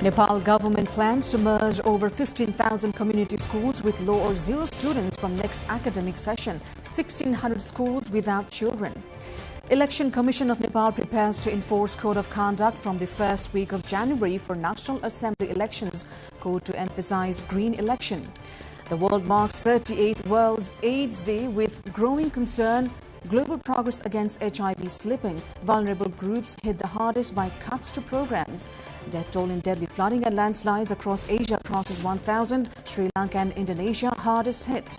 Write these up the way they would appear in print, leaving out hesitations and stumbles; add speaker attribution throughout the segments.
Speaker 1: Nepal government plans to merge over 15,000 community schools with low or zero students from next academic session, 1,600 schools without children. Election Commission of Nepal prepares to enforce Code of Conduct from the first week of January for National Assembly elections, code to emphasize green election. The world marks 38th World AIDS Day with growing concern. Global progress against HIV slipping. Vulnerable groups hit the hardest by cuts to programs. Death toll in deadly flooding and landslides across Asia crosses 1,000. Sri Lanka and Indonesia hardest hit.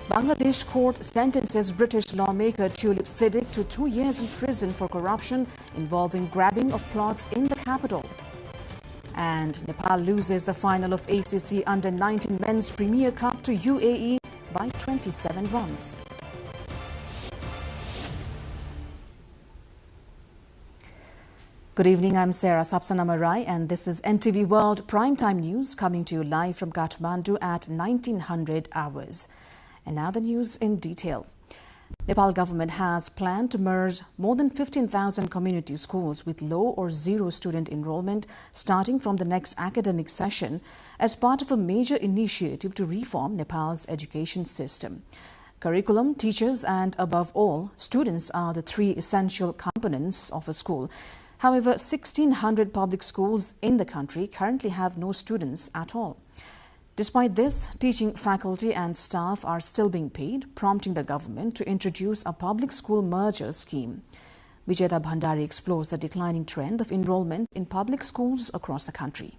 Speaker 1: Bangladesh court sentences British lawmaker Tulip Siddiq to 2 years in prison for corruption involving grabbing of plots in the capital. And Nepal loses the final of ACC Under-19 Men's Premier Cup to UAE by 27 runs. Good evening, I'm Sarah Sapsanamarai and this is NTV World Primetime News coming to you live from Kathmandu at 1900 hours. And now the news in detail. Nepal government has planned to merge more than 15,000 community schools with low or zero student enrollment starting from the next academic session as part of a major initiative to reform Nepal's education system. Curriculum, teachers and above all, students are the three essential components of a school. However, 1,600 public schools in the country currently have no students at all. Despite this, teaching faculty and staff are still being paid, prompting the government to introduce a public school merger scheme. Vijayta Bhandari explores the declining trend of enrollment in public schools across the country.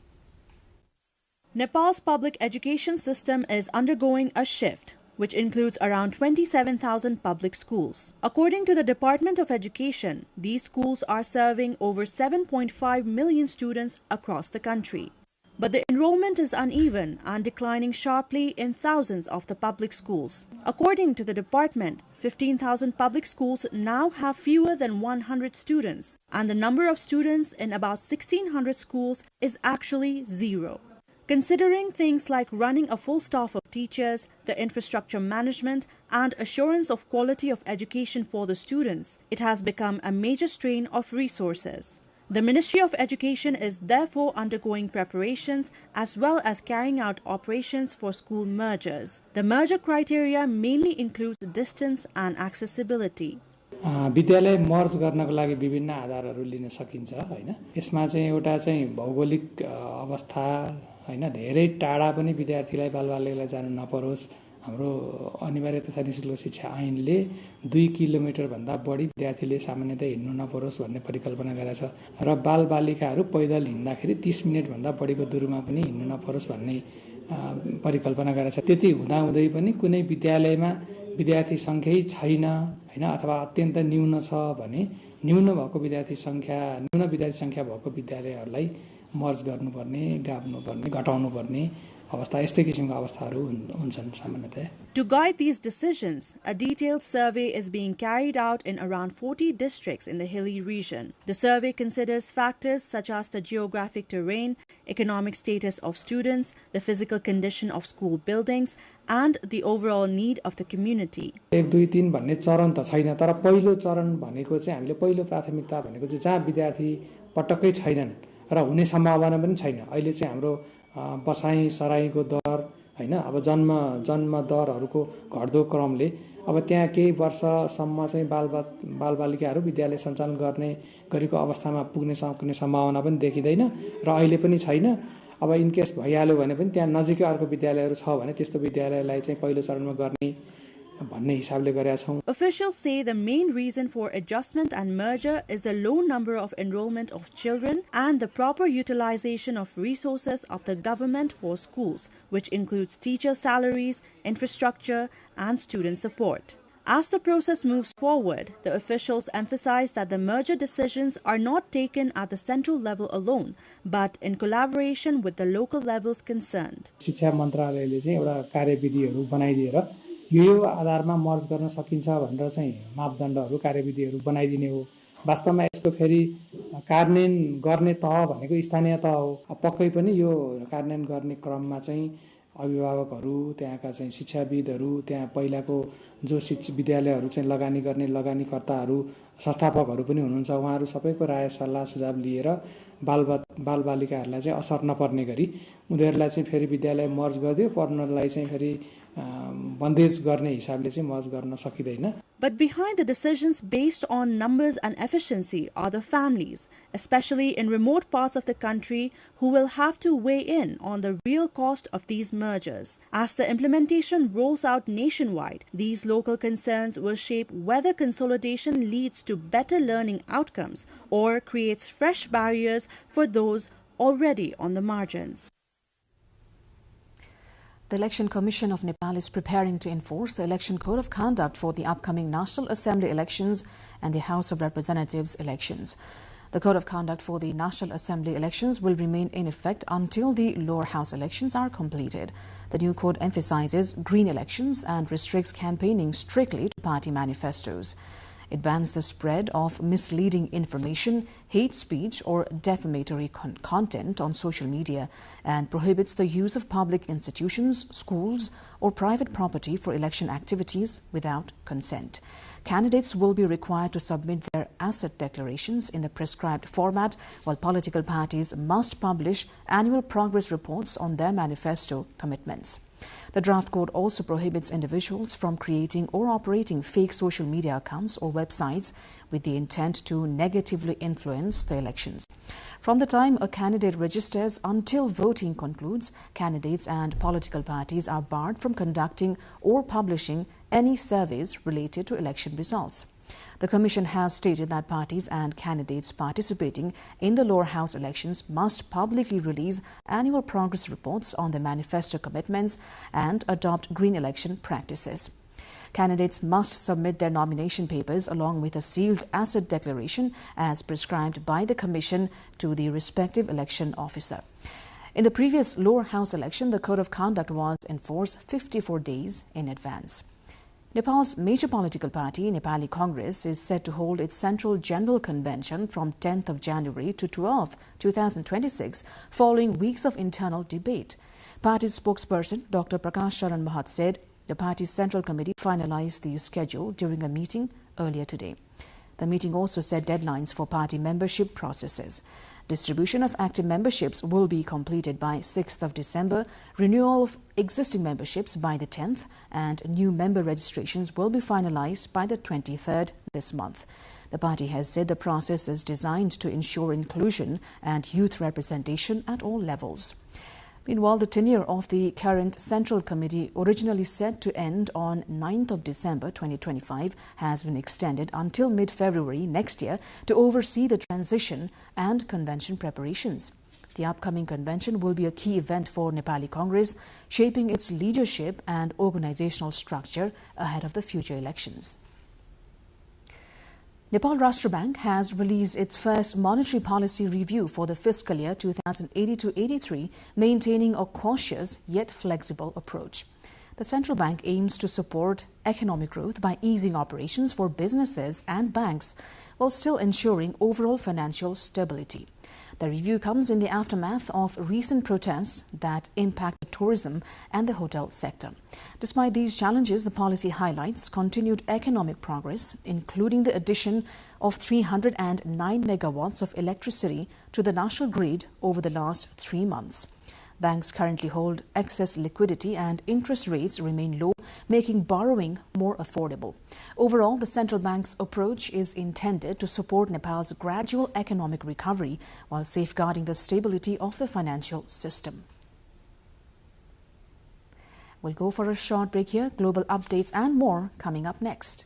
Speaker 2: Nepal's public education system is undergoing a shift, which includes around 27,000 public schools. According to the Department of Education, these schools are serving over 7.5 million students across the country. But the enrollment is uneven and declining sharply in thousands of the public schools. According to the department, 15,000 public schools now have fewer than 100 students, and the number of students in about 1,600 schools is actually zero. Considering things like running a full staff of teachers, the infrastructure management, and assurance of quality of education for the students, it has become a major strain of resources. The Ministry of Education is therefore undergoing preparations as well as carrying out operations for school mergers. The merger criteria mainly includes distance and accessibility.
Speaker 3: विद्यालय मर्ज गर्नको लागि विभिन्न आधारहरू लिन सकिन्छ हैन यसमा चाहिँ एउटा चाहिँ भौगोलिक अवस्था हैन धेरै टाढा पनि विद्यार्थीलाई बालबालिकालाई जानु नपरोस् हाम्रो अनिवार्यता तथा निशुल्क शिक्षा ऐनले 2 किलोमिटर भन्दा बढी विद्यार्थीले सामान्यतया हिँड्नु नपरोस् भन्ने परिकल्पना गरेको छ र बालबालिकाहरू पैदल हिँड्दाखेरि 30 मिनेट भन्दा बढीको दूरीमा पनि हिँड्नु नपरोस् भन्ने परिकल्पना गरेको छ त्यति हुँदा हुँदै पनि कुनै विद्यालयमा विद्यार्थी संख्यै छैन हैन अथवा अत्यन्त न्यून छ भने न्यून विद्यार्थी संख्या भएको विद्यालयहरूलाई मर्ज गर्नुपर्ने गाब्नुपर्ने घटाउनुपर्ने अवस्था यस्तै किसिमका अवस्थाहरू हुन्छन् सामान्यतया.
Speaker 2: To guide these decisions, a detailed survey is being carried out in around 40 districts in the hilly region. The survey considers factors such as the geographic terrain, economic status of students, the physical condition of school buildings, and the overall need of the community.
Speaker 3: 1 2 3 भन्ने चरण त छैन तर पहिलो चरण भनेको चाहिँ हामीले पहिलो प्राथमिकता भनेको चाहिँ जहाँ विद्यार्थी पटक्कै छैनन् र हुने सम्भावना पनि छैन. अहिले चाहिँ हाम्रो बसाई सराईको दर हैन अब जन्म दरहरूको घट्दो क्रमले अब त्यहाँ केही वर्षसम्म चाहिँ बालबालिकाहरू विद्यालय सञ्चालन गरेको अवस्थामा पुग्ने सम्भावना पनि देखिदैन र अहिले पनि छैन. अब इन केस भइहाल्यो भने पनि त्यहाँ नजिकै अर्को विद्यालयहरू छ भने त्यस्तो विद्यालयलाई चाहिँ पहिलो चरणमा गर्ने भन्ने हिसाबले गरेका छौं.
Speaker 2: Officials say the main reason for adjustment and merger is the low number of enrollment of children and the proper utilization of resources of the government for schools, which includes teacher salaries, infrastructure, and student support. As the process moves forward, the officials emphasize that the merger decisions are not taken at the central level alone, but in collaboration with the local levels concerned.
Speaker 3: शिक्षा मन्त्रालयले चाहिँ एउटा कार्यविधिहरू बनाइदिएर यो आधारमा मर्ज गर्न सकिन्छ भनेर चाहिँ मापदण्डहरू कार्यविधिहरू बनाइदिने हो. वास्तवमा यसको फेरि कार्यान्वयन गर्ने तह भनेको स्थानीय तह हो. पक्कै पनि यो कार्यान्वयन गर्ने क्रममा चाहिँ अभिभावकहरू त्यहाँका चाहिँ शिक्षाविदहरू त्यहाँ पहिलाको जो विद्यालयहरू चाहिँ लगानी गर्ने लगानीकर्ताहरू संस्थापकहरू पनि हुनुहुन्छ। उहाँहरू सबैको राय सल्लाह सुझाव लिएर बालबालिकाहरूलाई चाहिँ असर नपर्ने गरी उनीहरूलाई चाहिँ फेरि विद्यालय मर्ज गरिदियो, पढ्नलाई चाहिँ फेरि बन्देज गर्ने हिसाबले चाहिँ मर्ज गर्न सकिँदैन।
Speaker 2: But behind the decisions based on numbers and efficiency are the families, especially in remote parts of the country, who will have to weigh in on the real cost of these mergers. As the implementation rolls out nationwide, these local concerns will shape whether consolidation leads to better learning outcomes or creates fresh barriers for those already on the margins.
Speaker 1: The Election Commission of Nepal is preparing to enforce the Election Code of Conduct for the upcoming National Assembly elections and the House of Representatives elections. The Code of Conduct for the National Assembly elections will remain in effect until the lower house elections are completed. The new code emphasizes green elections and restricts campaigning strictly to party manifestos. It bans the spread of misleading information, hate speech or defamatory content on social media and prohibits the use of public institutions, schools or private property for election activities without consent. Candidates will be required to submit their asset declarations in the prescribed format, while political parties must publish annual progress reports on their manifesto commitments. The draft code also prohibits individuals from creating or operating fake social media accounts or websites with the intent to negatively influence the elections. From the time a candidate registers until voting concludes, candidates and political parties are barred from conducting or publishing any surveys related to election results. The Commission has stated that parties and candidates participating in the lower house elections must publicly release annual progress reports on their manifesto commitments and adopt green election practices. Candidates must submit their nomination papers along with a sealed asset declaration as prescribed by the Commission to the respective election officer. In the previous lower house election, the Code of Conduct was enforced 54 days in advance. Nepal's major political party, Nepali Congress, is set to hold its Central General Convention from 10th of January to 12th, 2026, following weeks of internal debate. Party spokesperson Dr. Prakash Sharan Mahat said the party's Central Committee finalized the schedule during a meeting earlier today. The meeting also set deadlines for party membership processes. Distribution of active memberships will be completed by 6th of December, renewal of existing memberships by the 10th, and new member registrations will be finalized by the 23rd this month. The party has said the process is designed to ensure inclusion and youth representation at all levels. Meanwhile, the tenure of the current Central Committee, originally set to end on 9th of December 2025, has been extended until mid-February next year to oversee the transition and convention preparations. The upcoming convention will be a key event for Nepali Congress, shaping its leadership and organizational structure ahead of the future elections. Nepal Rashtra Bank has released its first monetary policy review for the fiscal year 2080-83, maintaining a cautious yet flexible approach. The central bank aims to support economic growth by easing operations for businesses and banks while still ensuring overall financial stability. The review comes in the aftermath of recent protests that impact tourism and the hotel sector. Despite these challenges, the policy highlights continued economic progress, including the addition of 309 megawatts of electricity to the national grid over the last 3 months. Banks currently hold excess liquidity and interest rates remain low, making borrowing more affordable. Overall, the central bank's approach is intended to support Nepal's gradual economic recovery while safeguarding the stability of the financial system. We'll go for a short break here. Global updates and more coming up next.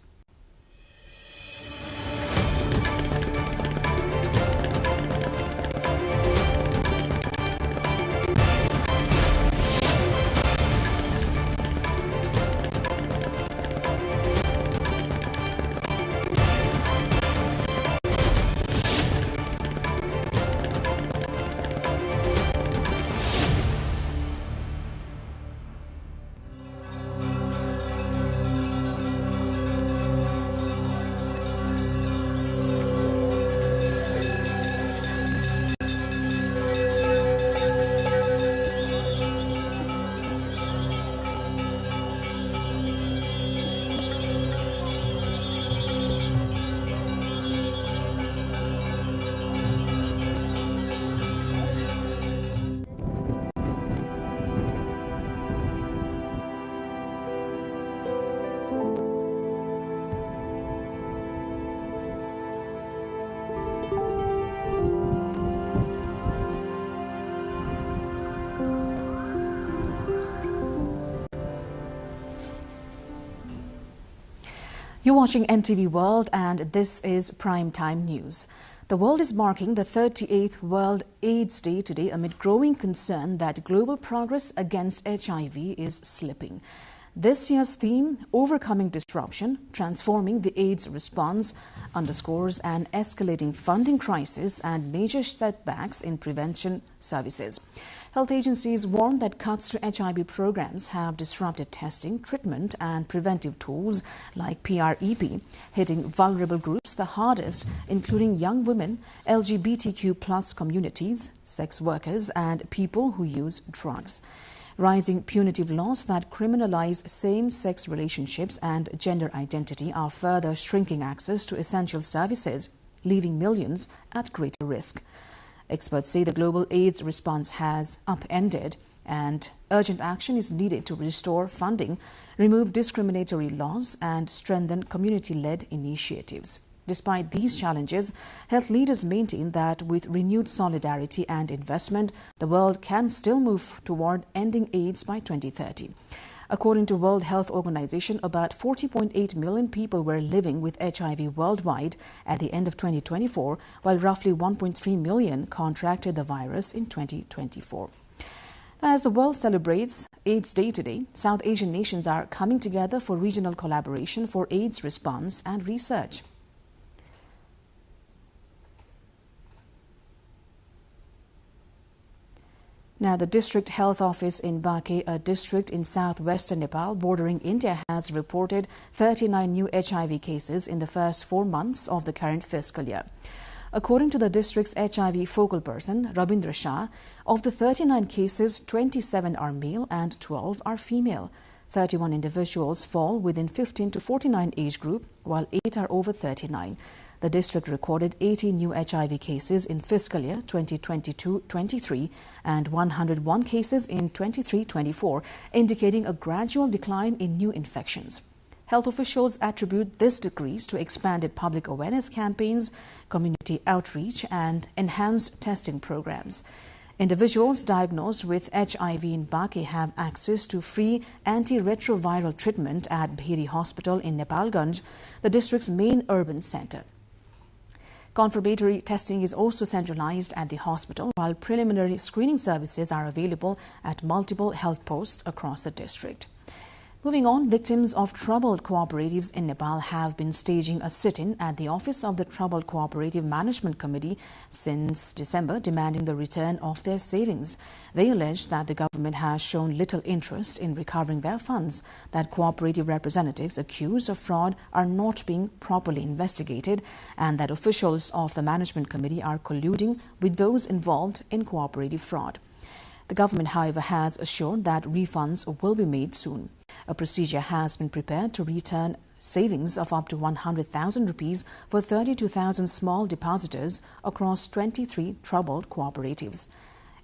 Speaker 1: You're watching NTV World and this is Prime Time News. The world is marking the 38th World AIDS Day today amid growing concern that global progress against HIV is slipping. This year's theme, Overcoming Disruption, Transforming the AIDS Response, underscores an escalating funding crisis and major setbacks in prevention services. Health agencies warn that cuts to HIV programs have disrupted testing, treatment and preventive tools like PrEP, hitting vulnerable groups the hardest, including young women, LGBTQ+ communities, sex workers and people who use drugs. Rising punitive laws that criminalize same-sex relationships and gender identity are further shrinking access to essential services, leaving millions at greater risk. Experts say the global AIDS response has upended and urgent action is needed to restore funding, remove discriminatory laws and strengthen community-led initiatives. Despite these challenges, health leaders maintain that with renewed solidarity and investment, the world can still move toward ending AIDS by 2030. According to World Health Organization, about 40.8 million people were living with HIV worldwide at the end of 2024, while roughly 1.3 million contracted the virus in 2024. As the world celebrates AIDS Day today, South Asian nations are coming together for regional collaboration for AIDS response and research. Now, the District Health Office in Baque, a district in southwestern Nepal bordering India, has reported 39 new HIV cases in the first 4 months of the current fiscal year. According to the district's HIV focal person, Rabindra Shah, of the 39 cases, 27 are male and 12 are female. 31 individuals fall within 15 to 49 age group, while 8 are over 39. The district recorded 80 new HIV cases in fiscal year 2022-23 and 101 cases in 23-24, indicating a gradual decline in new infections. Health officials attribute this decrease to expanded public awareness campaigns, community outreach, and enhanced testing programs. Individuals diagnosed with HIV in Baque have access to free antiretroviral treatment at Bheri Hospital in Nepalganj, the district's main urban center. Confirmatory testing is also centralized at the hospital, while preliminary screening services are available at multiple health posts across the district. Moving on, victims of troubled cooperatives in Nepal have been staging a sit-in at the office of the Troubled Cooperative Management Committee since December, demanding the return of their savings. They allege that the government has shown little interest in recovering their funds, that cooperative representatives accused of fraud are not being properly investigated, and that officials of the Management Committee are colluding with those involved in cooperative fraud. The government, however, has assured that refunds will be made soon. A procedure has been prepared to return savings of up to 100,000 rupees for 32,000 small depositors across 23 troubled cooperatives.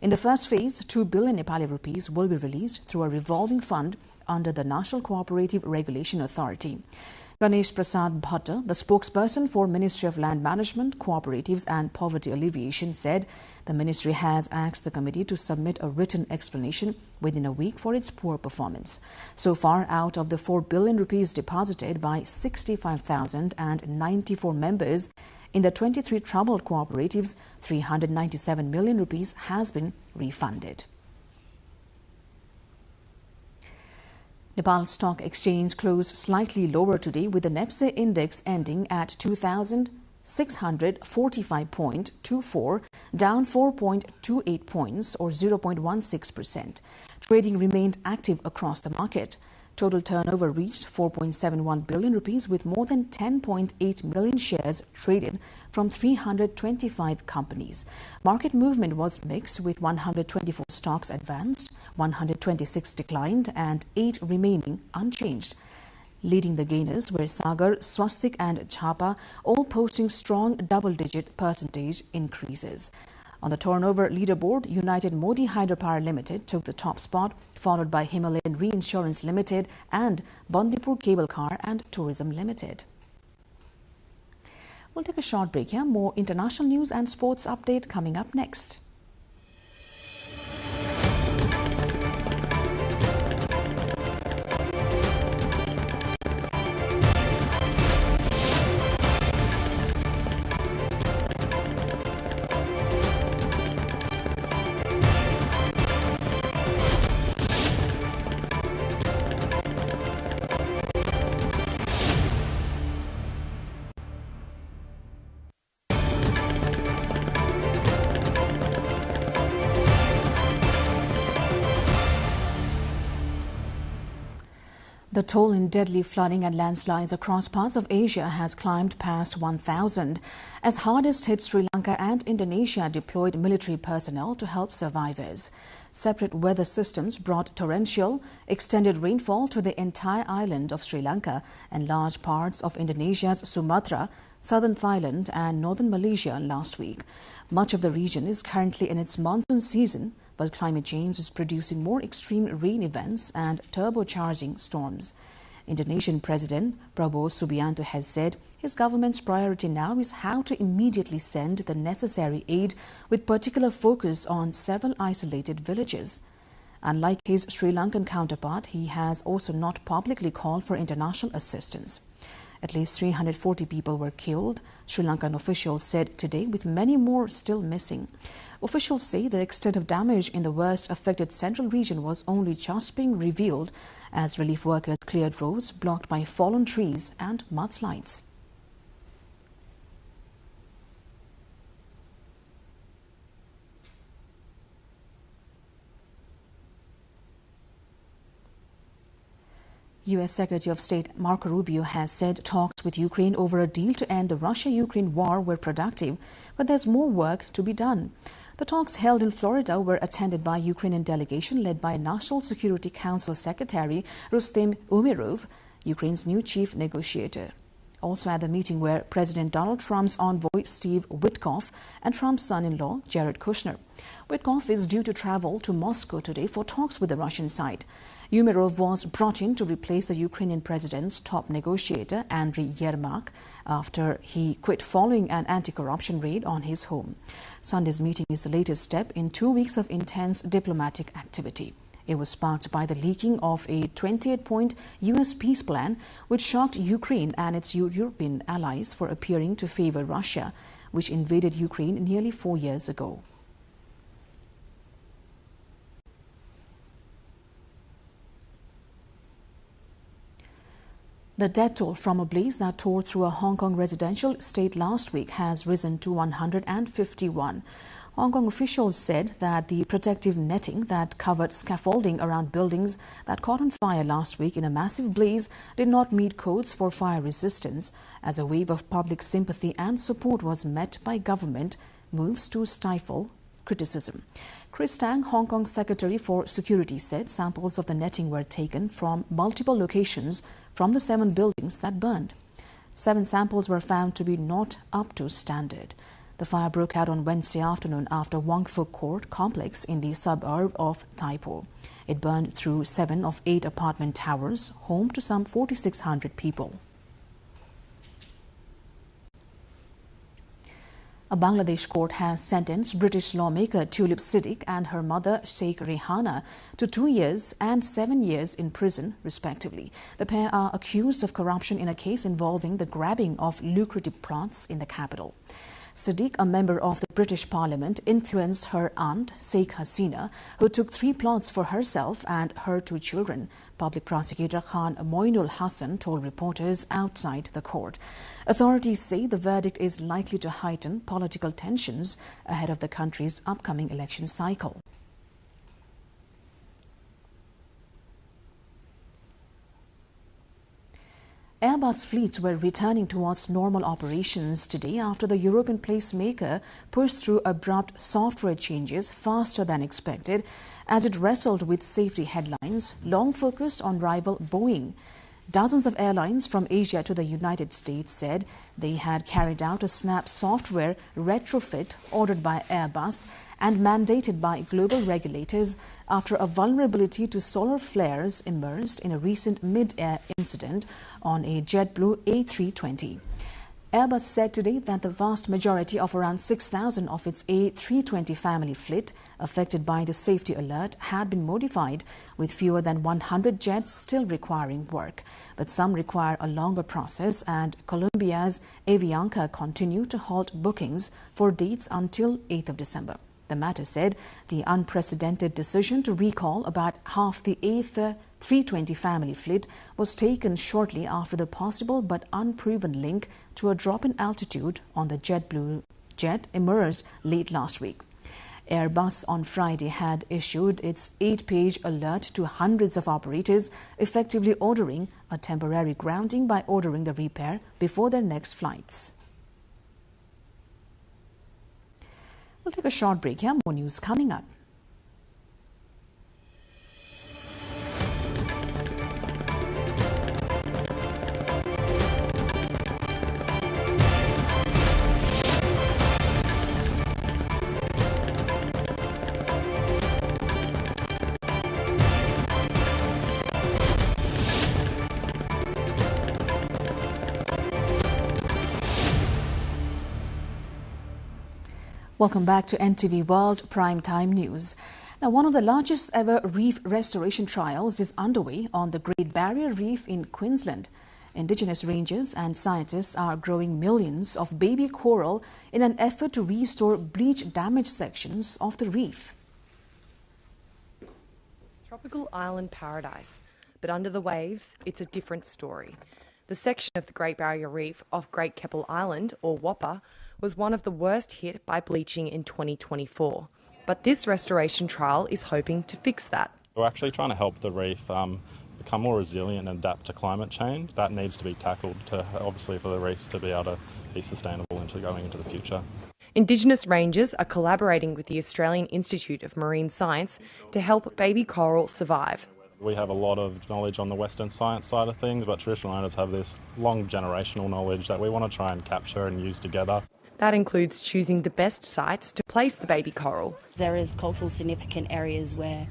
Speaker 1: In the first phase, 2 billion Nepali rupees will be released through a revolving fund under the National Cooperative Regulation Authority. Ganesh Prasad Bhatta, the spokesperson for Ministry of Land Management, Cooperatives and Poverty Alleviation, said the ministry has asked the committee to submit a written explanation within a week for its poor performance. So far, out of the 4 billion rupees deposited by 65,094 members in the 23 troubled cooperatives, 397 million rupees has been refunded. Nepal Stock Exchange closed slightly lower today, with the NEPSE index ending at 2,645.24, down 4.28 points or 0.16%. Trading remained active across the market. Total turnover reached 4.71 billion rupees, with more than 10.8 million shares traded from 325 companies. Market movement was mixed, with 124 stocks advanced, 126 declined and 8 remaining unchanged. Leading the gainers were Sagar, Swastik and Chhapa, all posting strong double-digit percentage increases. On the turnover leaderboard, United Modi Hydropower Limited took the top spot, followed by Himalayan Reinsurance Limited and Bandipur Cable Car and Tourism Limited. We'll take a short break here. More international news and sports update coming up next. The toll in deadly flooding and landslides across parts of Asia has climbed past 1,000 as hardest hit Sri Lanka and Indonesia deployed military personnel to help survivors. Separate weather systems brought torrential, extended rainfall to the entire island of Sri Lanka and large parts of Indonesia's Sumatra, southern Thailand and northern Malaysia last week. Much of the region is currently in its monsoon season, but climate change is producing more extreme rain events and turbocharging storms. Indonesian President Prabowo Subianto has said his government's priority now is how to immediately send the necessary aid, with particular focus on several isolated villages. Unlike his Sri Lankan counterpart, he has also not publicly called for international assistance. At least 340 people were killed, Sri Lankan officials said today, with many more still missing. Officials say the extent of damage in the worst affected central region was only just being revealed as relief workers cleared roads blocked by fallen trees and mudslides. U.S. Secretary of State Marco Rubio has said talks with Ukraine over a deal to end the Russia-Ukraine war were productive, but there's more work to be done. The talks held in Florida were attended by a Ukrainian delegation led by National Security Council Secretary Rustem Umerov, Ukraine's new chief negotiator. Also at the meeting were President Donald Trump's envoy Steve Witkoff and Trump's son-in-law Jared Kushner. Witkoff is due to travel to Moscow today for talks with the Russian side. Umerov was brought in to replace the Ukrainian president's top negotiator, Andriy Yermak, after he quit following an anti-corruption raid on his home. Sunday's meeting is the latest step in 2 weeks of intense diplomatic activity. It was sparked by the leaking of a 28-point U.S. peace plan, which shocked Ukraine and its European allies for appearing to favor Russia, which invaded Ukraine nearly 4 years ago. The death toll from a blaze that tore through a Hong Kong residential estate last week has risen to 151. Hong Kong officials said that the protective netting that covered scaffolding around buildings that caught on fire last week in a massive blaze did not meet codes for fire resistance, as a wave of public sympathy and support was met by government moves to stifle criticism. Chris Tang, Hong Kong Secretary for Security, said samples of the netting were taken from multiple locations from the 7 buildings that burned. 7 samples were found to be not up to standard. The fire broke out on Wednesday afternoon after Wong Fu Court complex in the suburb of Tai Po. It burned through 7 of 8 apartment towers, home to some 4,600 people. A Bangladesh court has sentenced British lawmaker Tulip Siddiq and her mother Sheikh Rehana to 2 years and 7 years in prison, respectively. The pair are accused of corruption in a case involving the grabbing of lucrative plots in the capital. Siddiq, a member of the British Parliament, influenced her aunt, Sheikh Hasina, who took 3 plots for herself and her 2 children. Public prosecutor Khan Moinul Hassan told reporters outside the court. Authorities say the verdict is likely to heighten political tensions ahead of the country's upcoming election cycle. Airbus fleets were returning towards normal operations today after the European placemaker pushed through abrupt software changes faster than expected as it wrestled with safety headlines long focused on rival Boeing. Dozens of airlines from Asia to the United States said they had carried out a Snap software retrofit ordered by Airbus and mandated by global regulators after a vulnerability to solar flares emerged in a recent mid-air incident on a JetBlue A320. Airbus said today that the vast majority of around 6,000 of its A320 family fleet affected by the safety alert had been modified, with fewer than 100 jets still requiring work. But some require a longer process, and Colombia's Avianca continue to halt bookings for dates until 8th of December. The matter said the unprecedented decision to recall about half the A320 family fleet was taken shortly after the possible but unproven link to a drop in altitude on the JetBlue jet emerged late last week. Airbus on Friday had issued its 8-page alert to hundreds of operators, effectively ordering a temporary grounding by ordering the repair before their next flights. We'll take a short break here. More news coming up. Welcome back to NTV World Primetime News. Now, one of the largest ever reef restoration trials is underway on the Great Barrier Reef in Queensland. Indigenous rangers and scientists are growing millions of baby coral in an effort to restore bleach-damaged sections of the reef.
Speaker 4: Tropical island paradise, but under the waves, it's a different story. The section of the Great Barrier Reef off Great Keppel Island, or WAPA, was one of the worst hit by bleaching in 2024. But this restoration trial is hoping to fix that.
Speaker 5: We're actually trying to help the reef become more resilient and adapt to climate change. That needs to be tackled obviously for the reefs to be able to be sustainable going into the future.
Speaker 4: Indigenous rangers are collaborating with the Australian Institute of Marine Science to help baby coral survive.
Speaker 5: We have a lot of knowledge on the Western science side of things, but traditional owners have this long generational knowledge that we want to try and capture and use together.
Speaker 4: That includes choosing the best sites to place the baby coral.
Speaker 6: There is cultural significant areas where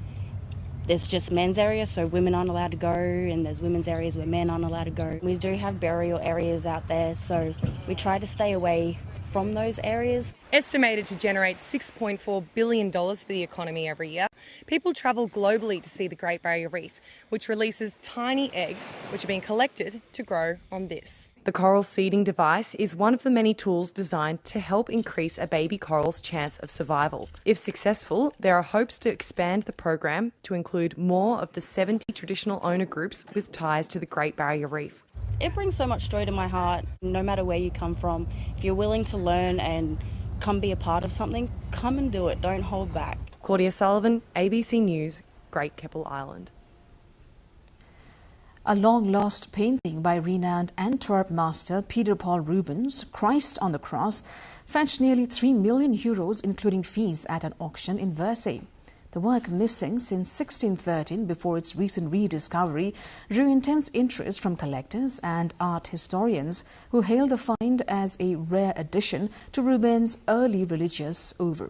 Speaker 6: there's just men's areas, so women aren't allowed to go, and there's women's areas where men aren't allowed to go. We do have burial areas out there, so we try to stay away from those areas.
Speaker 4: Estimated to generate $6.4 billion for the economy every year, people travel globally to see the Great Barrier Reef, which releases tiny eggs which are being collected to grow on this. The coral seeding device is one of the many tools designed to help increase a baby coral's chance of survival. If successful, there are hopes to expand the program to include more of the 70 traditional owner groups with ties to the Great Barrier Reef.
Speaker 6: It brings so much joy to my heart, no matter where you come from. If you're willing to learn and come be a part of something, come and do it, don't hold back.
Speaker 4: Claudia Sullivan, ABC News, Great Keppel Island.
Speaker 1: A long-lost painting by renowned Antwerp master Peter Paul Rubens, Christ on the Cross, fetched nearly €3 million, including fees, at an auction in Versailles. The work, missing since 1613 before its recent rediscovery, drew intense interest from collectors and art historians who hailed the find as a rare addition to Rubens' early religious oeuvre.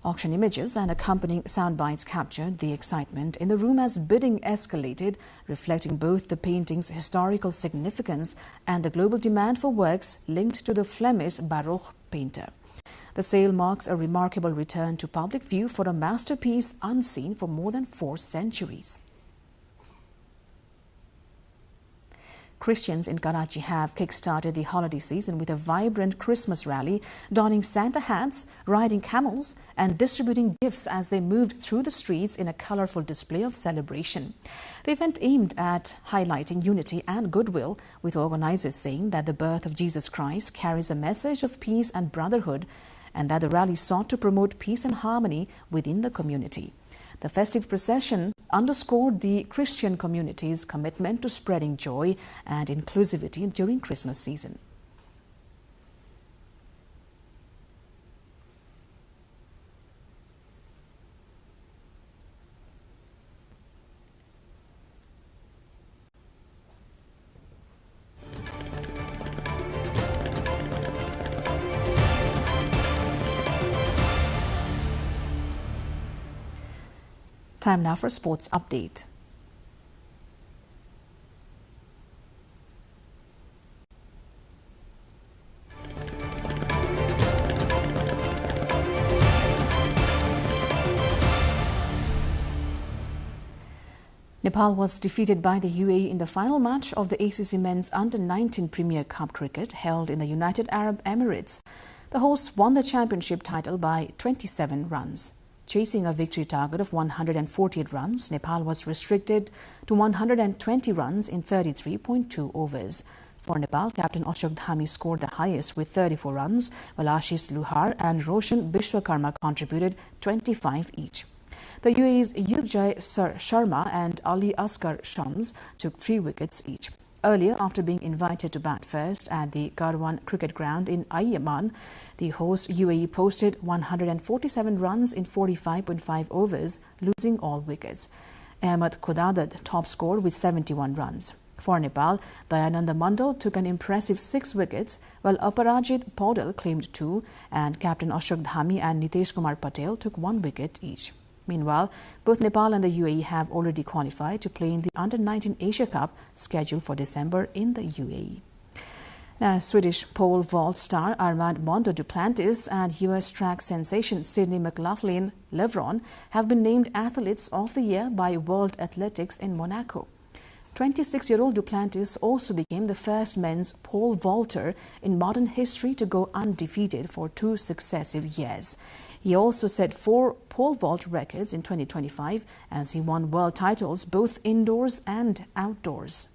Speaker 1: Auction images and accompanying sound bites captured the excitement in the room as bidding escalated, reflecting both the painting's historical significance and the global demand for works linked to the Flemish Baroque painter. The sale marks a remarkable return to public view for a masterpiece unseen for more than 4 centuries. Christians in Karachi have kick-started the holiday season with a vibrant Christmas rally, donning Santa hats, riding camels and distributing gifts as they moved through the streets in a colorful display of celebration. The event aimed at highlighting unity and goodwill, with organizers saying that the birth of Jesus Christ carries a message of peace and brotherhood, and that the rally sought to promote peace and harmony within the community. The festive procession underscored the Christian community's commitment to spreading joy and inclusivity during Christmas season. Time now for a sports update. Nepal was defeated by the UAE in the final match of the ACC Men's Under-19 Premier Cup cricket held in the United Arab Emirates. The hosts won the championship title by 27 runs. Chasing a victory target of 148 runs, Nepal was restricted to 120 runs in 33.2 overs. For Nepal, Captain Ashok Dhami scored the highest with 34 runs, while Ashish Luhar and Roshan Bishwakarma contributed 25 each. The UAE's Yugjay Sharma and Ali Asghar Shams took 3 wickets each. Earlier, after being invited to bat first at the Garwan cricket ground in Ayyaman, the host UAE posted 147 runs in 45.5 overs, losing all wickets. Ahmed Khudadat top scored with 71 runs. For Nepal, Dayananda Mandal took an impressive 6 wickets, while Aparajit Paudel claimed 2, and Captain Ashok Dhami and Nitesh Kumar Patel took 1 wicket each. Meanwhile, both Nepal and the UAE have already qualified to play in the Under-19 Asia Cup scheduled for December in the UAE. Now, Swedish pole vault star Armand Mondo Duplantis and US track sensation Sydney McLaughlin Levron have been named Athletes of the Year by World Athletics in Monaco. 26-year-old Duplantis also became the first men's pole vaulter in modern history to go undefeated for 2 successive years. He also set 4 pole vault records in 2025 as he won world titles both indoors and outdoors.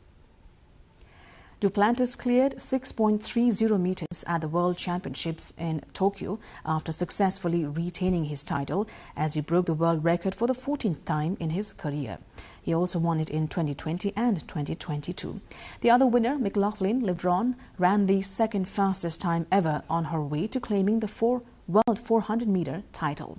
Speaker 1: Duplantis cleared 6.30 meters at the World Championships in Tokyo after successfully retaining his title as he broke the world record for the 14th time in his career. He also won it in 2020 and 2022. The other winner, McLaughlin Levron, ran the second fastest time ever on her way to claiming the World 400-meter title.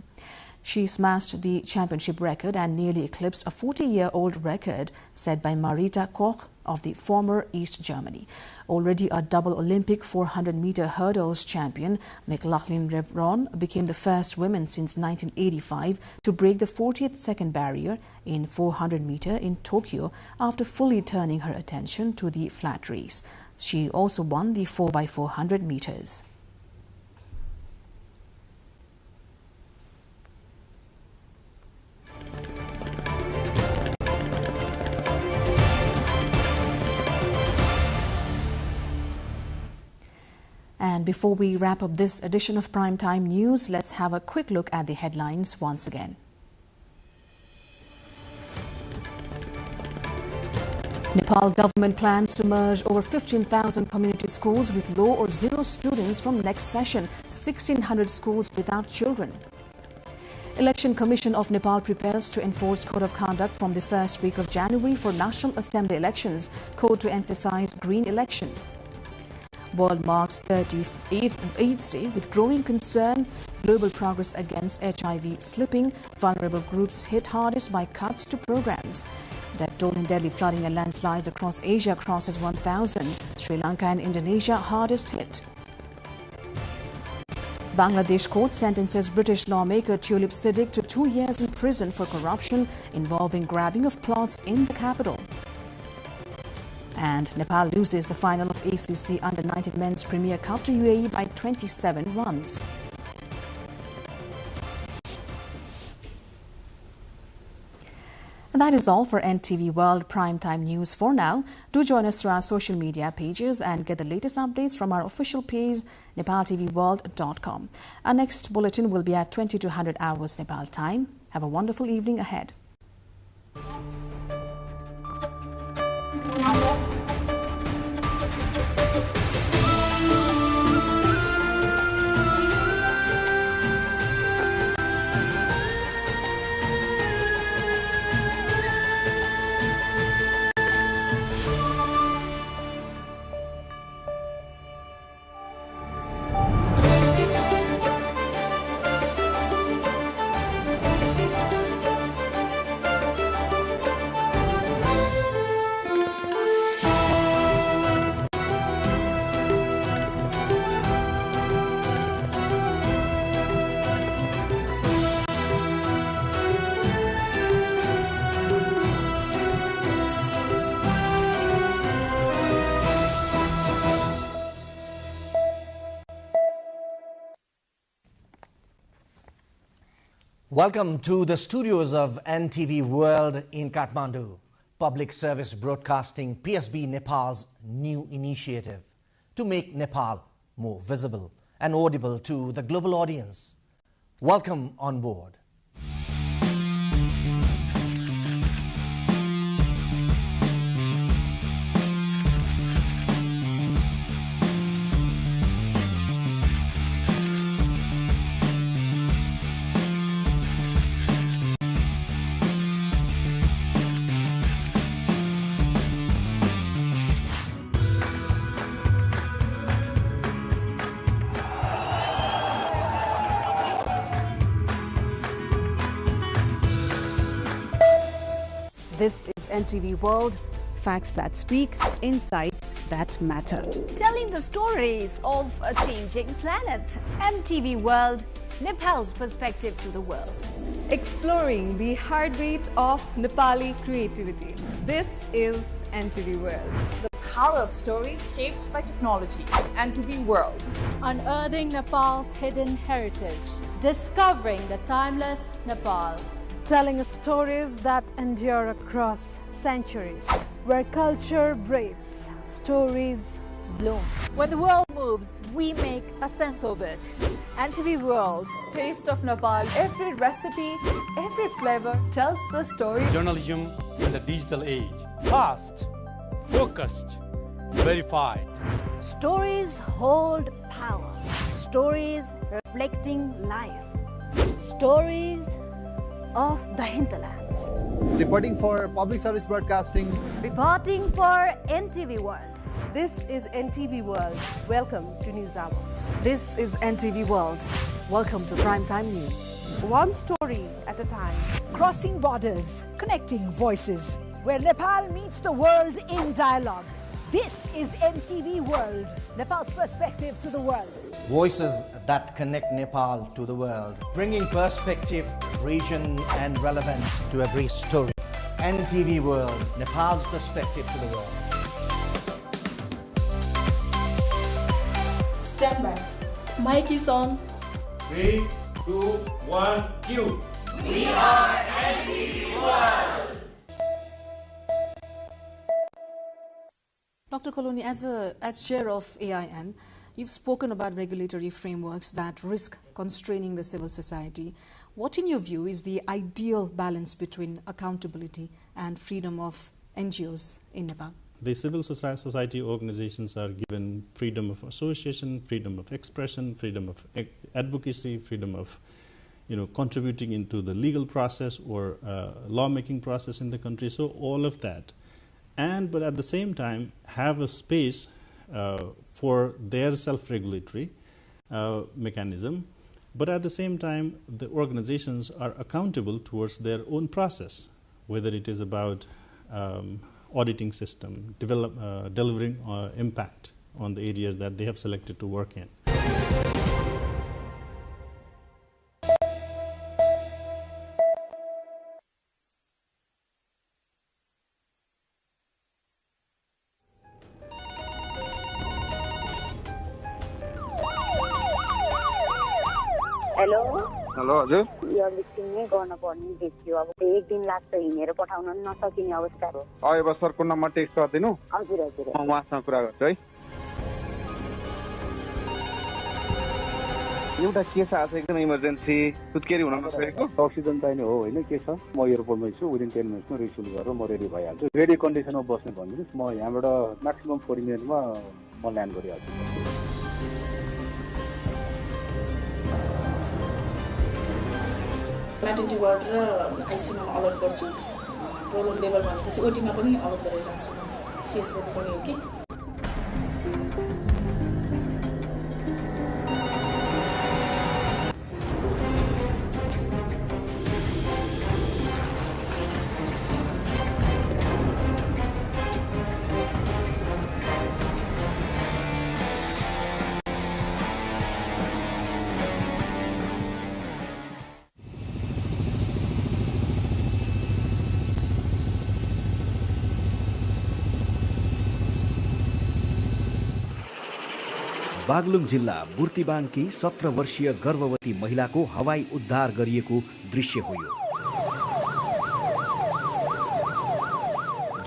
Speaker 1: She smashed the championship record and nearly eclipsed a 40-year-old record set by Marita Koch of the former East Germany. Already a double Olympic 400-meter hurdles champion, McLaughlin Levron became the first woman since 1985 to break the 40th second barrier in 400-meter in Tokyo after fully turning her attention to the flat race. She also won the 4x400 meters. And before we wrap up this edition of Primetime News, let's have a quick look at the headlines once again. Nepal government plans to merge over 15,000 community schools with low or zero students from next session, 1,600 schools without children. Election Commission of Nepal prepares to enforce Code of Conduct from the first week of January for National Assembly elections, code to emphasize green election. World marks 38th AIDS Day with growing concern. Global progress against HIV slipping. Vulnerable groups hit hardest by cuts to programs. Death toll in deadly flooding and landslides across Asia crosses 1,000. Sri Lanka and Indonesia hardest hit. Bangladesh court sentences British lawmaker Tulip Siddiq to 2 years in prison for corruption involving grabbing of plots in the capital. And Nepal loses the final of ACC Under-19 Men's Premier Cup to UAE by 27 runs. And that is all for NTV World Primetime News for now. Do join us through our social media pages and get the latest updates from our official page, nepaltelevision.com. Our next bulletin will be at 2200 hours Nepal time. Have a wonderful evening ahead.
Speaker 7: Welcome to the studios of NTV World in Kathmandu, Public Service Broadcasting PSB Nepal's new initiative to make Nepal more visible and audible to the global audience. Welcome on board.
Speaker 1: This is NTV World. Facts that speak, insights that matter.
Speaker 8: Telling the stories of a changing planet. NTV World, Nepal's perspective to the world.
Speaker 9: Exploring the heartbeat of Nepali creativity. This is NTV World.
Speaker 10: The power of story shaped by technology. NTV World.
Speaker 2: Unearthing Nepal's hidden heritage. Discovering the timeless Nepal.
Speaker 11: Telling stories that endure across centuries. Where culture breathes, stories bloom.
Speaker 10: When the world moves, we make a sense of it. NTV World, taste of Nepal. Every recipe, every flavor tells the story.
Speaker 12: Journalism in the digital age. Fast, focused, verified.
Speaker 11: Stories hold power. Stories reflecting life. Stories of the hinterlands.
Speaker 13: Reporting for public service broadcasting.
Speaker 11: Reporting for NTV World.
Speaker 14: This is NTV World. Welcome to News Hour.
Speaker 1: This is NTV World. Welcome to Primetime News.
Speaker 14: One story at a time.
Speaker 11: Crossing borders, connecting voices. Where Nepal meets the world in dialogue. This is NTV World, Nepal's perspective to the world.
Speaker 7: Voices that connect Nepal to the world, bringing perspective, region and relevance to every story. NTV World, Nepal's perspective to the world.
Speaker 10: Stand by. Mic is on.
Speaker 12: 3, 2, 1, cue.
Speaker 10: We are NTV World.
Speaker 1: Dr. Koloni, as chair of AIM, you've spoken about regulatory frameworks that risk constraining the civil society. What, in your view, is the ideal balance between accountability and freedom of NGOs in Nepal?
Speaker 5: The civil society organizations are given freedom of association, freedom of expression, freedom of advocacy, freedom of contributing into the legal process or lawmaking process in the country. So all of that. But at the same time, have a space for their self-regulatory mechanism. But at the same time, the organizations are accountable towards their own process, whether it is about auditing system, delivering impact on the areas that they have selected to work in.
Speaker 15: Hello हजुर
Speaker 16: यो listing नै गर्न पर्ने देखियो अब एक दिन लाग्छ हिँडेर पठाउन नसकिने अवस्था हो
Speaker 15: अब सरको नम्बर टेक्स्ट गर्दिनु
Speaker 16: हजुर हजुर
Speaker 15: म उहाँसँग कुरा गर्छु है एउटा केस आछ एकदम इमर्जेन्सी सुत्केरी हुन नसकेको
Speaker 17: अक्सिजन चाहिने हो हैन के छ म एयरपोर्टमै छु विदिन 10 मिनेट्समा रिसिभ गरेर म रेडी भइहाल्छु रेडी कन्डिसनमा बस्ने भन्दिनुस् म यहाँबाट म्याक्सिमम 40 मिनेटमा म ल्यान्ड गरिहाल्छु
Speaker 10: म्याटर्निटी वार्ड र आइसियुमा अलर्ट गर्छु प्रोब्लम लेभल भनेपछि ओटीमा पनि अलर्ट गरेर राख्छु सीएस गर्नुपर्ने हो कि
Speaker 18: बागलुङ जिल्ला बुर्तिबाङकी 17 वर्षीय गर्भवती महिलाको हवाई उद्धार गरिएको दृश्य हो यो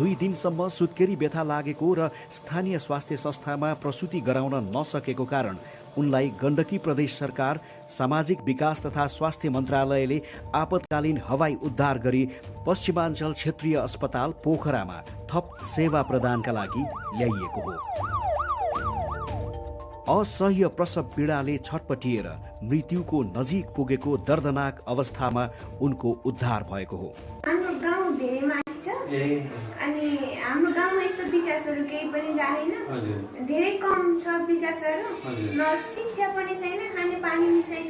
Speaker 18: 2 दिनसम्म सुत्केरी व्यथा लागेको र स्थानीय स्वास्थ्य संस्थामा प्रसूति गराउन नसकेको कारण उनलाई गण्डकी प्रदेश सरकार सामाजिक विकास तथा स्वास्थ्य मन्त्रालयले आपतकालीन हवाई उद्धार गरी पश्चिमाञ्चल क्षेत्रीय अस्पताल पोखरामा थप सेवा प्रदानका लागि ल्याइएको हो असह्य प्रसव पीडाले छटपटिएर मृत्युको नजिक पुगेको दर्दनाक अवस्थामा उनको उद्धार भएको हो
Speaker 19: हाम्रो गाउँ धेरै माथि छ अनि हाम्रो गाउँमा यस्तो विकासहरू केही पनि रहेन धेरै कम छ विकासहरू न शिक्षा पनि छैन खाने पानी पनि छैन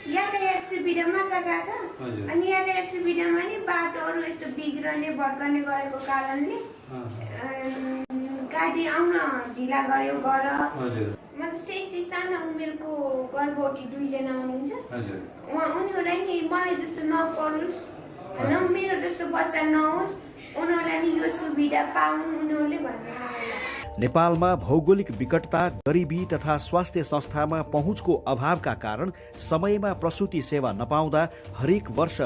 Speaker 19: यातायात सुविधा मात्र गएको छ अनि यातायात सुविधामा नि बाटोहरू यस्तो बिग्रने भड्कने गरेको कारणले गाडी आउन ढिला गर्यो गर म जस्तै यस्तै सानो उमेरको गर्भवती 2 जना हुनुहुन्छ उनीहरूलाई नि मलाई जस्तो नपरोस् न मेरो जस्तो बच्चा नहोस् उनीहरूलाई नि यो सुविधा पाउन् उनीहरूले भन्ने
Speaker 18: नेपालमा भौगोलिक विकटता, गरिबी तथा स्वास्थ्य संस्थामा पहुँचको अभावका कारण समयमा प्रसूति सेवा नपाउँदा हरेक वर्ष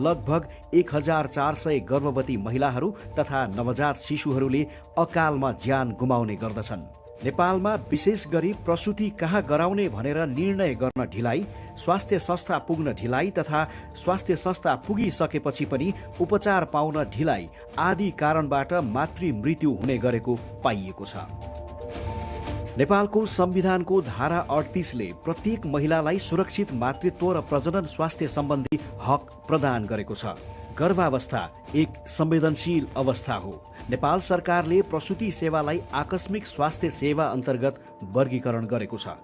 Speaker 18: लगभग 1400 गर्भवती महिलाहरू तथा नवजात शिशुहरूले अकालमा ज्यान गुमाउने गर्दछन्। नेपालमा विशेष गरी प्रसूति कहाँ गराउने भनेर निर्णय गर्न ढिलाइ, स्वास्थ्य संस्था पुग्न ढिलाइ तथा स्वास्थ्य संस्था पुगिसकेपछि पनि उपचार पाउन ढिलाइ आदि कारणबाट मातृ मृत्यु हुने गरेको पाइएको छ। नेपालको संविधानको धारा 38ले प्रत्येक महिलालाई सुरक्षित मातृत्व र प्रजनन स्वास्थ्य सम्बन्धी हक प्रदान गरेको छ। गर्भावस्था एक संवेदनशील अवस्था हो। नेपाल सरकारले प्रसूति सेवालाई आकस्मिक स्वास्थ्य सेवा अन्तर्गत वर्गीकरण गरेको छ।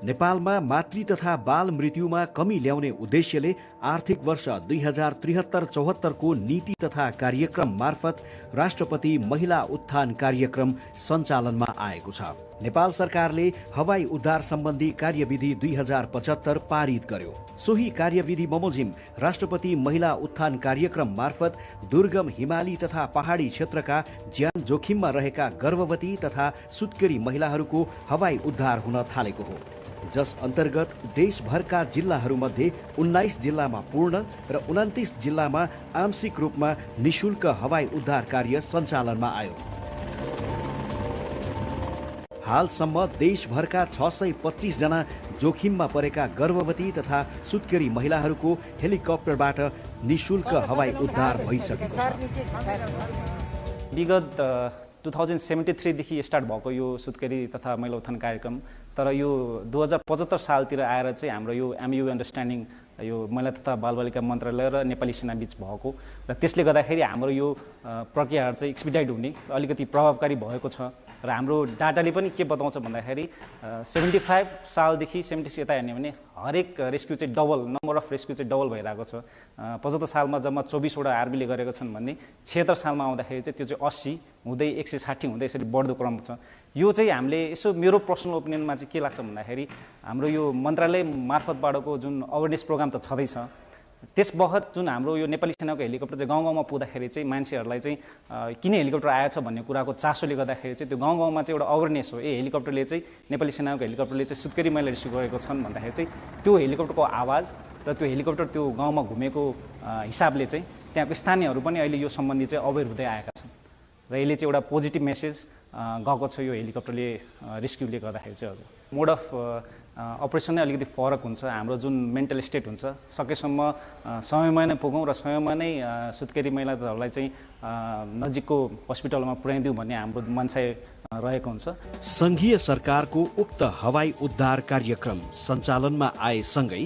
Speaker 18: नेपालमा मातृ तथा बाल मृत्युमा कमी ल्याउने उद्देश्यले आर्थिक वर्ष 2073-74 को नीति तथा कार्यक्रम मार्फत राष्ट्रपति महिला उत्थान कार्यक्रम सञ्चालनमा आएको छ। नेपाल सरकारले हवाई उद्धार सम्बन्धी कार्यविधि 2075 पारित गर्यो। सोही कार्यविधि बमोजिम राष्ट्रपति महिला उत्थान कार्यक्रम मार्फत दुर्गम हिमाली तथा पहाडी क्षेत्रका ज्यान जोखिममा रहेका गर्भवती तथा सुत्केरी महिलाहरूको हवाई उद्धार हुन थालेको हो, जस अन्तर्गत देशभरका जिल्लाहरूमध्ये 19 जिल्लामा पूर्ण र 29 जिल्लामा आंशिक रूपमा निशुल्क हवाई उद्धार कार्य सञ्चालनमा आयो। हालसम्म देशभरका 625 जना जोखिममा परेका गर्भवती तथा सुत्केरी महिलाहरूको हेलिकप्टरबाट निशुल्क हवाई उद्धार भइसकेको छ।
Speaker 20: विगत 2073 देखि स्टार्ट भएको यो सुत्केरी तथा महिला उत्थान कार्यक्रम, तर यो 2075 सालतिर आएर चाहिँ हाम्रो यो एमयू अन्डरस्ट्यान्डिङ यो महिला तथा बालबालिका मन्त्रालय र नेपाली सेना बीच भएको र त्यसले गर्दाखेरि हाम्रो यो प्रक्रियाहरू चाहिँ एक्सपिडाइट हुने अलिकति प्रभावकारी भएको छ। र हाम्रो डाटाले पनि के बताउँछ भन्दाखेरि 75 सालदेखि 76 यता हेर्ने भने हरेक रेस्क्यु चाहिँ डबल, नम्बर अफ रेस्क्यु चाहिँ डबल भइरहेको छ। 75 सालमा जम्मा 24 वटा आरबीले गरेका छन् भने 76 सालमा आउँदाखेरि चाहिँ त्यो चाहिँ 80 हुँदै 160 हुँदै यसरी बढ्दो क्रम छ। यो चाहिँ हामीले यसो मेरो पर्सनल ओपिनियनमा चाहिँ के लाग्छ भन्दाखेरि हाम्रो यो मन्त्रालय मार्फतबाटको जुन अवेरनेस प्रोग्राम त छँदैछ, त्यस बखत जुन हाम्रो यो नेपाली सेनाको हेलिकप्टर चाहिँ गाउँ गाउँमा पुग्दाखेरि चाहिँ मान्छेहरूलाई चाहिँ किन हेलिकप्टर आएछ भन्ने कुराको चासोले गर्दाखेरि चाहिँ त्यो गाउँ गाउँमा चाहिँ एउटा अवेरनेस हो। हेलिकप्टरले चाहिँ नेपाली सेनाको हेलिकप्टरले चाहिँ सुत्केरी महिला रेस्क्यु गरेको छन् भन्दाखेरि चाहिँ त्यो हेलिकप्टरको आवाज र त्यो हेलिकप्टर त्यो गाउँमा घुमेको हिसाबले चाहिँ त्यहाँको स्थानीयहरू पनि अहिले यो सम्बन्धी चाहिँ अवेर हुँदै आएका छन् र यसले चाहिँ एउटा पोजिटिभ मेसेज गएको छ यो हेलिकप्टरले रेस्क्युले गर्दाखेरि चाहिँ। हजुर, मोड अफ अपरेसन नै अलिकति फरक हुन्छ। हाम्रो जुन मेन्टल स्टेट हुन्छ सकेसम्म समयमा नै पुगौँ र समयमा नै सुत्केरी महिलाहरूलाई चाहिँ नजिकको हस्पिटलमा पुर्याइदिउँ भन्ने हाम्रो मनसाय रहेको हुन्छ।
Speaker 18: संघीय सरकारको उक्त हवाई उद्धार कार्यक्रम सञ्चालनमा आएसँगै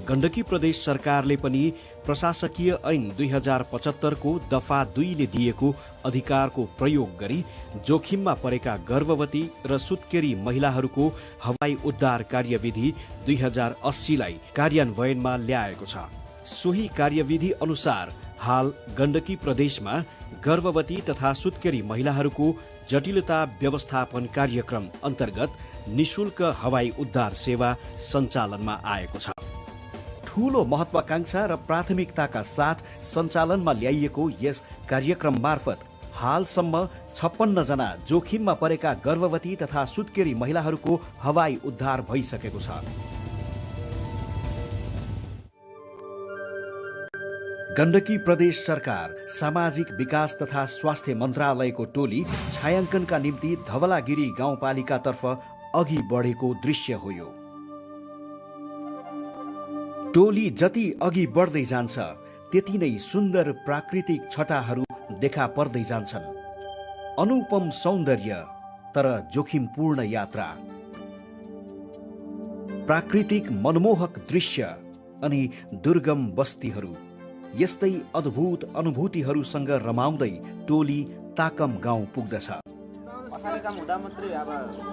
Speaker 18: गण्डकी प्रदेश सरकारले पनि प्रशासकीय ऐन 2075 को दफा 2 ले दिएको अधिकारको प्रयोग गरी जोखिममा परेका गर्भवती र सुत्केरी महिलाहरूको हवाई उद्धार कार्यविधि 2080 लाई कार्यान्वयनमा ल्याएको छ। सोही कार्यविधि अनुसार हाल गण्डकी प्रदेशमा गर्भवती तथा सुत्केरी महिलाहरूको जटिलता व्यवस्थापन कार्यक्रम अन्तर्गत निशुल्क हवाई उद्धार सेवा सञ्चालनमा आएको छ। ठूलो महत्वाकांक्षा र प्राथमिकताका साथ सञ्चालनमा ल्याइएको यस कार्यक्रम मार्फत हालसम्म 56 जना जोखिममा परेका गर्भवती तथा सुत्केरी महिलाहरूको हवाई उद्धार भइसकेको छ। गण्डकी प्रदेश सरकार सामाजिक विकास तथा स्वास्थ्य मन्त्रालयको टोली छायाङ्कनका निम्ति धवलागिरी गाउँपालिकातर्फ अघि बढेको दृश्य हो यो। टोली जति अघि बढ्दै जान्छ त्यति नै सुन्दर प्राकृतिक छटाहरू देखा पर्दै जान्छन्। अनुपम सौन्दर्य तर जोखिमपूर्ण यात्रा, प्राकृतिक मनमोहक दृश्य अनि दुर्गम बस्तीहरू, यस्तै अद्भुत अनुभूतिहरूसँग रमाउँदै टोली ताकम गाउँ पुग्दछ।
Speaker 21: कसाले काम हुँदा मात्रै अब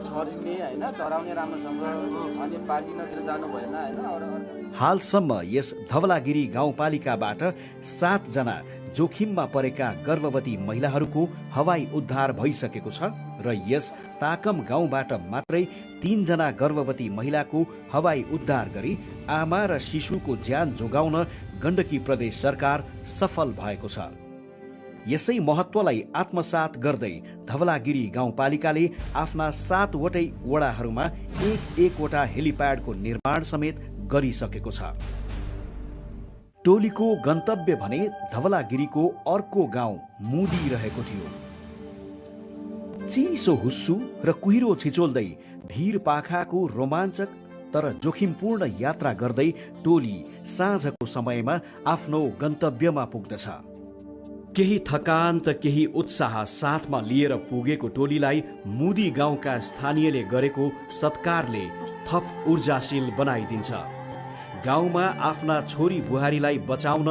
Speaker 21: छरिने हैन चराउने राम्रोसँग अनि बालिनतिर जानु भएन हैन।
Speaker 18: हालसम्म यस धवलागिरी गाउँपालिकाबाट 7 जना जोखिममा परेका गर्भवती महिलाहरूको हवाई उद्धार भइसकेको छ र यस ताकम गाउँबाट मात्रै 3 जना गर्भवती महिलाको हवाई उद्धार गरी आमा र शिशुको ज्यान जोगाउन गण्डकी प्रदेश सरकार सफल भएको छ। यसै महत्त्वलाई आत्मसात गर्दै धवलागिरी गाउँपालिकाले आफ्ना 7 वटै वडाहरूमा एक-एकवटा हेलिप्याडको निर्माण समेत गरिसकेको छ। टोलीको गन्तव्य भने धवलागिरीको अर्को गाउँ मुदी रहेको थियो। चिसो हुस्सु र कुहिरो छिचोल्दै भीर पाखाको रोमाञ्चक तर जोखिमपूर्ण यात्रा गर्दै टोली साँझको समयमा आफ्नो गन्तव्यमा पुग्दछ। केही थकान त केही उत्साह साथमा लिएर पुगेको टोलीलाई मुदी गाउँका स्थानीयले गरेको सत्कारले थप ऊर्जाशील बनाइदिन्छ। गाउँमा आफ्ना छोरी बुहारीलाई बचाउन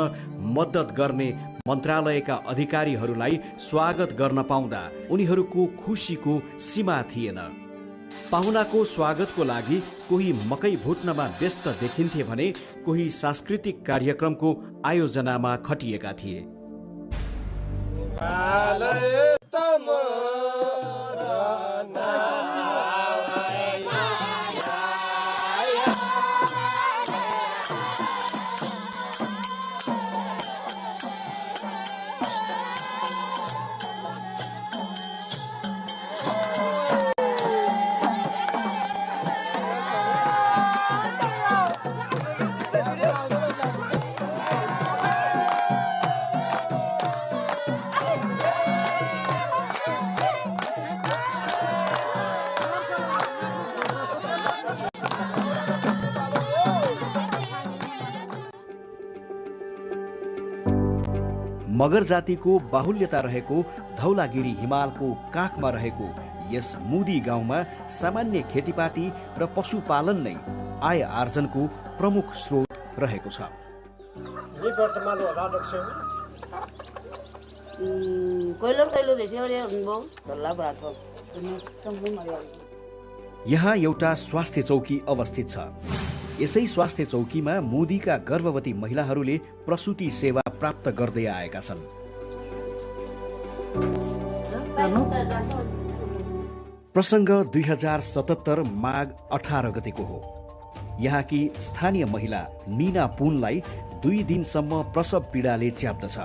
Speaker 18: मद्दत गर्ने मन्त्रालयका अधिकारीहरूलाई स्वागत गर्न पाउँदा उनीहरूको खुसीको सीमा थिएन। पाहुनाको स्वागतको लागि कोही मकै भुट्नमा व्यस्त देखिन्थे भने कोही सांस्कृतिक कार्यक्रमको आयोजनामा खटिएका थिए। मगर जातिको बाहुल्यता रहेको धौलागिरी हिमालको काखमा रहेको यस मुदी गाउँमा सामान्य खेतीपाती र पशुपालन नै आय आर्जनको प्रमुख स्रोत रहेको छ। यहाँ एउटा स्वास्थ्य चौकी अवस्थित छ। यसै स्वास्थ्य चौकीमा मुदीका गर्भवती महिलाहरूले प्रसुति सेवा प्राप्त गर्दै आएका छन्। प्रसङ्ग 2077 माघ 18 गतेको हो। यहाँकी स्थानीय महिला मीना पुनलाई 2 दिनसम्म प्रसव पीडाले च्याप्दछ।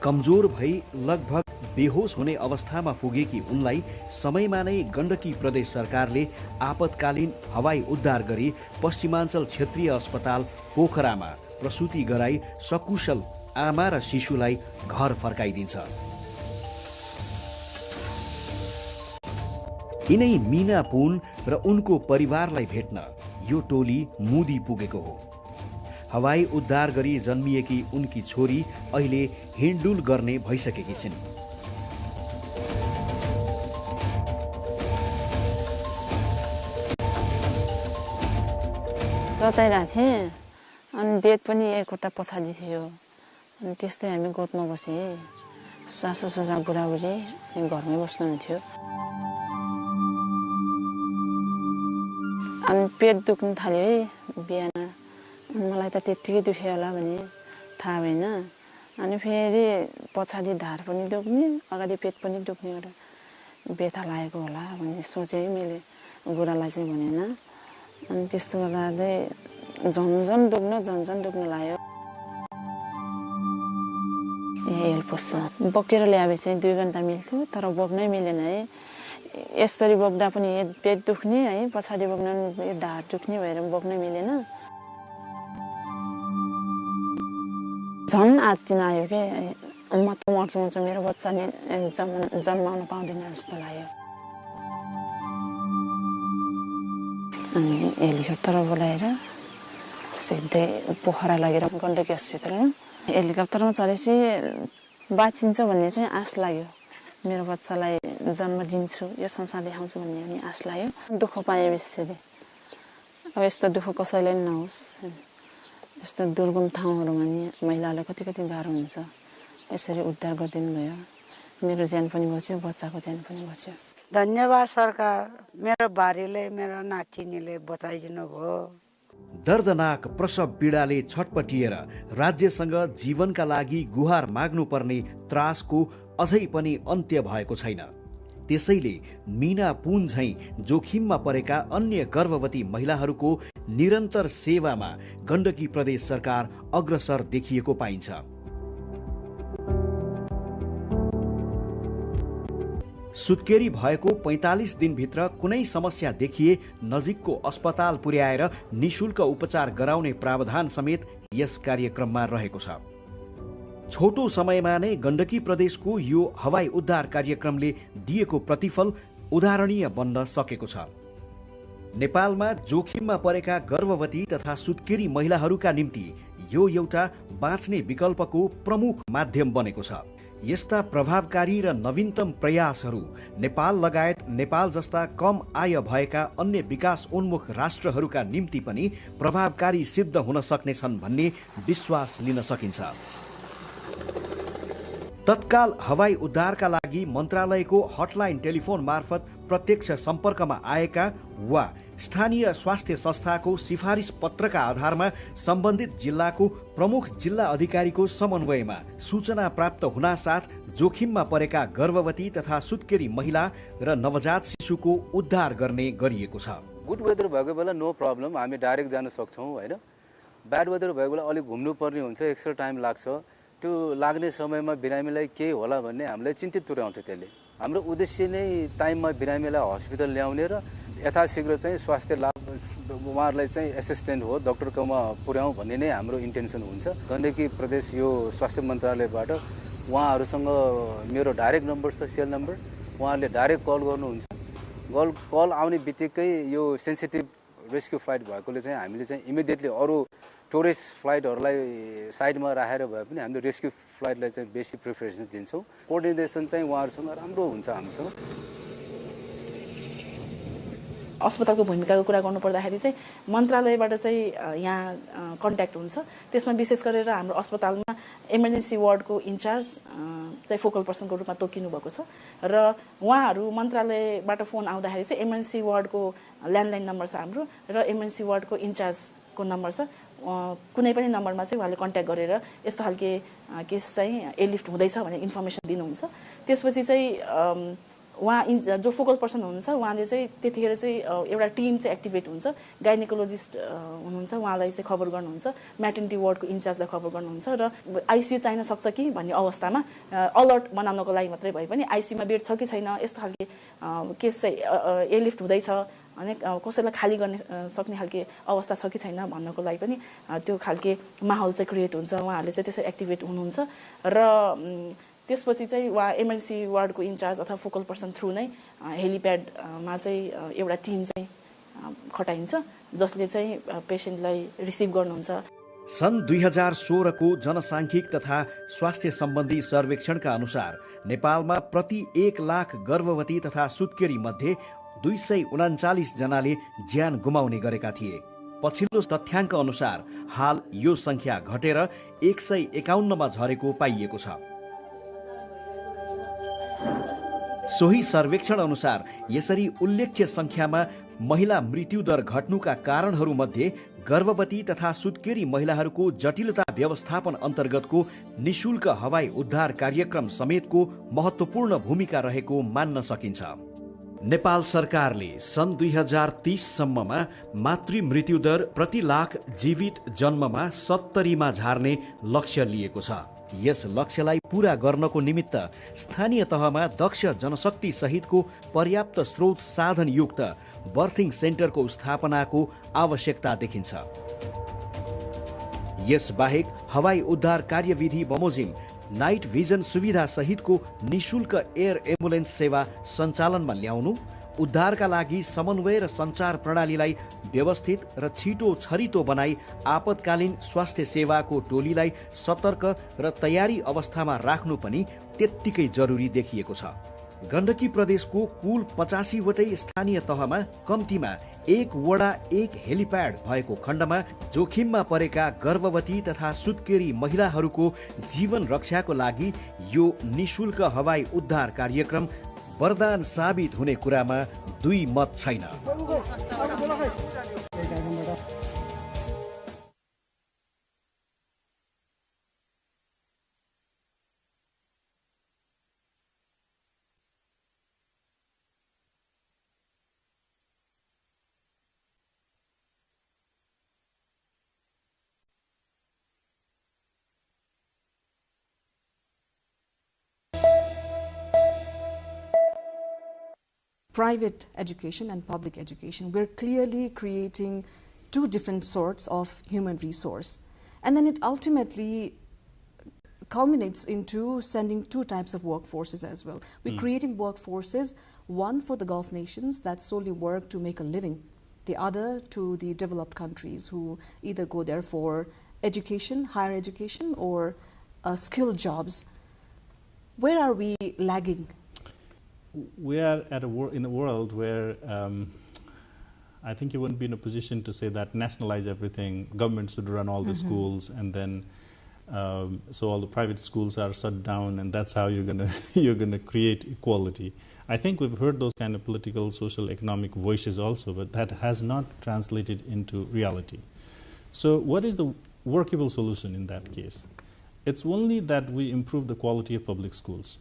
Speaker 18: कमजोर भई लगभग बेहोस हुने अवस्थामा पुगेकी उनलाई समयमा नै गण्डकी प्रदेश सरकारले आपतकालीन हवाई उद्धार गरी पश्चिमाञ्चल क्षेत्रीय अस्पताल पोखरामा प्रसुति गराई सकुशल आमा र शिशुलाई घर फर्काइदिन्छ। यिनै मीना पुन र उनको परिवारलाई भेट्न यो टोली मुदी पुगेको हो। हवाई उद्धार गरी जन्मिएकी उनकी छोरी अहिले हिँडडुल गर्ने भइसकेकी छिन्।
Speaker 22: चचाइरहेको थिएँ अनि डेट पनि एकवटा पछाडि थियो। अनि त्यस्तै हामी गोठमा बसेँ। सासु ससुरा बुढाबुढी घरमै बस्नुहुन्थ्यो। अनि पेट दुख्नु थाल्यो है बिहान। मलाई त त्यत्तिकै दुख्यो होला भने थाहा भएन। अनि फेरि पछाडि ढाड पनि दुख्ने अगाडि पेट पनि दुख्ने एउटा व्यथा लागेको होला भन्ने सोचेँ मैले। बुढालाई चाहिँ भनेन। अनि त्यस्तो गर्दा झन्झन दुख्न लाग्यो। हेल्पोसमा बोकेर ल्याए चाहिँ 2 घन्टा मिल्थ्यो तर बोक्नै मिलेन है। यसरी बोक्दा पनि पेट दुख्ने है पछाडि बोक्न ढाड दुख्ने भएर बोक्नै मिलेन। झन् आत्तिन आयो के म त मर्छु मेरो बच्चा नि जन्माउन पाउँदैन जस्तो लाग्यो। अनि हेलिकप्टर बोलाएर सिधै पोखरा लगेर गण्डकी हस्पिटलमा हेलिकप्टरमा चढेपछि बाँचिन्छ भन्ने चाहिँ आश लाग्यो। मेरो बच्चालाई जन्म दिन्छु यो संसार देखाउँछु भन्ने पनि आश लाग्यो। दुःख पाएँ बेसरी। अब यस्तो दुःख कसैलाई पनि नहोस्। यस्तो दुर्गम ठाउँहरूमा नि महिलालाई कति गाह्रो हुन्छ। यसरी उद्धार गरिदिनु भयो। मेरो ज्यान पनि बच्यो बच्चाको ज्यान पनि बच्यो।
Speaker 3: धन्यवाद सरकार, मेरो बारीले मेरो नातिनीले बचाइदिनु भयो।
Speaker 18: दर्दनाक प्रसव पीडाले छटपटिएर राज्यसँग जीवनका लागि गुहार माग्नुपर्ने त्रासको अझै पनि अन्त्य भएको छैन। त्यसैले मीना पुन झैं जोखिममा परेका अन्य गर्भवती महिलाहरूको निरन्तर सेवामा गण्डकी प्रदेश सरकार अग्रसर देखिएको पाइन्छ। सुत्केरी भएको 45 दिनभित्र कुनै समस्या देखिए नजिकको अस्पताल पुर्याएर निशुल्क उपचार गराउने प्रावधान समेत यस कार्यक्रममा रहेको छ। छोटो समयमा नै गण्डकी प्रदेशको यो हवाई उद्धार कार्यक्रमले दिएको प्रतिफल उदाहरणीय बन्न सकेको छ। नेपालमा जोखिममा परेका गर्भवती तथा सुत्केरी महिलाहरूका निम्ति यो एउटा बाँच्ने विकल्पको प्रमुख माध्यम बनेको छ। यस्ता प्रभावकारी र नवीनतम प्रयासहरू नेपाल लगायत नेपाल जस्ता कम आय भएका अन्य विकास उन्मुख राष्ट्रहरूका निम्ति पनि प्रभावकारी सिद्ध हुन सक्नेछन् भन्ने विश्वास लिन सकिन्छ। तत्काल हवाई उद्धारका लागि मन्त्रालयको हटलाइन टेलिफोन मार्फत प्रत्यक्ष सम्पर्कमा आएका वा स्थानीय स्वास्थ्य संस्थाको सिफारिस पत्रका आधारमा सम्बन्धित जिल्लाको प्रमुख जिल्ला अधिकारीको समन्वयमा सूचना प्राप्त हुनासाथ जोखिममा परेका गर्भवती तथा सुत्केरी महिला र नवजात शिशुको उद्धार गर्ने गरिएको छ।
Speaker 6: गुड वेदर भएको बेला नो प्रब्लम, हामी डाइरेक्ट जान सक्छौँ हैन। ब्याड वेदर भएको बेला अलिक घुम्नु पर्ने हुन्छ, एक्स्ट्रा टाइम लाग्छ। त्यो लाग्ने समयमा बिरामीलाई केही होला भन्ने हामीलाई चिन्तित तुर्याउँछ। त्यसले हाम्रो उद्देश्य नै टाइममा बिरामीलाई हस्पिटल ल्याउने र यथाशीघ्र चाहिँ स्वास्थ्य लाभ उहाँहरूलाई चाहिँ एसिस्टेन्ट हो डक्टरकोमा पुर्याउँ भन्ने नै हाम्रो इन्टेन्सन हुन्छ। गण्डकी प्रदेश यो स्वास्थ्य मन्त्रालयबाट उहाँहरूसँग मेरो डाइरेक्ट नम्बर छ, सेल नम्बर, उहाँहरूले डाइरेक्ट कल गर्नुहुन्छ। कल आउने बित्तिकै यो सेन्सिटिभ रेस्क्यु फ्लाइट भएकोले चाहिँ हामीले चाहिँ इमिडिएटली अरू टुरिस्ट फ्लाइटहरूलाई साइडमा राखेर भए पनि हामीले रेस्क्यु फ्लाइटलाई चाहिँ बेसी प्रिफरेन्स दिन्छौँ। कोअर्डिनेसन चाहिँ उहाँहरूसँग राम्रो हुन्छ हामीसँग।
Speaker 23: अस्पतालको भूमिकाको कुरा गर्नुपर्दाखेरि चाहिँ मन्त्रालयबाट चाहिँ यहाँ कन्ट्याक्ट हुन्छ। त्यसमा विशेष गरेर हाम्रो अस्पतालमा इमर्जेन्सी वार्डको इन्चार्ज चाहिँ फोकल पर्सनको रूपमा तोकिनु भएको छ र उहाँहरू मन्त्रालयबाट फोन आउँदाखेरि चाहिँ इमर्जेन्सी वार्डको ल्यान्डलाइन नम्बर छ हाम्रो र इमर्जेन्सी वार्डको इन्चार्जको नम्बर छ। कुनै पनि नम्बरमा चाहिँ उहाँले कन्ट्याक्ट गरेर यस्तो खालके केस चाहिँ एयरलिफ्ट हुँदैछ भने इन्फर्मेसन दिनुहुन्छ। त्यसपछि चाहिँ उहाँ जो फोकल पर्सन हुनुहुन्छ उहाँले चाहिँ त्यतिखेर चाहिँ एउटा टिम चाहिँ एक्टिभेट हुन्छ। गाइनेकोलोजिस्ट हुनुहुन्छ, उहाँलाई चाहिँ खबर गर्नुहुन्छ, म्याटर्निटी वार्डको इन्चार्जलाई खबर गर्नुहुन्छ र आइसियू चाहिन सक्छ कि भन्ने अवस्थामा अलर्ट बनाउनको लागि मात्रै भए पनि आइसियूमा बेड छ कि छैन, यस्तो खालके केस चाहिँ एयरलिफ्ट हुँदैछ अनि कसैलाई खाली गर्ने सक्ने खालके अवस्था छ कि छैन भन्नको लागि पनि त्यो खालके माहौल चाहिँ क्रिएट हुन्छ। उहाँहरूले चाहिँ त्यसरी एक्टिभेट हुनुहुन्छ र त्यसपछि चाहिँ उहाँ इमर्जेन्सी वार्डको इन्चार्ज अथवा फोकल पर्सन थ्रु नै हेलिप्याडमा चाहिँ एउटा टिम चाहिँ खटाइन्छ जसले चाहिँ पेसेन्टलाई रिसिभ गर्नुहुन्छ।
Speaker 18: सन् 2016 को जनसाङ्ख्यिक तथा स्वास्थ्य सम्बन्धी सर्वेक्षणका अनुसार नेपालमा प्रति 1 लाख गर्भवती तथा सुत्केरी मध्ये 239 जनाले ज्यान गुमाउने गरेका थिए। पछिल्लो तथ्याङ्क अनुसार हाल यो संख्या घटेर 151 मा झरेको पाइएको छ। सोही सर्वेक्षण अनुसार यसरी उल्लेख्य संख्यामा महिला मृत्युदर घट्नुका कारणहरूमध्ये गर्भवती तथा सुत्केरी महिलाहरूको जटिलता व्यवस्थापन अन्तर्गतको निशुल्क हवाई उद्धार कार्यक्रम समेतको महत्त्वपूर्ण भूमिका रहेको मान्न सकिन्छ। नेपाल सरकारले सन् 2030 सम्ममा मातृ मृत्युदर प्रति लाख जीवित जन्ममा 70 मा झार्ने लक्ष्य लिएको छ। यस लक्ष्यलाई पूरा गर्नको निमित्त स्थानीय तहमा दक्ष जनशक्ति सहितको पर्याप्त स्रोत साधन युक्त बर्थिङ सेन्टरको स्थापनाको आवश्यकता देखिन्छ। यस बाहेक हवाई उद्धार कार्यविधि बमोजिम नाइट भिजन सुविधा सहितको निशुल्क एयर एम्बुलेन्स सेवा सञ्चालनमा ल्याउनु, उद्धारका लागि समन्वय र सञ्चार प्रणालीलाई व्यवस्थित र छिटो छरितो बनाई आपतकालीन स्वास्थ्य सेवाको टोलीलाई सतर्क र तयारी अवस्थामा राख्नु पनि त्यत्तिकै जरुरी देखिएको छ। गण्डकी प्रदेशको कुल 85 वटै स्थानीय तहमा कम्तीमा 1 वडा 1 हेलिप्याड भएको खण्डमा जोखिममा परेका गर्भवती तथा सुत्केरी महिलाहरूको जीवन रक्षाको लागि यो निशुल्क हवाई उद्धार कार्यक्रम वरदान साबित हुने कुरामा दुई मत छैन।
Speaker 1: Private education and public education, we're clearly creating two different sorts of human resource. And then it ultimately culminates into sending two types of workforces as well. We're creating workforces, one for the Gulf nations that solely work to make a living, the other to the developed countries who either go there for education, higher education, or skilled jobs. Where are we lagging?
Speaker 5: We are at in a world where I think you wouldn't be in a position to say that nationalize everything, government should run all the schools, and then so all the private schools are shut down, and that's how you're gonna create equality. I think we've heard those kind of political, social, economic voices also, but that has not translated into reality. So what is the workable solution in that case? It's only that we improve the quality of public schools.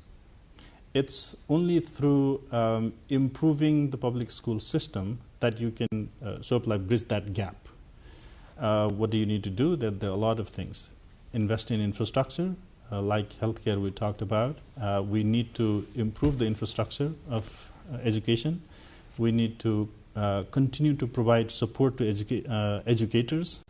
Speaker 5: It's only through improving the public school system that you can sort of like bridge that gap. What do you need to do? There are a lot of things. Invest in infrastructure, like healthcare we talked about. We need to improve the infrastructure of education. We need to continue to provide support to educators.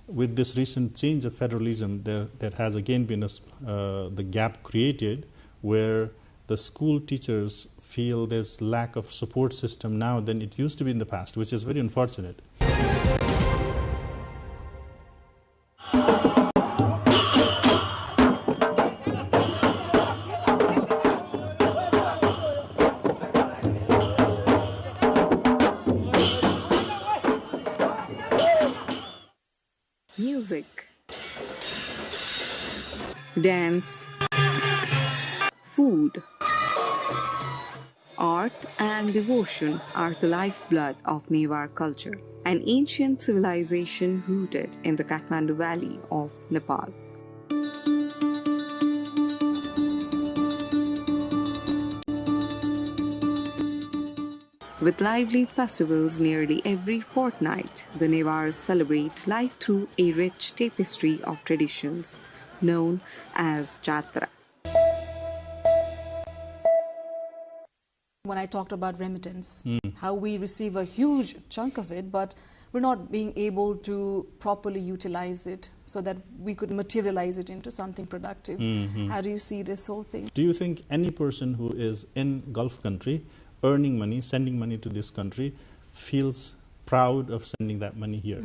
Speaker 5: With this recent change of federalism, there has again been the gap created where the school teachers feel there's lack of support system now than it used to be in the past, which is very unfortunate.
Speaker 4: Music, dance, food, art and devotion are the lifeblood of Newar culture, an ancient civilization rooted in the Kathmandu Valley of Nepal. With lively festivals nearly every fortnight, the Newars celebrate life through a rich tapestry of traditions known as Jatra.
Speaker 1: When I talked about remittance, how we receive a huge chunk of it, but we're not being able to properly utilize it so that we could materialize it into something productive. How do you see this whole thing?
Speaker 5: Do you think any person who is in Gulf country, earning money, sending money to this country, feels proud of sending that money here?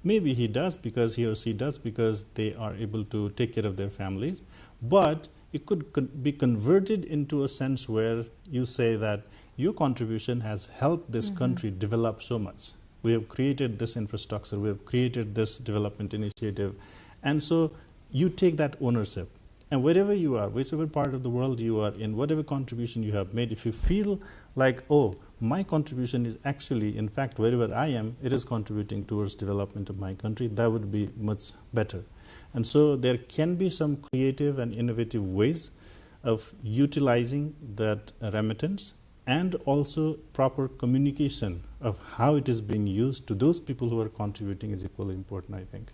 Speaker 5: Maybe he does because he or she does because they are able to take care of their families, but it could be converted into a sense where you say that your contribution has helped this country develop so much. We have created this infrastructure, we have created this development initiative, and so you take that ownership. And wherever you are, whichever part of the world you are in, whatever contribution you have made, if you feel like, oh, my contribution is actually, in fact, wherever I am, it is contributing towards development of my country, that would be much better. And so there can be some creative and innovative ways of utilizing that remittance, and also proper communication of how it is being used to those people who are contributing is equally important, I think.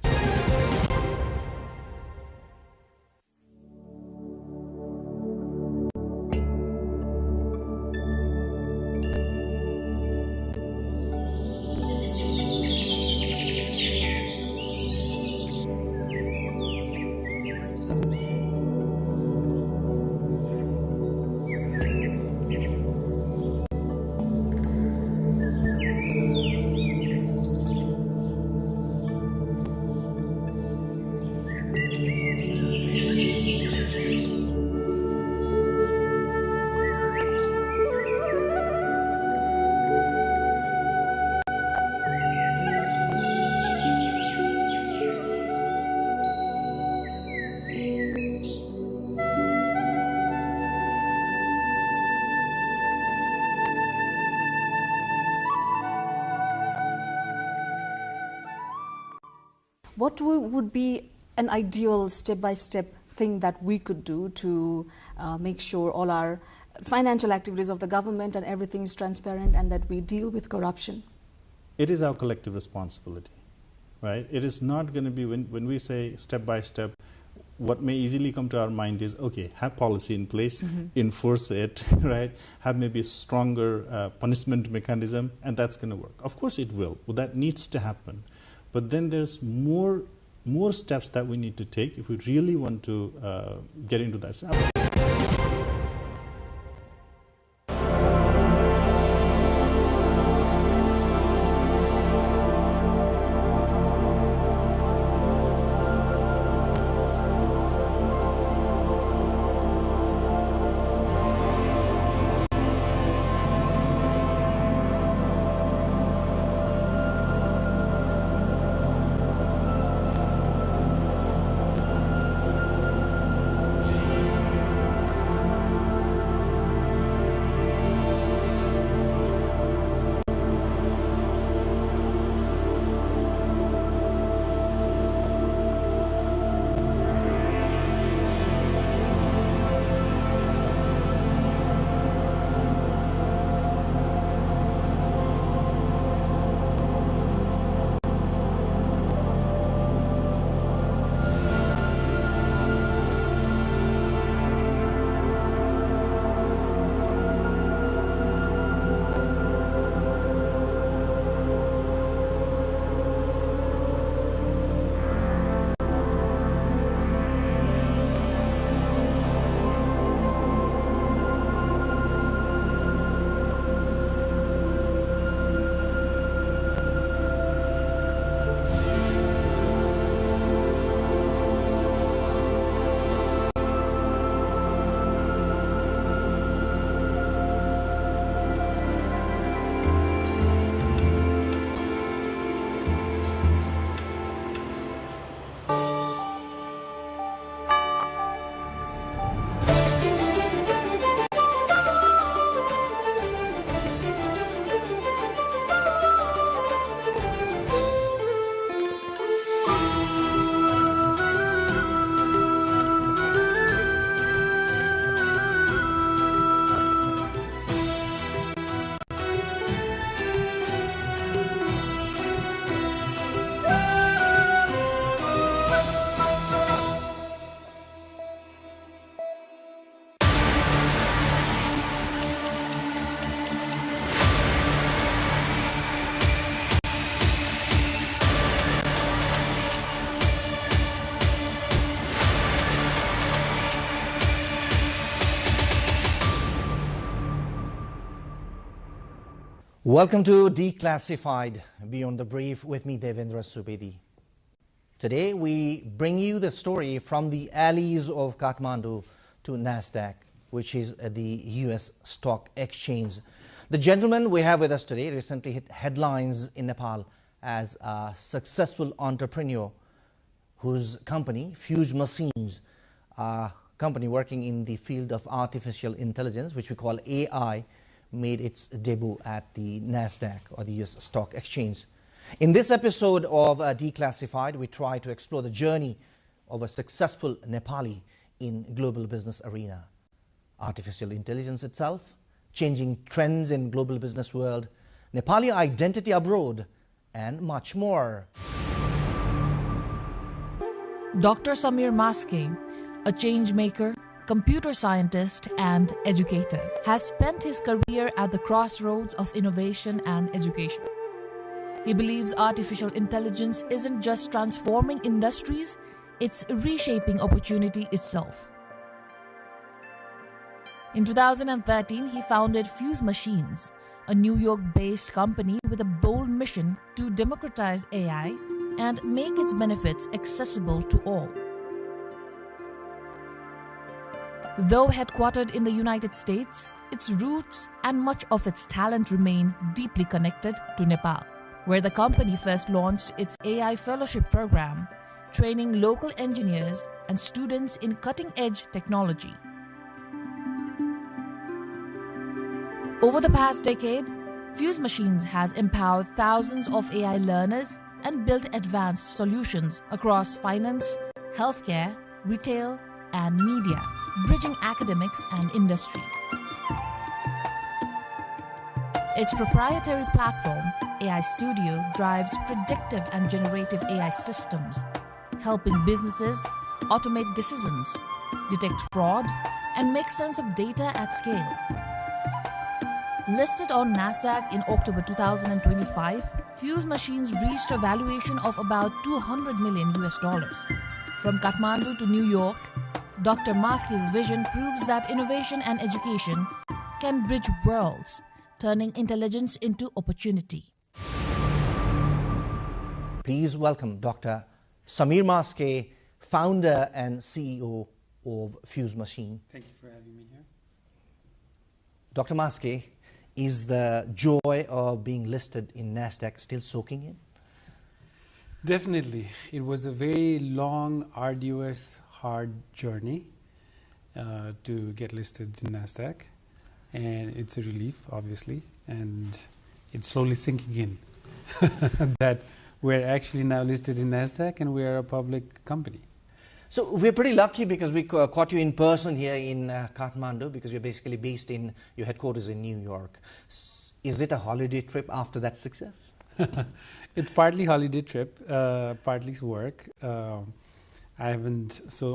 Speaker 1: What would be an ideal step-by-step thing that we could do to make sure all our financial activities of the government and everything is transparent and that we deal with corruption?
Speaker 5: It is our collective responsibility, right? It is not going to be, when we say step-by-step, what may easily come to our mind is, okay, have policy in place, enforce it, right? Have maybe a stronger punishment mechanism, and that's going to work. Of course it will. Well, that needs to happen. But then there's more steps that we need to take if we really want to get into that.
Speaker 7: Welcome to Declassified Beyond the Brief with me, Devendra Subedi. Today we bring you the story from the alleys of Kathmandu to NASDAQ, which is the US stock exchange. The gentleman we have with us today recently hit headlines in Nepal as a successful entrepreneur whose company, Fuse Machines, a company working in the field of artificial intelligence, which we call AI, made its debut at the NASDAQ or the US stock exchange. In this episode of Declassified, we try to explore the journey of a successful Nepali in global business arena. Artificial intelligence itself, changing trends in global business world, Nepali identity abroad, and much more.
Speaker 2: Dr. Samir Maske, a change maker, computer scientist and educator, has spent his career at the crossroads of innovation and education. He believes artificial intelligence isn't just transforming industries, it's reshaping opportunity itself. In 2013, he founded Fuse Machines, a New York-based company with a bold mission to democratize AI and make its benefits accessible to all. Though headquartered in the United States, its roots and much of its talent remain deeply connected to Nepal, where the company first launched its AI fellowship program, training local engineers and students in cutting-edge technology. Over the past decade, Fuse Machines has empowered thousands of AI learners and built advanced solutions across finance, healthcare, retail, and media, bridging academics and industry. Its proprietary platform, AI Studio, drives predictive and generative AI systems, helping businesses automate decisions, detect fraud, and make sense of data at scale. Listed on NASDAQ in October 2025, Fuse Machines reached a valuation of about $200 million. From Kathmandu to New York, Dr. Maski's vision proves that innovation and education can bridge worlds, turning intelligence into opportunity.
Speaker 7: Please welcome Dr. Samir Maske, founder and CEO of Fuse Machine.
Speaker 8: Thank you for having me here.
Speaker 7: Dr. Maske, is the joy of being listed in NASDAQ still soaking in?
Speaker 8: Definitely. It was a very long, arduous, hard journey to get listed in NASDAQ. And it's a relief, obviously, and it's slowly sinking in that we're actually now listed in NASDAQ and we're a public company.
Speaker 7: So we're pretty lucky because we caught you in person here in Kathmandu, because you're basically based in your headquarters in New York. Is it a holiday trip after that success?
Speaker 8: It's partly holiday trip, partly work. So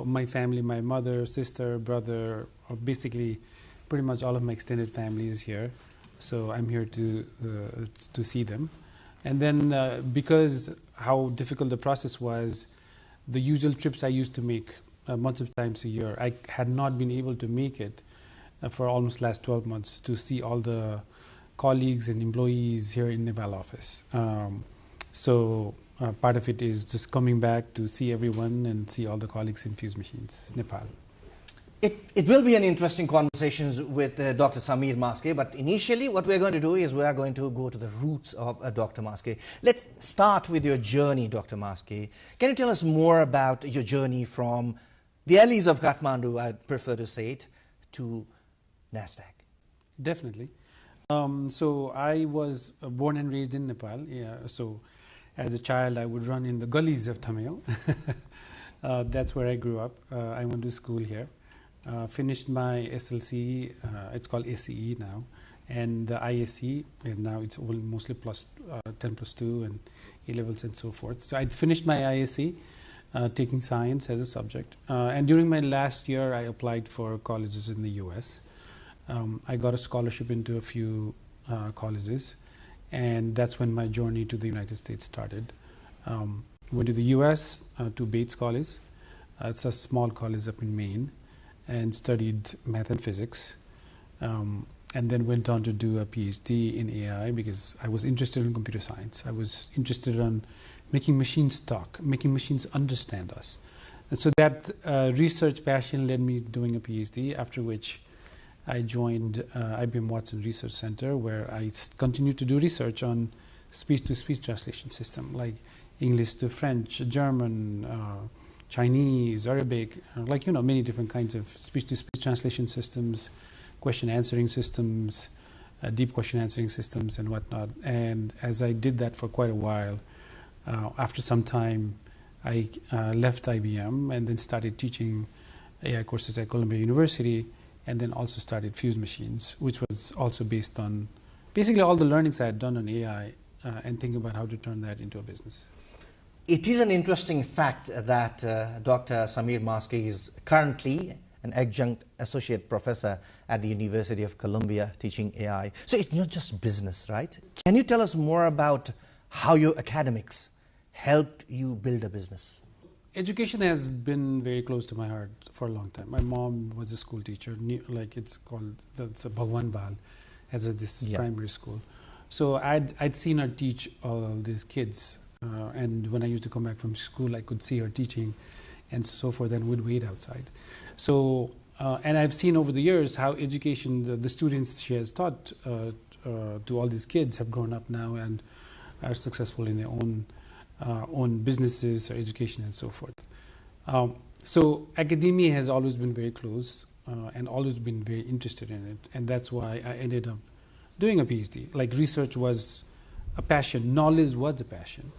Speaker 8: my family, my mother, sister, brother, basically pretty much all of my extended family is here. So I'm here to see them. And then because how difficult the process was, the usual trips I used to make multiple times a year, I had not been able to make it for almost last 12 months to see all the colleagues and employees here in Nepal office. So part of it is just coming back to see everyone and see all the colleagues in Fuse Machines, Nepal.
Speaker 7: It will be an interesting conversation with Dr. Samir Maske, but initially what we're going to do is we are going to go to the roots of Dr. Maske. Let's start with your journey, Dr. Maske. Can you tell us more about your journey from the alleys of Kathmandu, I'd prefer to say it, to NASDAQ?
Speaker 8: Definitely. So I was born and raised in Nepal. Yeah, so as a child, I would run in the gullies of Tamil. That's where I grew up. I went to school here. Finished my SLC, it's called ACE now, and the ISC, and now it's mostly plus 10 plus 2 and A-levels and so forth. So I finished my ISC, taking science as a subject. And during my last year, I applied for colleges in the US. I got a scholarship into a few colleges, and that's when my journey to the United States started. Went to the US, to Bates College. It's a small college up in Maine, and studied math and physics, and then went on to do a PhD in AI because I was interested in computer science. I was interested in making machines talk, making machines understand us. And so that research passion led me doing a PhD, after which I joined IBM Watson Research Center, where I continued to do research on speech-to-speech translation system, like English to French, German, Chinese, Arabic, many different kinds of speech-to-speech translation systems, question answering systems, deep question answering systems and whatnot. And as I did that for quite a while, after some time, I left IBM and then started teaching AI courses at Columbia University, and then also started Fuse Machines, which was also based on basically all the learnings I had done on AI and thinking about how to turn that into a business.
Speaker 7: It is an interesting fact that Dr. Samir Maske is currently an adjunct associate professor at the University of Columbia teaching AI. So it's not just business, right? Can you tell us more about how your academics helped you build a business?
Speaker 8: Education has been very close to my heart for a long time. My mom was a school teacher, it's a Bhagwan Bal, as this primary school. So I'd seen her teach all these kids. And when I used to come back from school, I could see her teaching and so forth, and would wait outside. So, and I've seen over the years how education, the students she has taught to all these kids have grown up now and are successful in their own businesses or education and so forth. So academia has always been very close and always been very interested in it. And that's why I ended up doing a PhD. Like, research was a passion, knowledge was a passion.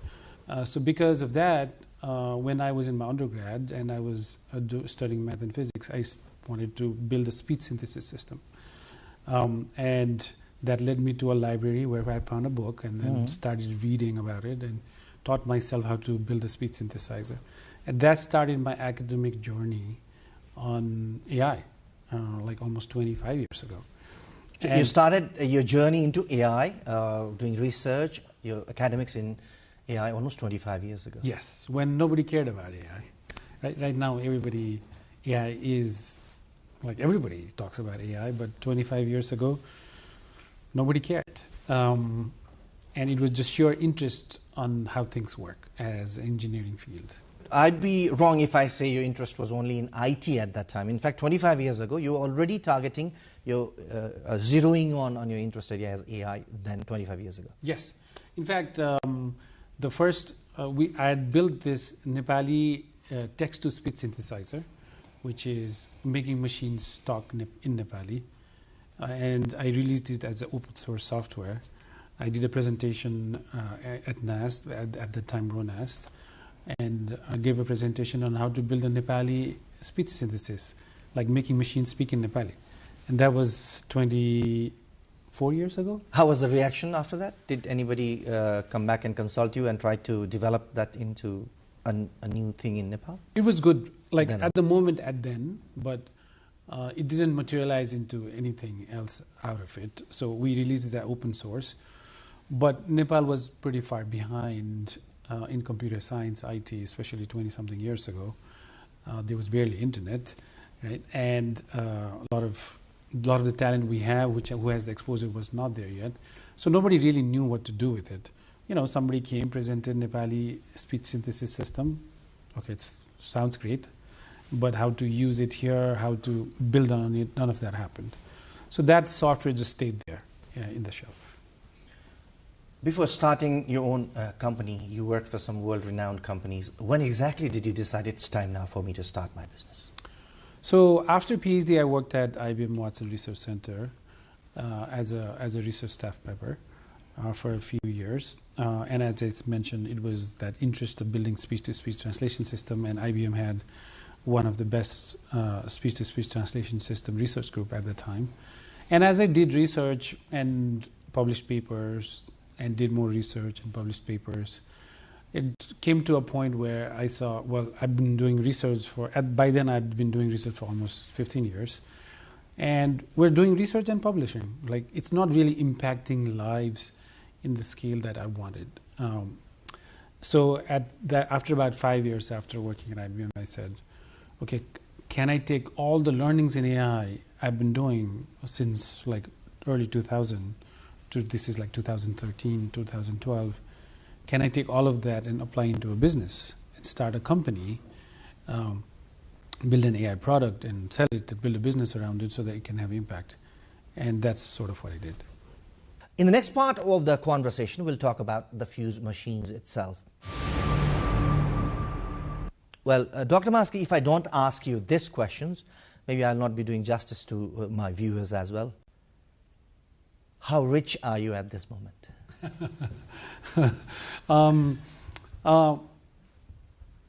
Speaker 8: So because of that, when I was in my undergrad and I was studying math and physics, I wanted to build a speech synthesis system. And that led me to a library where I found a book and then started reading about it and taught myself how to build a speech synthesizer. And that started my academic journey on AI, like almost 25 years ago.
Speaker 7: So you started your journey into AI, doing research, your academics in AI almost 25 years ago.
Speaker 8: Yes, when nobody cared about AI. Right now, AI is, like everybody talks about AI, but 25 years ago, nobody cared. And it was just sheer interest on how things work as an engineering field.
Speaker 7: I'd be wrong if I say your interest was only in IT at that time. In fact, 25 years ago, you were already targeting your zeroing on your interest area as AI than 25 years ago.
Speaker 8: Yes. In fact, the first, I had built this Nepali text-to-speech synthesizer, which is making machines talk in Nepali. And I released it as an open source software. I did a presentation at NAST, at the time RONAST, and I gave a presentation on how to build a Nepali speech synthesis, like making machines speak in Nepali. And that was 24 years ago.
Speaker 7: How was the reaction after that? Did anybody come back and consult you and try to develop that into a new thing in Nepal?
Speaker 8: It was good, like then, at the moment but it didn't materialize into anything else out of it. So we released that open source. But Nepal was pretty far behind in computer science, IT, especially 20-something years ago. There was barely internet, right? And a lot of the talent we have, who has the exposure, was not there yet. So nobody really knew what to do with it. You know, somebody came, presented Nepali speech synthesis system. Okay, it sounds great, but how to use it here, how to build on it, none of that happened. So that software just stayed there in the shelf.
Speaker 7: Before starting your own company, you worked for some world-renowned companies. When exactly did you decide it's time now for me to start my business?
Speaker 8: So after PhD, I worked at IBM Watson Research Center as a research staff member for a few years. And as I mentioned, it was that interest of building speech-to-speech translation system, and IBM had one of the best speech-to-speech translation system research group at the time. And as I did research and published papers, and did more research and published papers, it came to a point where I saw, well, I've been doing research by then I'd been doing research for almost 15 years. And we're doing research and publishing. Like, it's not really impacting lives in the scale that I wanted. So after about 5 years after working at IBM, I said, okay, can I take all the learnings in AI I've been doing since like early 2000, this is like 2013, 2012. Can I take all of that and apply into a business and start a company, build an AI product and sell it, to build a business around it so that it can have impact? And that's sort of what I did.
Speaker 7: In the next part of the conversation, we'll talk about the Fuse machines itself. Well, Dr. Maski, if I don't ask you these questions, maybe I'll not be doing justice to my viewers as well. How rich are you at this moment?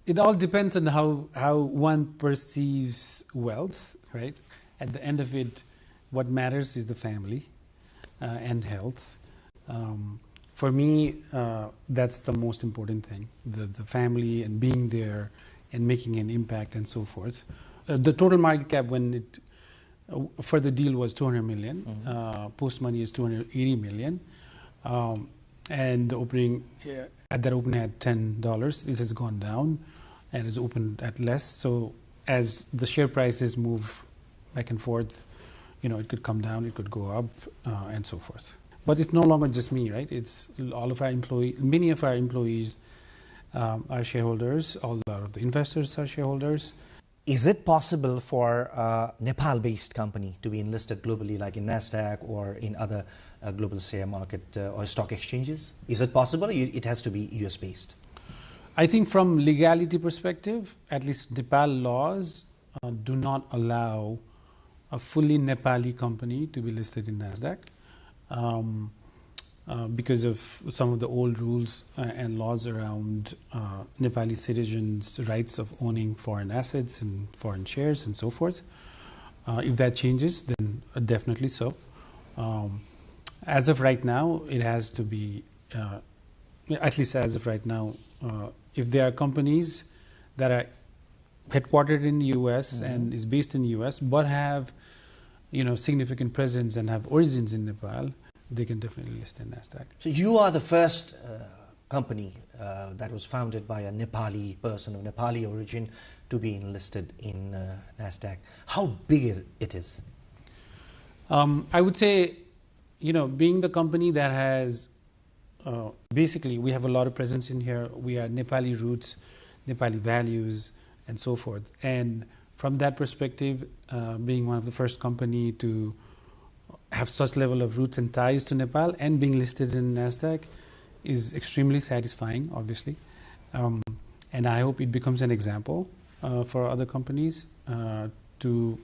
Speaker 8: It all depends on how one perceives wealth, right? At the end of it, what matters is the family and health. For me, that's the most important thing, the family and being there and making an impact and so forth. The total market cap for the deal was 200 million. Post money is 280 million. And the opening, at that opening had $10. It has gone down and is opened at less. So as the share prices move back and forth, you know, it could come down, it could go up, and so forth. But it's no longer just me, right? It's all of our employees, many of our employees are shareholders, all of the investors are shareholders.
Speaker 7: Is it possible for a Nepal-based company to be enlisted globally, like in NASDAQ or in other global share market or stock exchanges? Is it possible? It has to be US-based.
Speaker 8: I think from legality perspective, at least Nepal laws do not allow a fully Nepali company to be listed in NASDAQ. because of some of the old rules and laws around Nepali citizens' rights of owning foreign assets and foreign shares and so forth. If that changes, then definitely so. As of right now, it has to be, at least as of right now, if there are companies that are headquartered in the US and is based in the US, but have significant presence and have origins in Nepal, they can definitely list in NASDAQ.
Speaker 7: So you are the first company that was founded by a Nepali person of Nepali origin to be enlisted in NASDAQ. How big is it?
Speaker 8: I would say, being the company that has, basically we have a lot of presence in here. We are Nepali roots, Nepali values, and so forth. And from that perspective, being one of the first company to have such level of roots and ties to Nepal and being listed in NASDAQ is extremely satisfying, obviously. And I hope it becomes an example for other companies to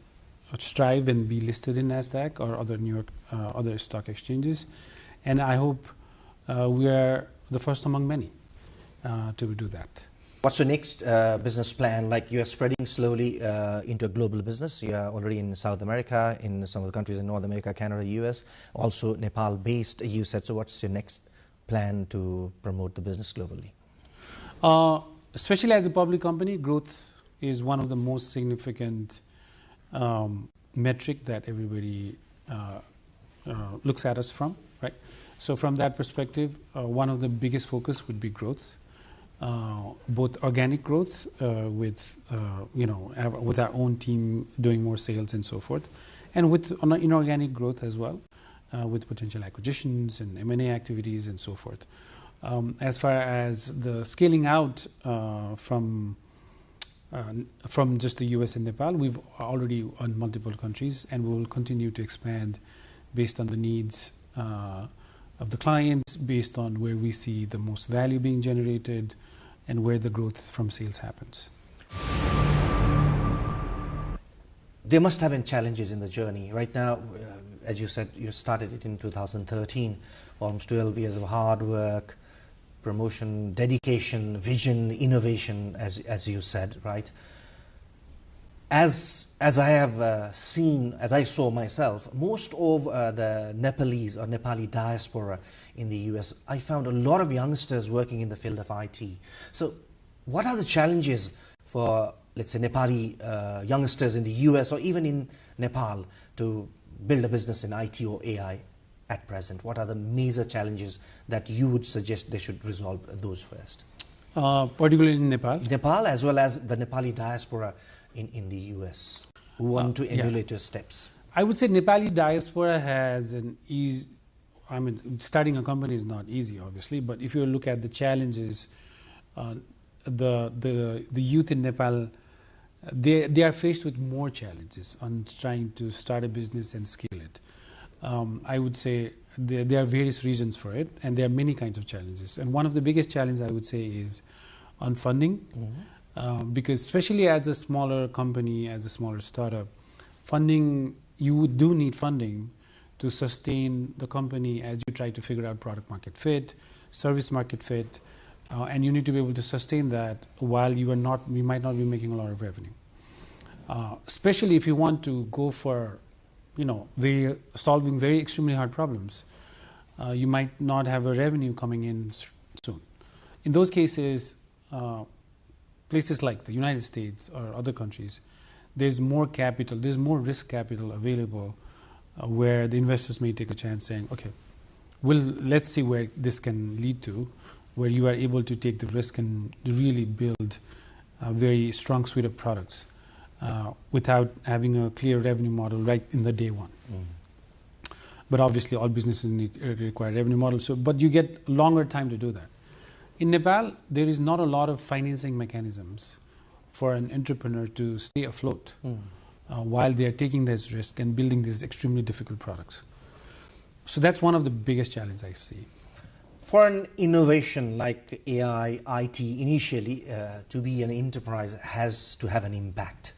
Speaker 8: strive and be listed in NASDAQ or other New York, other stock exchanges. And I hope we are the first among many to do that.
Speaker 7: What's your next business plan? Like, you are spreading slowly into a global business. You are already in South America, in some of the countries in North America, Canada, US, also Nepal based, you said. So what's your next plan to promote the business globally?
Speaker 8: Especially as a public company, growth is one of the most significant metric that everybody looks at us from, right? So from that perspective, one of the biggest focus would be growth. Both organic growth with our own team doing more sales and so forth, and with inorganic growth as well, with potential acquisitions and M&A activities and so forth. As far as the scaling out from just the US and Nepal, we've already on multiple countries, and we will continue to expand based on the needs of the clients, based on where we see the most value being generated and where the growth from sales happens.
Speaker 7: There must have been challenges in the journey. Right now, as you said, you started it in 2013, almost 12 years of hard work, promotion, dedication, vision, innovation, as you said, right? As I have seen, as I saw myself, most of the Nepalese or Nepali diaspora in the US, I found a lot of youngsters working in the field of IT. So what are the challenges for, let's say, Nepali youngsters in the US or even in Nepal to build a business in IT or AI at present? What are the major challenges that you would suggest they should resolve those first?
Speaker 8: Particularly in Nepal?
Speaker 7: Nepal, as well as the Nepali diaspora in the US who want to emulate your steps.
Speaker 8: I would say Nepali diaspora has an easy, starting a company is not easy, obviously, but if you look at the challenges, the youth in Nepal, they are faced with more challenges on trying to start a business and scale it. I would say there are various reasons for it, and there are many kinds of challenges. And one of the biggest challenges, I would say, is on funding. Because especially as a smaller company, as a smaller startup, funding, you do need funding to sustain the company as you try to figure out product market fit, service market fit, and you need to be able to sustain that while you might not be making a lot of revenue. Especially if you want to go for, solving very extremely hard problems, you might not have a revenue coming in soon. In those cases, places like the United States or other countries, there's more capital, there's more risk capital available where the investors may take a chance saying, okay, let's see where this can lead to, where you are able to take the risk and really build a very strong suite of products without having a clear revenue model right in the day one. But obviously all businesses require revenue models, but you get longer time to do that. In Nepal, there is not a lot of financing mechanisms for an entrepreneur to stay afloat while they are taking this risk and building these extremely difficult products. So that's one of the biggest challenges I see.
Speaker 7: For an innovation like AI, IT, initially, to be an enterprise has to have an impact.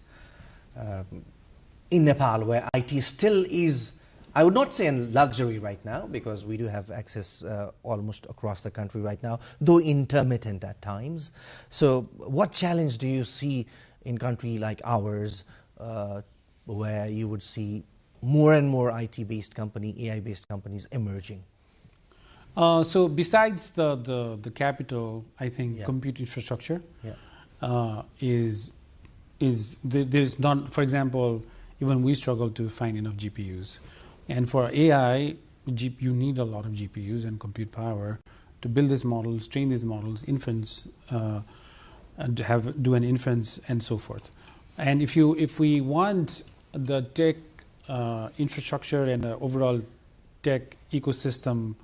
Speaker 7: In Nepal, where IT still is I would not say a luxury right now, because we do have access almost across the country right now, though intermittent at times. So what challenge do you see in country like ours, where you would see more and more IT-based company, AI-based companies emerging?
Speaker 8: So besides the capital, I think compute infrastructure there's not, for example, even we struggle to find enough GPUs. And for AI, you need a lot of GPUs and compute power to build these models, train these models, inference, and do an inference and so forth. And if we want the tech infrastructure and the overall tech ecosystem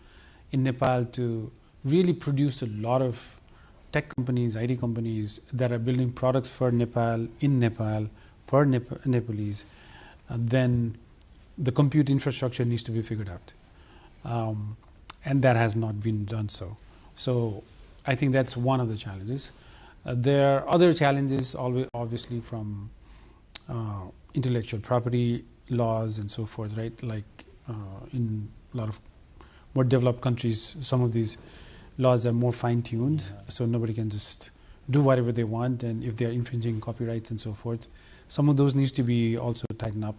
Speaker 8: in Nepal to really produce a lot of tech companies, IT companies that are building products for Nepal, in Nepal, for Nepalese, then the compute infrastructure needs to be figured out. And that has not been done so. So I think that's one of the challenges. There are other challenges, obviously, from intellectual property laws and so forth, right? Like in a lot of more developed countries, some of these laws are more fine-tuned, so nobody can just do whatever they want, and if they are infringing copyrights and so forth, some of those needs to be also tightened up,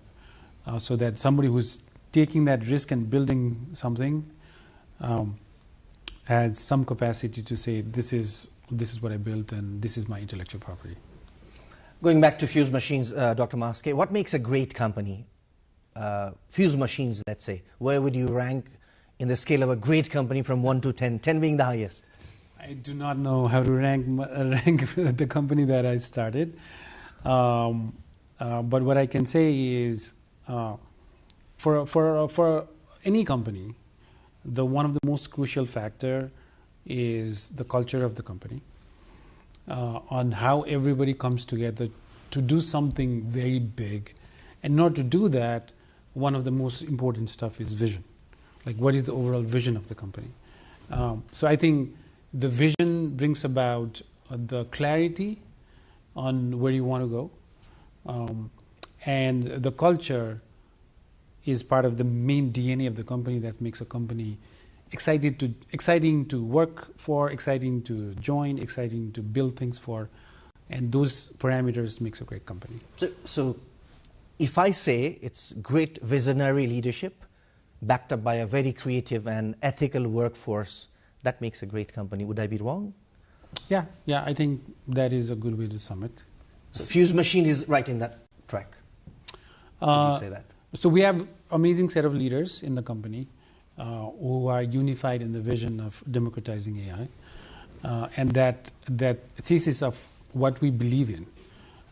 Speaker 8: so that somebody who's taking that risk and building something has some capacity to say, this is what I built and this is my intellectual property.
Speaker 7: Going back to Fuse Machines, Dr. Maske, what makes a great company? Fuse Machines, let's say, where would you rank in the scale of a great company from 1 to 10, 10 being the highest?
Speaker 8: I do not know how to rank the company that I started. But what I can say is, for any company, one of the most crucial factor is the culture of the company, on how everybody comes together to do something very big. And in order to do that, one of the most important stuff is vision. Like, what is the overall vision of the company? So I think the vision brings about the clarity on where you want to go. And the culture is part of the main DNA of the company that makes a company exciting to work for, exciting to join, exciting to build things for. And those parameters makes a great company.
Speaker 7: So if I say it's great visionary leadership, backed up by a very creative and ethical workforce, that makes a great company. Would I be wrong?
Speaker 8: Yeah, I think that is a good way to sum it.
Speaker 7: So Fuse Machine is right in that track. Would you say that?
Speaker 8: So we have amazing set of leaders in the company who are unified in the vision of democratizing AI, and that thesis of what we believe in,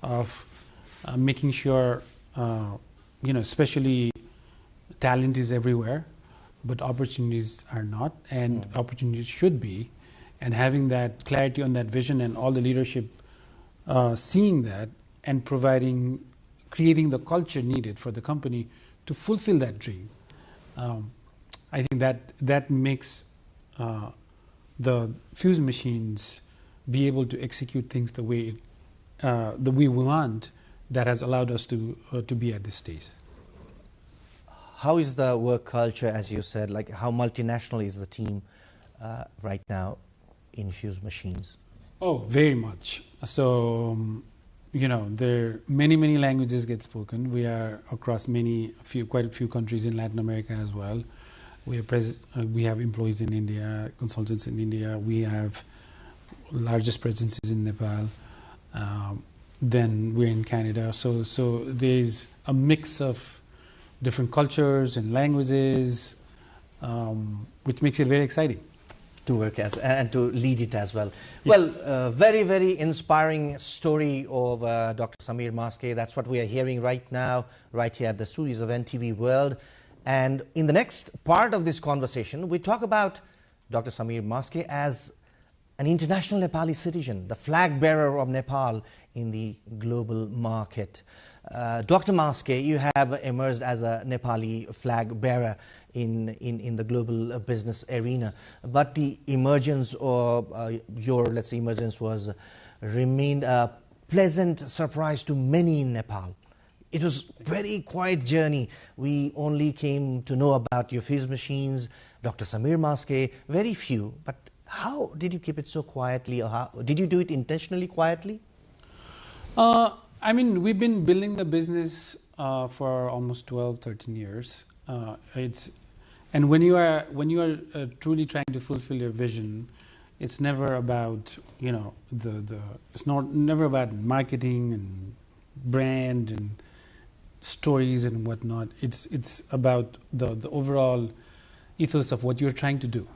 Speaker 8: of making sure, especially talent is everywhere, but opportunities are not, and opportunities should be, and having that clarity on that vision and all the leadership seeing that and creating the culture needed for the company to fulfill that dream. I think that makes the Fuse Machines be able to execute things the way we want, that has allowed us to be at this stage.
Speaker 7: How is the work culture, as you said, like how multinational is the team right now in Fuse Machines?
Speaker 8: Oh, very much. So, there many languages get spoken. We are across quite a few countries in Latin America as well. We have employees in India, consultants in India. We have largest presences in Nepal. Then we're in Canada. So there's a mix of different cultures and languages, which makes it very exciting
Speaker 7: to work as and to lead it as well. Yes. Well, very inspiring story of Dr. Samir Maske. That's what we are hearing right now, right here at the studios of NTV World. And in the next part of this conversation, we talk about Dr. Samir Maske as an international Nepali citizen, the flag bearer of Nepal in the global market. Dr. Maske, you have emerged as a Nepali flag bearer in the global business arena, but the emergence or your, let's say, emergence remained a pleasant surprise to many in Nepal. It was very quiet journey. We only came to know about your fuse machines, Dr. Samir Maske, very few. But how did you keep it so quietly, or how did you do it intentionally quietly?
Speaker 8: I mean, we've been building the business for almost 12, 13 years. And when you are truly trying to fulfill your vision, it's never about, you know, it's never about marketing and brand and stories and whatnot. It's about the overall ethos of what you're trying to do,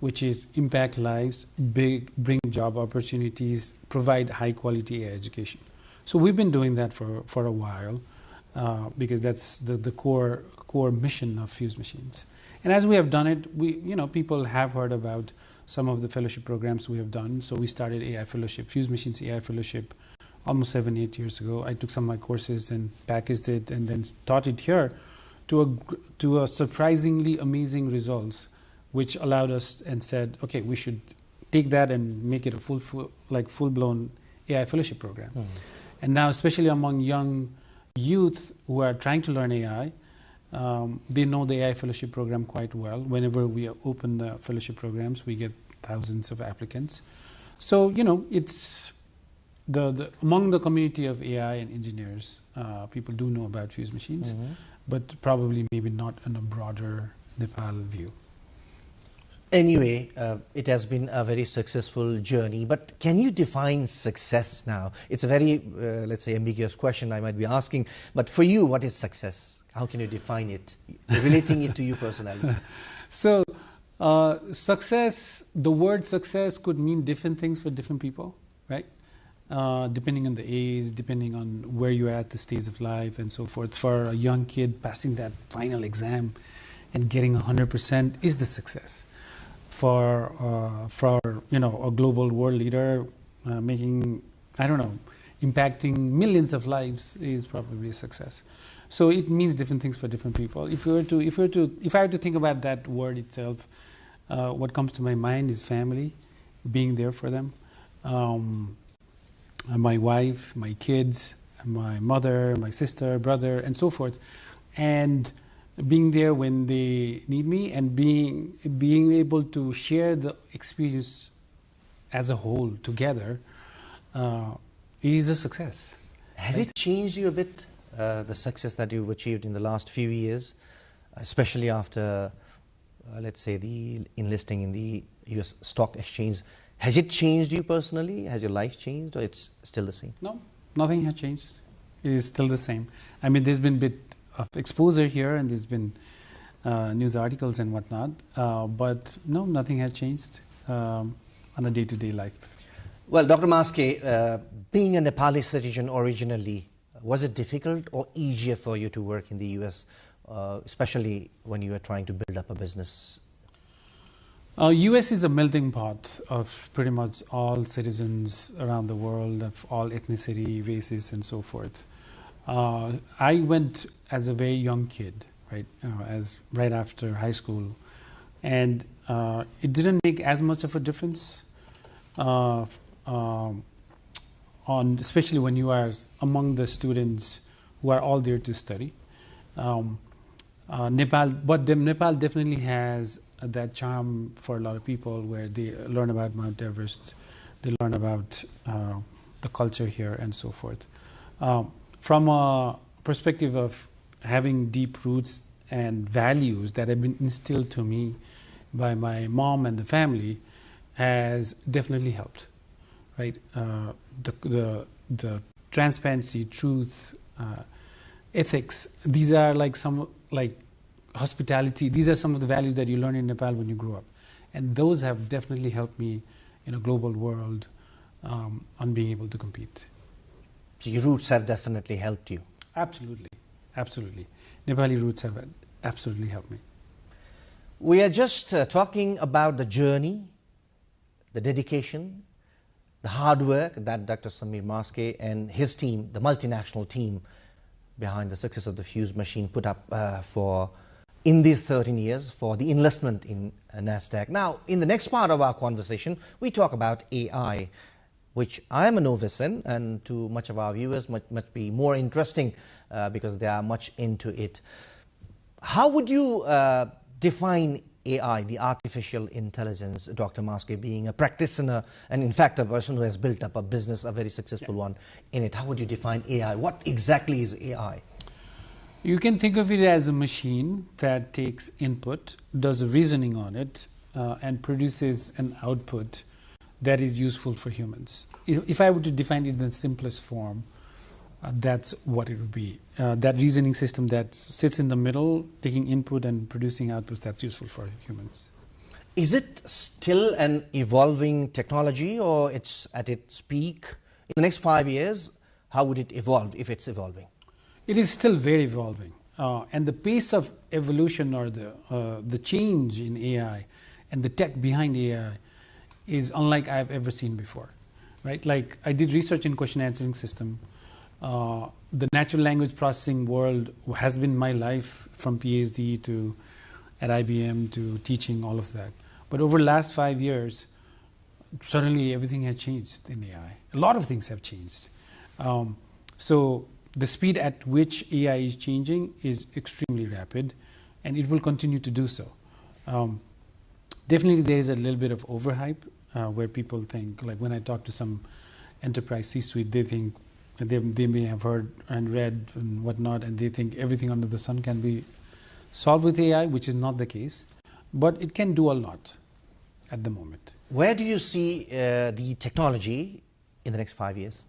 Speaker 8: which is impact lives, bring job opportunities, provide high quality education. So we've been doing that for a while because that's the core mission of Fuse Machines. And as we have done it, people have heard about some of the fellowship programs we have done. So we started AI Fellowship, Fuse Machines AI Fellowship, almost 7-8 years ago. I took some of my courses and packaged it and then taught it here to a surprisingly amazing results, which allowed us and said, okay, we should take that and make it a full-blown AI Fellowship program. And now, especially among young youth who are trying to learn AI, they know the AI Fellowship program quite well. Whenever we open the fellowship programs, we get thousands of applicants. So, it's among the community of AI and engineers, people do know about Fuse Machines, but probably maybe not in a broader Nepal view.
Speaker 7: Anyway, it has been a very successful journey, but can you define success now? It's a very, let's say, ambiguous question I might be asking, but for you, what is success? How can you define it, relating it to you personally?
Speaker 8: So, success, the word success could mean different things for different people, right? Depending on the age, depending on where you're at the stage of life and so forth. For a young kid, passing that final exam and getting 100% is the success. For a global world leader, making, impacting millions of lives is probably a success. So it means different things for different people. If I were to think about that word itself, what comes to my mind is family, being there for them. My wife, my kids, my mother, my sister, brother, and so forth. And being there when they need me, and being able to share the experience as a whole together is a success.
Speaker 7: Has it changed you a bit, the success that you've achieved in the last few years, especially after, let's say, the enlisting in the US stock exchange? Has it changed you personally? Has your life changed, or it's still the same?
Speaker 8: No, nothing has changed. It is still the same. I mean, there's been a bit of exposure here, and there's been news articles and whatnot, but no, nothing has changed on a day-to-day life.
Speaker 7: Well, Dr. Maske, being a Nepali citizen originally, was it difficult or easier for you to work in the US, especially when you were trying to build up a business?
Speaker 8: US is a melting pot of pretty much all citizens around the world, of all ethnicity, races, and so forth. I went as a very young kid, right after high school, and it didn't make as much of a difference, especially when you are among the students who are all there to study. Nepal definitely has that charm for a lot of people, where they learn about Mount Everest, they learn about the culture here, and so forth. From a perspective of having deep roots and values that have been instilled to me by my mom and the family, has definitely helped, right? The transparency, truth, ethics, these are hospitality, these are some of the values that you learn in Nepal when you grow up. And those have definitely helped me in a global world on being able to compete.
Speaker 7: So your roots have definitely helped you?
Speaker 8: Absolutely, absolutely. Nepali roots have absolutely helped me.
Speaker 7: We are just talking about the journey, the dedication, the hard work that Dr. Samir Maske and his team, the multinational team behind the success of the Fuse machine, put up in these 13 years for the investment in NASDAQ. Now, in the next part of our conversation, we talk about AI, which I am a novice in, and to much of our viewers must be more interesting because they are much into it. How would you define AI, the artificial intelligence, Dr. Maske, being a practitioner and in fact a person who has built up a business, a very successful one in it? How would you define AI? What exactly is AI?
Speaker 8: You can think of it as a machine that takes input, does a reasoning on it, and produces an output that is useful for humans. If I were to define it in the simplest form, that's what it would be. That reasoning system that sits in the middle, taking input and producing outputs that's useful for humans.
Speaker 7: Is it still an evolving technology, or it's at its peak? In the next 5 years, how would it evolve if it's evolving?
Speaker 8: It is still very evolving. And the pace of evolution, or the change in AI and the tech behind AI, is unlike I've ever seen before. Right? Like, I did research in question answering system. The natural language processing world has been my life from PhD to at IBM to teaching, all of that. But over the last 5 years, suddenly everything has changed in AI. A lot of things have changed. So the speed at which AI is changing is extremely rapid, and it will continue to do so. Definitely there is a little bit of overhype where people think, like when I talk to some enterprise C-suite, they think, they may have heard and read and whatnot, and they think everything under the sun can be solved with AI, which is not the case. But it can do a lot at the moment.
Speaker 7: Where do you see the technology in the next 5 years?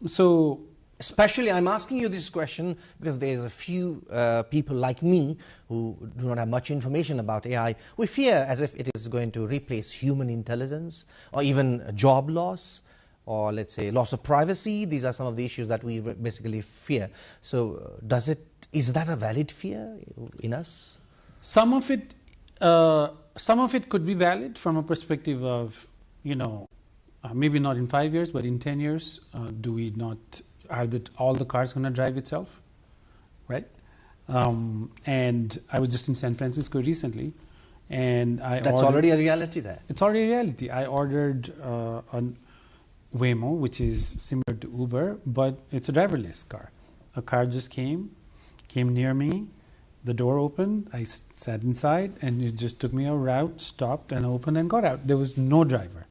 Speaker 8: So,
Speaker 7: especially I'm asking you this question because there's a few people like me who do not have much information about AI. We fear as if it is going to replace human intelligence, or even job loss, or let's say loss of privacy. These are some of the issues that we basically fear. So is that a valid fear in us?
Speaker 8: Some of it could be valid from a perspective of, maybe not in 5 years, but in 10 years, are all the cars going to drive itself, right? And I was just in San Francisco recently, and
Speaker 7: that's already a reality there.
Speaker 8: It's already a reality. I ordered a Waymo, which is similar to Uber, but it's a driverless car. A car just came near me, the door opened, I sat inside, and it just took me a route, stopped and opened and got out. There was no driver.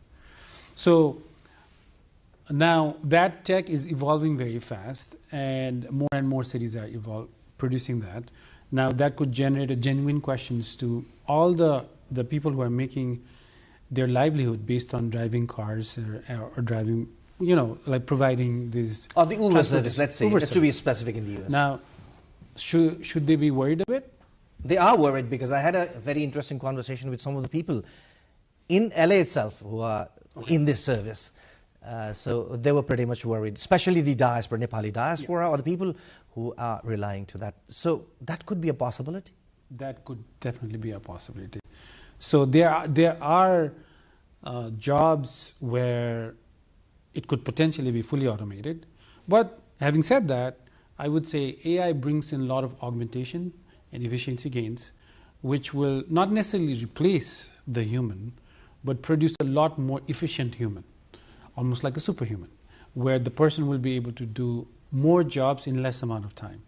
Speaker 8: So now that tech is evolving very fast, and more cities are producing that. Now that could generate genuine questions to all the people who are making their livelihood based on driving cars or driving, like providing this.
Speaker 7: Or the Uber service, let's say, just to be specific in the US.
Speaker 8: Now, should they be worried a bit?
Speaker 7: They are worried, because I had a very interesting conversation with some of the people in LA itself who are in this service. So they were pretty much worried, especially the diaspora, Nepali diaspora, or the people who are relying to that. So that could be a possibility?
Speaker 8: That could definitely be a possibility. So there are jobs where it could potentially be fully automated. But having said that, I would say AI brings in a lot of augmentation and efficiency gains, which will not necessarily replace the human, but produce a lot more efficient human, almost like a superhuman, where the person will be able to do more jobs in less amount of time.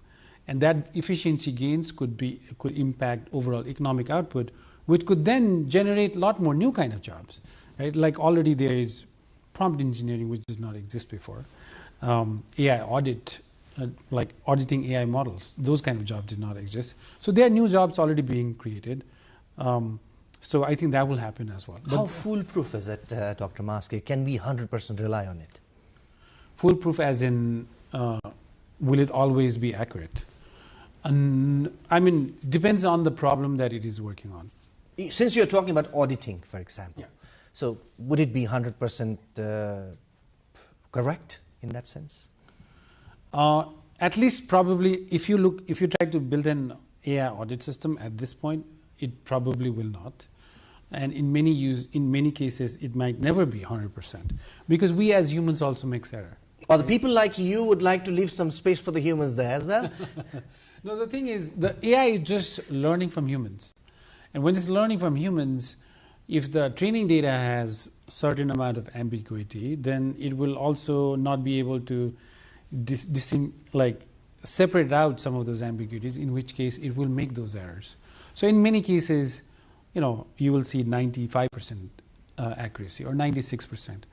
Speaker 8: And that efficiency gains could impact overall economic output, which could then generate a lot more new kind of jobs. Right? Like already there is prompt engineering, which does not exist before. AI audit, like auditing AI models, those kind of jobs did not exist. So there are new jobs already being created. So I think that will happen as well.
Speaker 7: How foolproof is it, Dr. Maske? Can we 100% rely on it?
Speaker 8: Foolproof as in, will it always be accurate? I mean, depends on the problem that it is working on.
Speaker 7: Since you're talking about auditing, for example, so would it be 100% correct in that sense?
Speaker 8: At least probably, if you try to build an AI audit system at this point, it probably will not. And in many cases, it might never be 100%, because we as humans also make error.
Speaker 7: Or the people like you would like to leave some space for the humans there as well?
Speaker 8: No, the thing is, the AI is just learning from humans. And when it's learning from humans, if the training data has certain amount of ambiguity, then it will also not be able to, separate out some of those ambiguities, in which case it will make those errors. So in many cases, you will see 95% accuracy or 96%.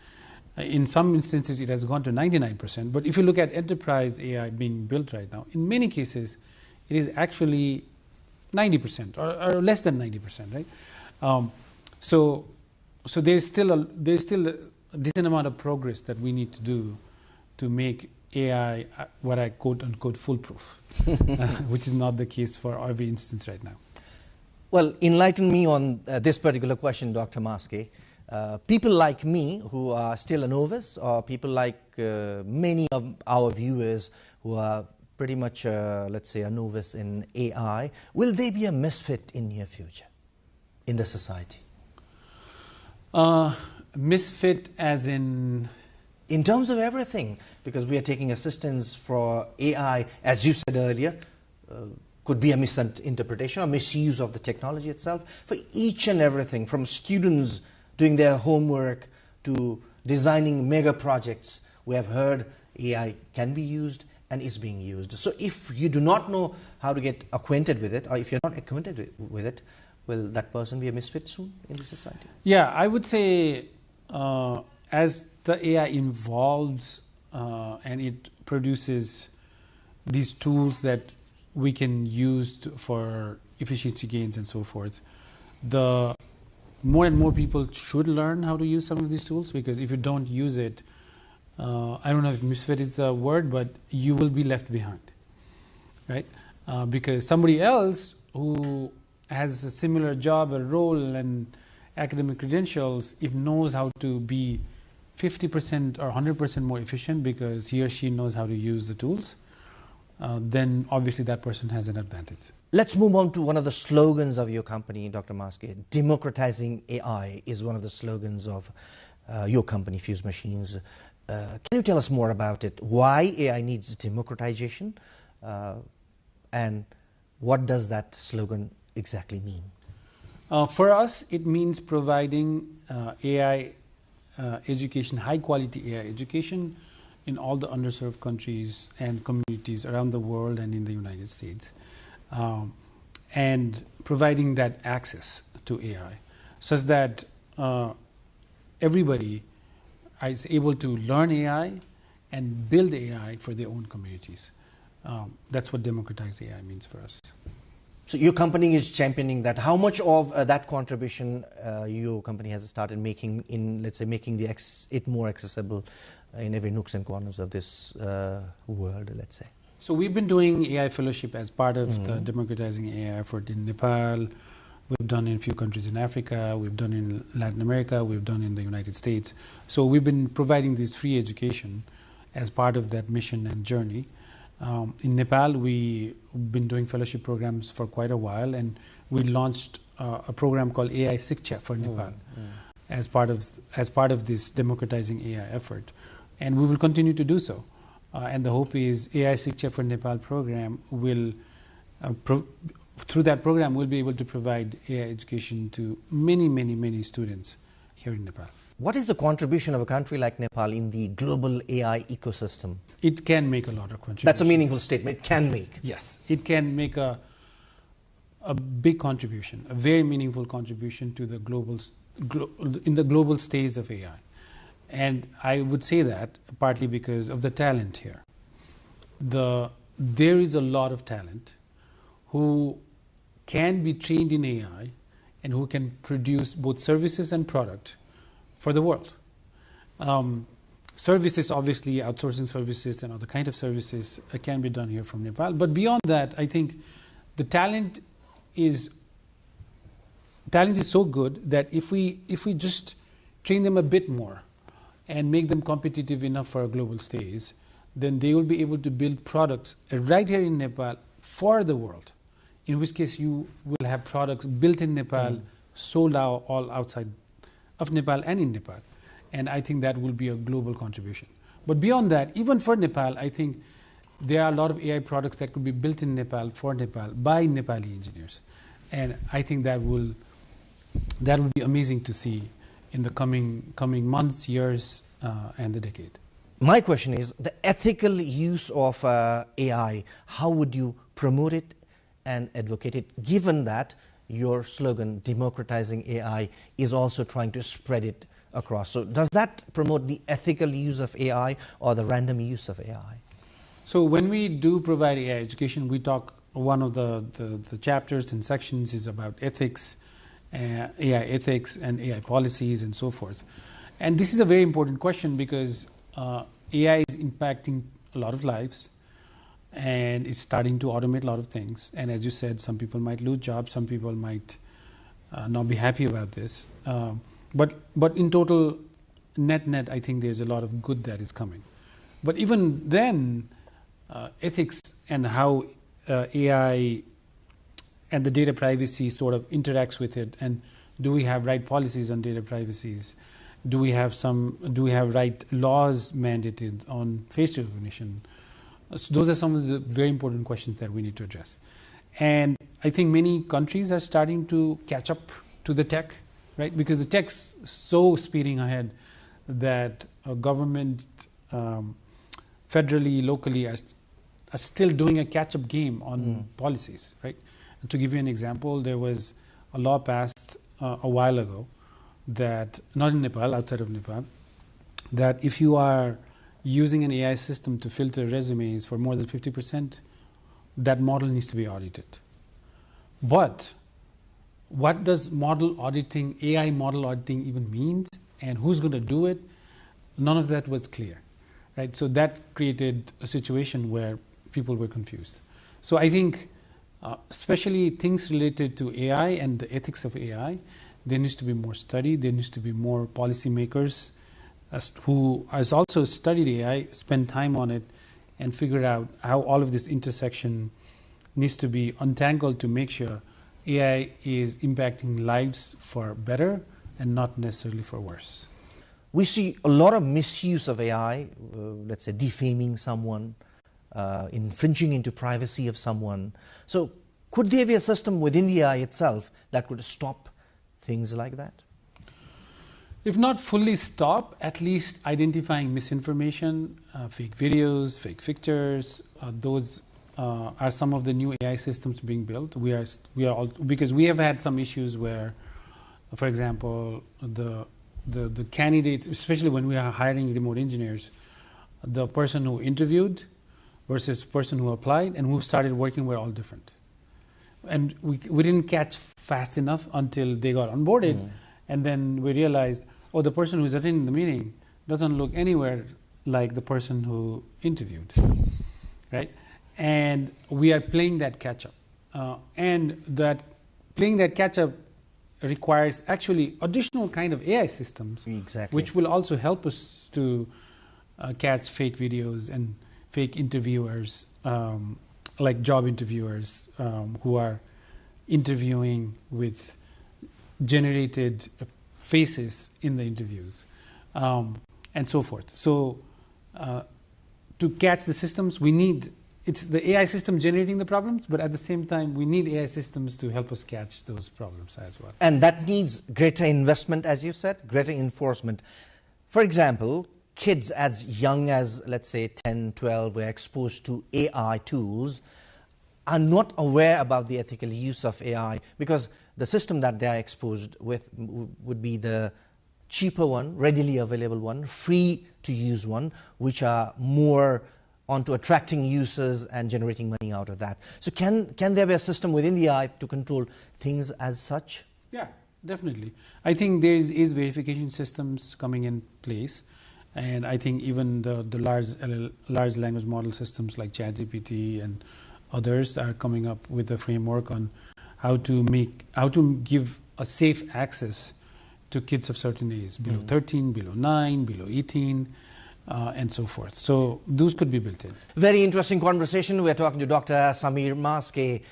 Speaker 8: In some instances, it has gone to 99%. But if you look at enterprise AI being built right now, in many cases, it is actually 90% or less than 90%, right? So there's still a decent amount of progress that we need to do to make AI what I quote unquote foolproof, which is not the case for every instance right now.
Speaker 7: Well, enlighten me on this particular question, Dr. Maske. People like me who are still a novice, or people like many of our viewers who are pretty much, let's say, a novice in AI, will they be a misfit in near future in the society?
Speaker 8: Misfit as in
Speaker 7: terms of everything, because we are taking assistance for AI, as you said earlier, could be a misinterpretation or misuse of the technology itself, for each and everything, from students doing their homework to designing mega projects. We have heard AI can be used and is being used. So if you do not know how to get acquainted with it, or if you're not acquainted with it, will that person be a misfit soon in the society?
Speaker 8: Yeah, I would say as the AI evolves and it produces these tools that we can use for efficiency gains and so forth, the more and more people should learn how to use some of these tools, because if you don't use it, I don't know if misfit is the word, but you will be left behind, right? Because somebody else who has a similar job, a role, and academic credentials, if knows how to be 50% or 100% more efficient because he or she knows how to use the tools, then obviously that person has an advantage.
Speaker 7: Let's move on to one of the slogans of your company, Dr. Maske. Democratizing AI is one of the slogans of your company, Fuse Machines. Can you tell us more about it? Why AI needs democratization? And what does that slogan exactly mean?
Speaker 8: For us, it means providing AI education, high quality AI education in all the underserved countries and communities around the world and in the United States. And providing that access to AI such that everybody is able to learn AI and build AI for their own communities. That's what democratized AI means for us.
Speaker 7: So your company is championing that. How much of that contribution your company has started making in, let's say, making it more accessible in every nooks and corners of this world, let's say?
Speaker 8: So we've been doing AI fellowship as part of the democratizing AI effort in Nepal. We've done in a few countries in Africa. We've done in Latin America. We've done in the United States. So we've been providing this free education as part of that mission and journey. In Nepal, we've been doing fellowship programs for quite a while, and we launched a program called AI Shiksha for Nepal as part of this democratizing AI effort, and we will continue to do so. And the hope is AI Shiksha for Nepal program will, through that program, we'll be able to provide AI education to many students here in Nepal.
Speaker 7: What is the contribution of a country like Nepal in the global AI ecosystem?
Speaker 8: It can make a lot of contribution.
Speaker 7: That's a meaningful statement. It can make.
Speaker 8: Yes, it can make a big contribution, a very meaningful contribution to the global stage of AI. And I would say that partly because of the talent here. There is a lot of talent who can be trained in AI and who can produce both services and product for the world. Services, obviously, outsourcing services and other kind of services can be done here from Nepal. But beyond that, I think the talent is so good that if we just train them a bit more and make them competitive enough for a global stage, then they will be able to build products right here in Nepal for the world. In which case, you will have products built in Nepal, sold out all outside of Nepal and in Nepal. And I think that will be a global contribution. But beyond that, even for Nepal, I think there are a lot of AI products that could be built in Nepal for Nepal by Nepali engineers. And I think that will be amazing to see in the coming months, years, and the decade.
Speaker 7: My question is the ethical use of AI. How would you promote it and advocate it, given that your slogan, democratizing AI, is also trying to spread it across? So does that promote the ethical use of AI or the random use of AI?
Speaker 8: So when we do provide AI education, we talk, one of the chapters and sections is about ethics, AI ethics and AI policies and so forth. And this is a very important question because AI is impacting a lot of lives and it's starting to automate a lot of things. And as you said, some people might lose jobs, some people might not be happy about this. But in total, net, I think there's a lot of good that is coming. But even then, ethics and how AI and the data privacy sort of interacts with it, and do we have right policies on data privacies? Do we have right laws mandated on face recognition? So those are some of the very important questions that we need to address. And I think many countries are starting to catch up to the tech, right? Because the tech's so speeding ahead that government, federally, locally, are still doing a catch-up game on policies, right? And to give you an example, there was a law passed a while ago that, not in Nepal, outside of Nepal, that if you are using an AI system to filter resumes for more than 50%, that model needs to be audited. But what does model auditing, AI model auditing even means, and who's going to do it? None of that was clear, right? So that created a situation where people were confused. So I think, especially things related to AI and the ethics of AI, there needs to be more study. There needs to be more policymakers who has also studied AI, spend time on it, and figure out how all of this intersection needs to be untangled to make sure AI is impacting lives for better and not necessarily for worse.
Speaker 7: We see a lot of misuse of AI, let's say defaming someone, infringing into privacy of someone. So could there be a system within the AI itself that could stop things like that?
Speaker 8: If not fully stop, at least identifying misinformation, fake videos, fake pictures, those are some of the new AI systems being built. We are all, because we have had some issues where, for example, the candidates, especially when we are hiring remote engineers, the person who interviewed versus person who applied and who started working were all different. And we didn't catch fast enough until they got onboarded. And then we realized, oh, the person who's attending the meeting doesn't look anywhere like the person who interviewed, right? And we are playing that catch-up. And that playing that catch-up requires actually additional kind of AI systems, which will also help us to catch fake videos and fake interviewers, like job interviewers who are interviewing with generated faces in the interviews, and so forth. So to catch the systems, we need, it's the AI system generating the problems, but at the same time, we need AI systems to help us catch those problems as well.
Speaker 7: And that needs greater investment, as you said, greater enforcement. For example, kids as young as, let's say, 10, 12, were exposed to AI tools, are not aware about the ethical use of AI, because the system that they are exposed with would be the cheaper one, readily available one, free to use one, which are more onto attracting users and generating money out of that. So can there be a system within the AI to control things as such?
Speaker 8: Yeah, definitely. I think there is verification systems coming in place. And I think even the large language model systems like ChatGPT and others are coming up with a framework on how to give a safe access to kids of certain ages, below 13, below 9, below 18, and so forth. So those could be built in.
Speaker 7: Very interesting conversation. We're talking to Dr. Samir Maske,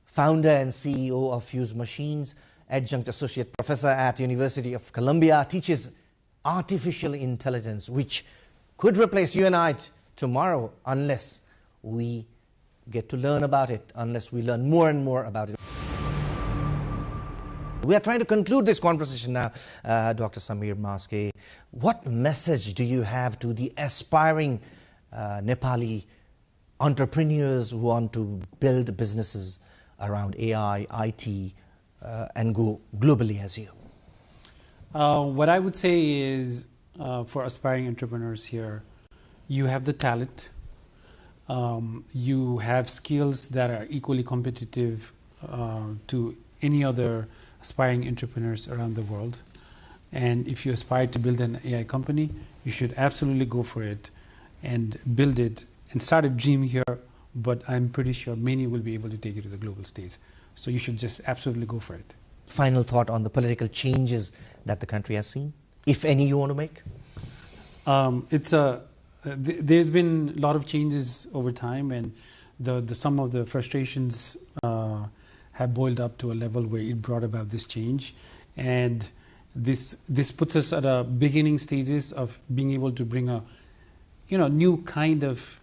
Speaker 7: founder and CEO of Fuse Machines, adjunct associate professor at University of Columbia, teaches artificial intelligence, which could replace you and I tomorrow unless we get to learn about it, unless we learn more and more about it. We are trying to conclude this conversation now. Dr. Samir Maske, what message do you have to the aspiring Nepali entrepreneurs who want to build businesses around AI, IT, and go globally as you?
Speaker 8: What I would say is, for aspiring entrepreneurs here, you have the talent, you have skills that are equally competitive to any other aspiring entrepreneurs around the world. And if you aspire to build an AI company, you should absolutely go for it and build it and start a dream here. But I'm pretty sure many will be able to take it to the global stage. So you should just absolutely go for it.
Speaker 7: Final thought on the political changes that the country has seen, if any you want to make?
Speaker 8: There's been a lot of changes over time, and some of the frustrations have boiled up to a level where it brought about this change. And this puts us at a beginning stages of being able to bring a new kind of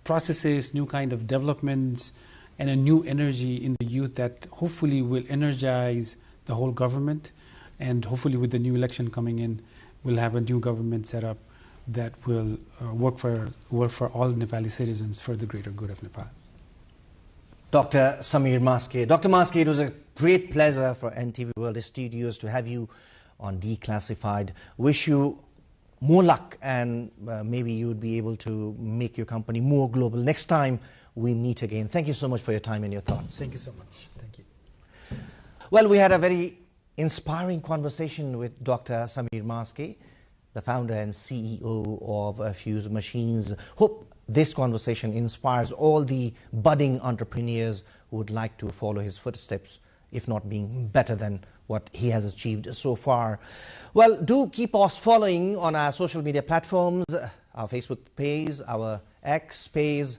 Speaker 8: processes, new kind of developments, and a new energy in the youth that hopefully will energize the whole government. And hopefully with the new election coming in, we'll have a new government set up that will work for all Nepali citizens for the greater good of Nepal.
Speaker 7: Dr. Samir Maske. Dr. Maske, it was a great pleasure for NTV World Studios to have you on Declassified. Wish you more luck, and maybe you would be able to make your company more global next time we meet again. Thank you so much for your time and your thoughts.
Speaker 8: Thank you so much. Thank you.
Speaker 7: Well, we had a very inspiring conversation with Dr. Samir Maske, the founder and CEO of Fuse Machines. Hope this conversation inspires all the budding entrepreneurs who would like to follow his footsteps, if not being better than what he has achieved so far. Well, do keep us following on our social media platforms, our Facebook page, our X page,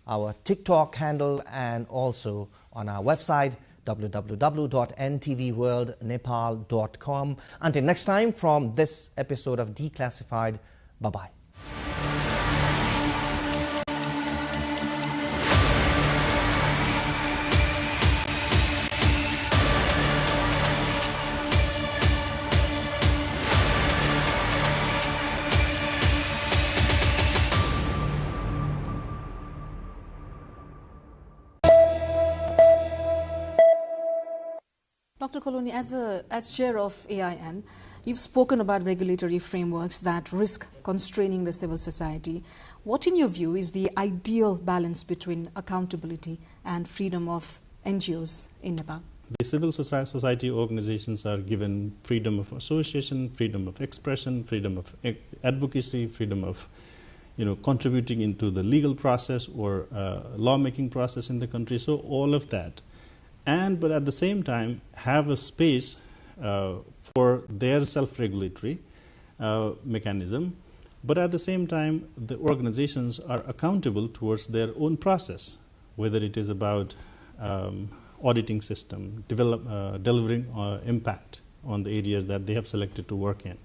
Speaker 7: our TikTok handle, and also on our website, www.ntvworldnepal.com. Until next time, from this episode of Declassified, bye-bye.
Speaker 1: Dr. Koloni, as chair of AIN, you've spoken about regulatory frameworks that risk constraining the civil society. What, in your view, is the ideal balance between accountability and freedom of NGOs in Nepal?
Speaker 5: The civil society organizations are given freedom of association, freedom of expression, freedom of advocacy, freedom of contributing into the legal process or lawmaking process in the country. So all of that. But at the same time, have a space for their self-regulatory mechanism. But at the same time, the organizations are accountable towards their own process, whether it is about auditing system, delivering impact on the areas that they have selected to work in.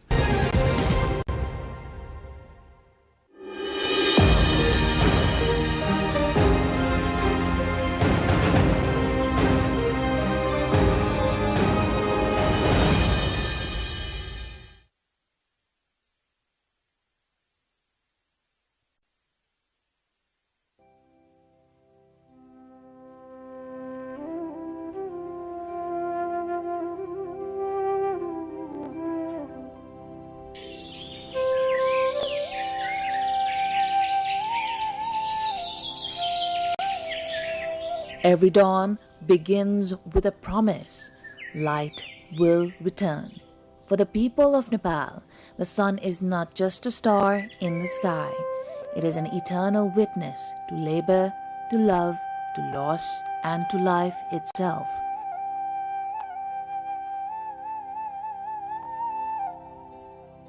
Speaker 2: Every dawn begins with a promise. Light will return. For the people of Nepal, the sun is not just a star in the sky. It is an eternal witness to labor, to love, to loss, and to life itself.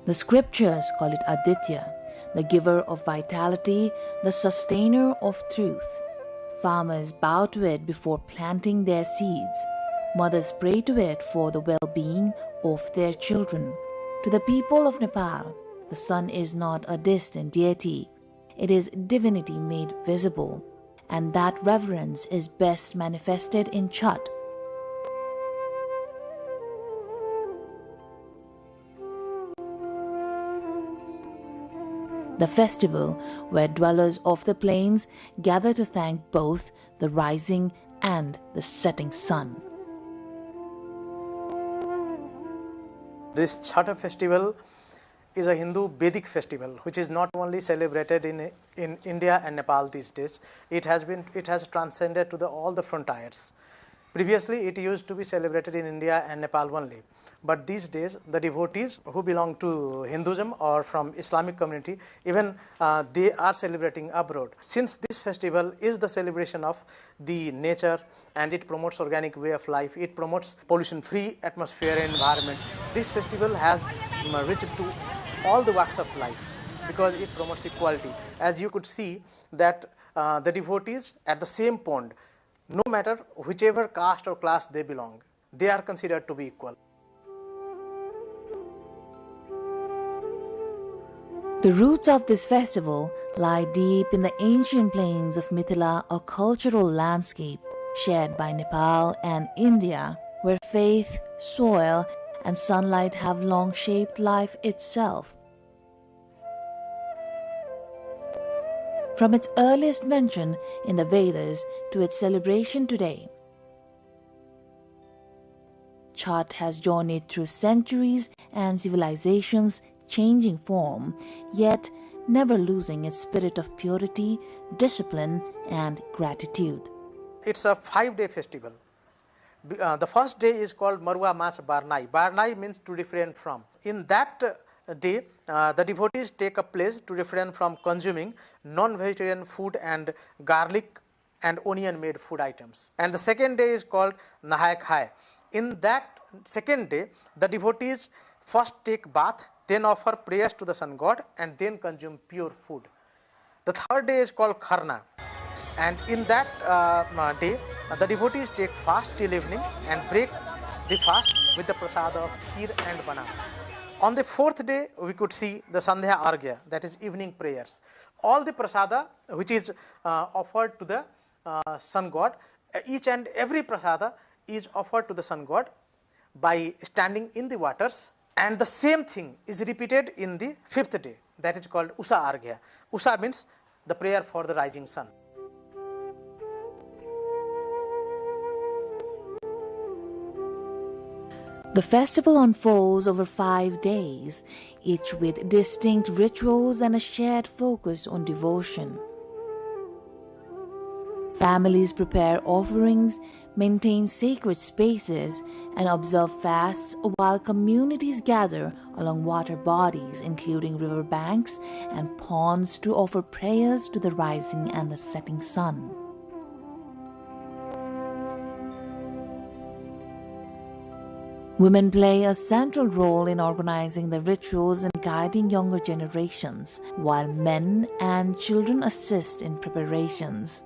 Speaker 2: The scriptures call it Aditya, the giver of vitality, the sustainer of truth. Farmers bow to it before planting their seeds. Mothers pray to it for the well-being of their children. To the people of Nepal, the sun is not a distant deity. It is divinity made visible. and that reverence is best manifested in Chhat. The festival where dwellers of the plains gather to thank both the rising and the setting sun.
Speaker 9: This Chhat festival is a Hindu Vedic festival, which is not only celebrated in India and Nepal these days. It has transcended to all the frontiers. Previously, it used to be celebrated in India and Nepal only. But these days, the devotees who belong to Hinduism or from Islamic community, even they are celebrating abroad. Since this festival is the celebration of the nature and it promotes organic way of life, it promotes pollution-free atmosphere and environment, this festival has reached to all the walks of life because it promotes equality. As you could see that the devotees at the same pond, no matter whichever caste or class they belong, they are considered to be equal.
Speaker 2: The roots of this festival lie deep in the ancient plains of Mithila, a cultural landscape shared by Nepal and India, where faith, soil, and sunlight have long shaped life itself. From its earliest mention in the Vedas to its celebration today, Chhat has journeyed through centuries and civilizations changing form, yet never losing its spirit of purity, discipline, and gratitude.
Speaker 9: It's a 5-day festival. The first day is called Marua Mas Barnai. Barnai means to refrain from. In that day, the devotees take a pledge to refrain from consuming non-vegetarian food and garlic and onion-made food items. And the second day is called Nahai Khai. In that second day, the devotees first take bath, then offer prayers to the sun god, and then consume pure food. The third day is called Kharna. And in that day, the devotees take fast till evening and break the fast with the prasada of kheer and banana. On the fourth day, we could see the Sandhya Argya, that is evening prayers. All the prasada which is offered to the sun god, each and every prasada is offered to the sun god by standing in the waters. And the same thing is repeated in the fifth day, that is called Usa Argya. Usa means the prayer for the rising sun.
Speaker 2: The festival unfolds over 5 days, each with distinct rituals and a shared focus on devotion. Families prepare offerings, maintain sacred spaces, and observe fasts while communities gather along water bodies, including river banks and ponds, to offer prayers to the rising and the setting sun. Women play a central role in organizing the rituals and guiding younger generations, while men and children assist in preparations.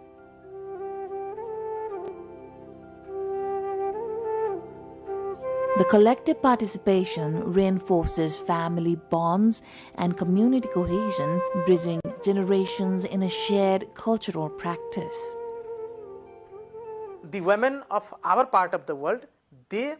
Speaker 2: The collective participation reinforces family bonds and community cohesion, bridging generations in a shared cultural practice.
Speaker 9: The women of our part of the world, they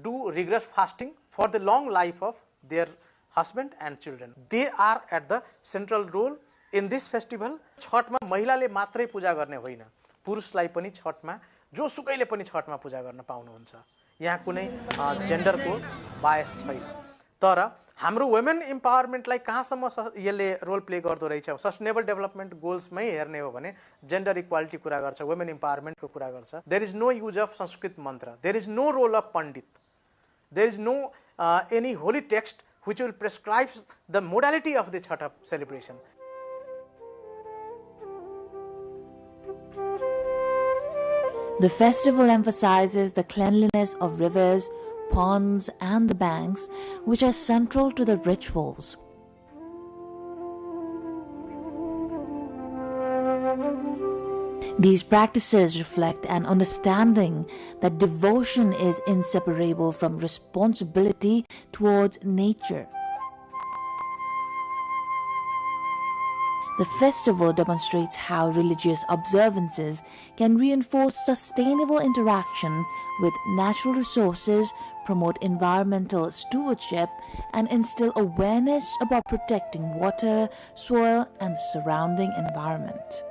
Speaker 9: do rigorous fasting for the long life of their husband and children. They are at the central role in this festival. छठमा महिलाले मात्रै पूजा गर्ने होइन, पुरुषलाई पनि छठमा जो सुकैले पनि छठमा पूजा गर्न पाउनुहुन्छ. यहाँ कुनै जेन्डरको बायस छैन. तर हाम्रो वुमेन इम्पावरमेन्टलाई कहाँसम्म यसले रोल प्ले गर्दो रहेछ, सस्टेनेबल डेभलपमेन्ट गोल्समै हेर्ने हो भने जेन्डर इक्वालिटी कुरा गर्छ, वुमेन इम्पावरमेन्टको कुरा गर्छ. There is no use of Sanskrit mantra, there is no role of pandit, there is no any holy text which will prescribe the modality of the Chhat celebration.
Speaker 2: The festival emphasizes the cleanliness of rivers, ponds, and the banks, which are central to the rituals. These practices reflect an understanding that devotion is inseparable from responsibility towards nature. The festival demonstrates how religious observances can reinforce sustainable interaction with natural resources, promote environmental stewardship, and instill awareness about protecting water, soil, and the surrounding environment.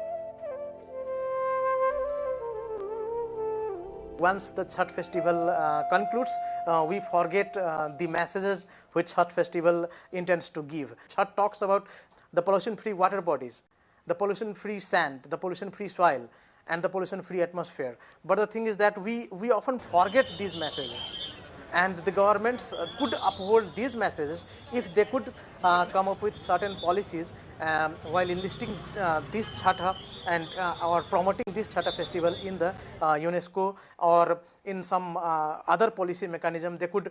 Speaker 9: Once the Chhath festival concludes, we forget the messages which Chhath festival intends to give. Chhath talks about the pollution-free water bodies, the pollution-free sand, the pollution-free soil, and the pollution-free atmosphere. But the thing is that we often forget these messages. And the governments could uphold these messages if they could come up with certain policies while enlisting this Chhath and or promoting this Chhath festival in the UNESCO or in some other policy mechanism. They could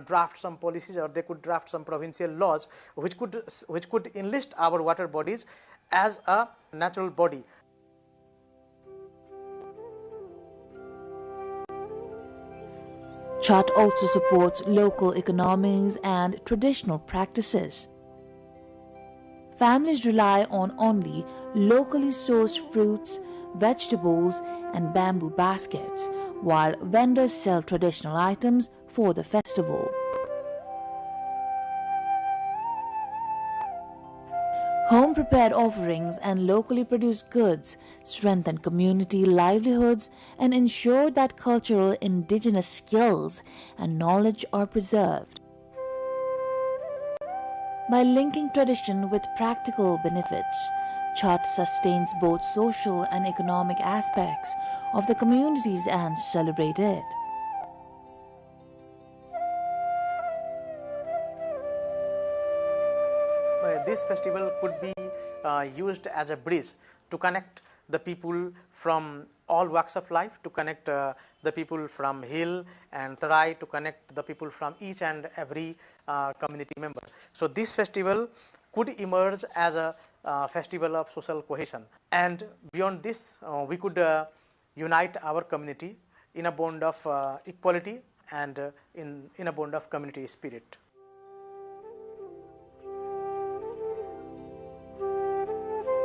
Speaker 9: draft some policies, or they could draft some provincial laws which could enlist our water bodies as a natural body.
Speaker 2: Chhath also supports local economies and traditional practices. Families rely on only locally sourced fruits, vegetables, and bamboo baskets, while vendors sell traditional items for the festival. Home-prepared offerings and locally produced goods strengthen community livelihoods and ensure that cultural indigenous skills and knowledge are preserved. By linking tradition with practical benefits, Chhath sustains both social and economic aspects of the communities and celebrate it.
Speaker 9: This festival could be used as a bridge to connect the people from all walks of life, to connect the people from hill and tarai, to connect the people from each and every community member. So this festival could emerge as a festival of social cohesion. And beyond this, we could unite our community in a bond of equality and in a bond of community spirit.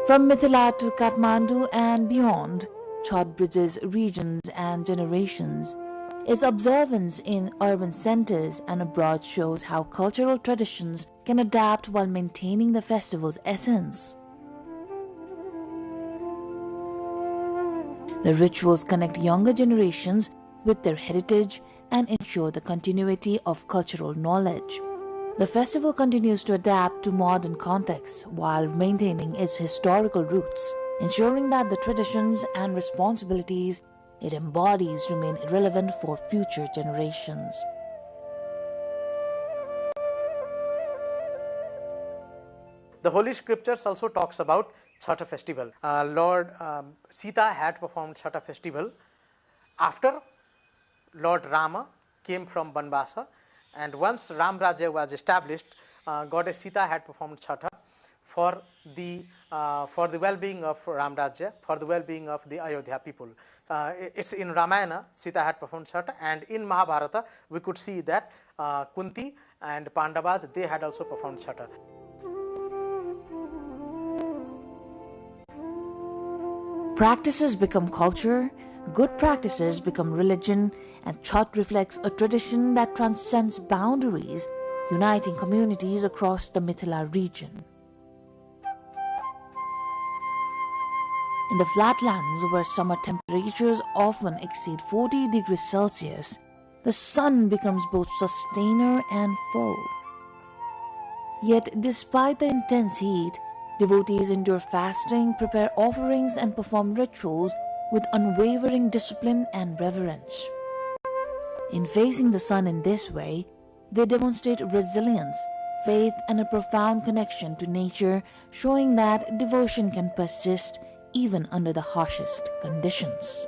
Speaker 2: From Mithila to Kathmandu and beyond, Chhath bridges regions and generations. Its observance in urban centers and abroad shows how cultural traditions can adapt while maintaining the festival's essence. The rituals connect younger generations with their heritage and ensure the continuity of cultural knowledge. The festival continues to adapt to modern contexts while maintaining its historical roots, ensuring that the traditions and responsibilities it embodies remain relevant for future generations.
Speaker 9: The Holy Scriptures also talks about Chhath festival. Lord Sita had performed Chhath festival after Lord Rama came from Banvasa. And once Ram Rajya was established, Goddess Sita had performed Chhath for the well-being of Ram Rajya, for the well-being of the Ayodhya people. It's in Ramayana, Sita had performed Chhath, and in Mahabharata, we could see that Kunti and Pandavas, they had also performed Chhath.
Speaker 2: Practices become culture, good practices become religion, and Chhath reflects a tradition that transcends boundaries, uniting communities across the Mithila region. In the flatlands, where summer temperatures often exceed 40 degrees Celsius, the sun becomes both sustainer and foe. Yet, despite the intense heat, devotees endure fasting, prepare offerings, and perform rituals with unwavering discipline and reverence. In facing the sun in this way, they demonstrate resilience, faith, and a profound connection to nature, showing that devotion can persist even under the harshest conditions.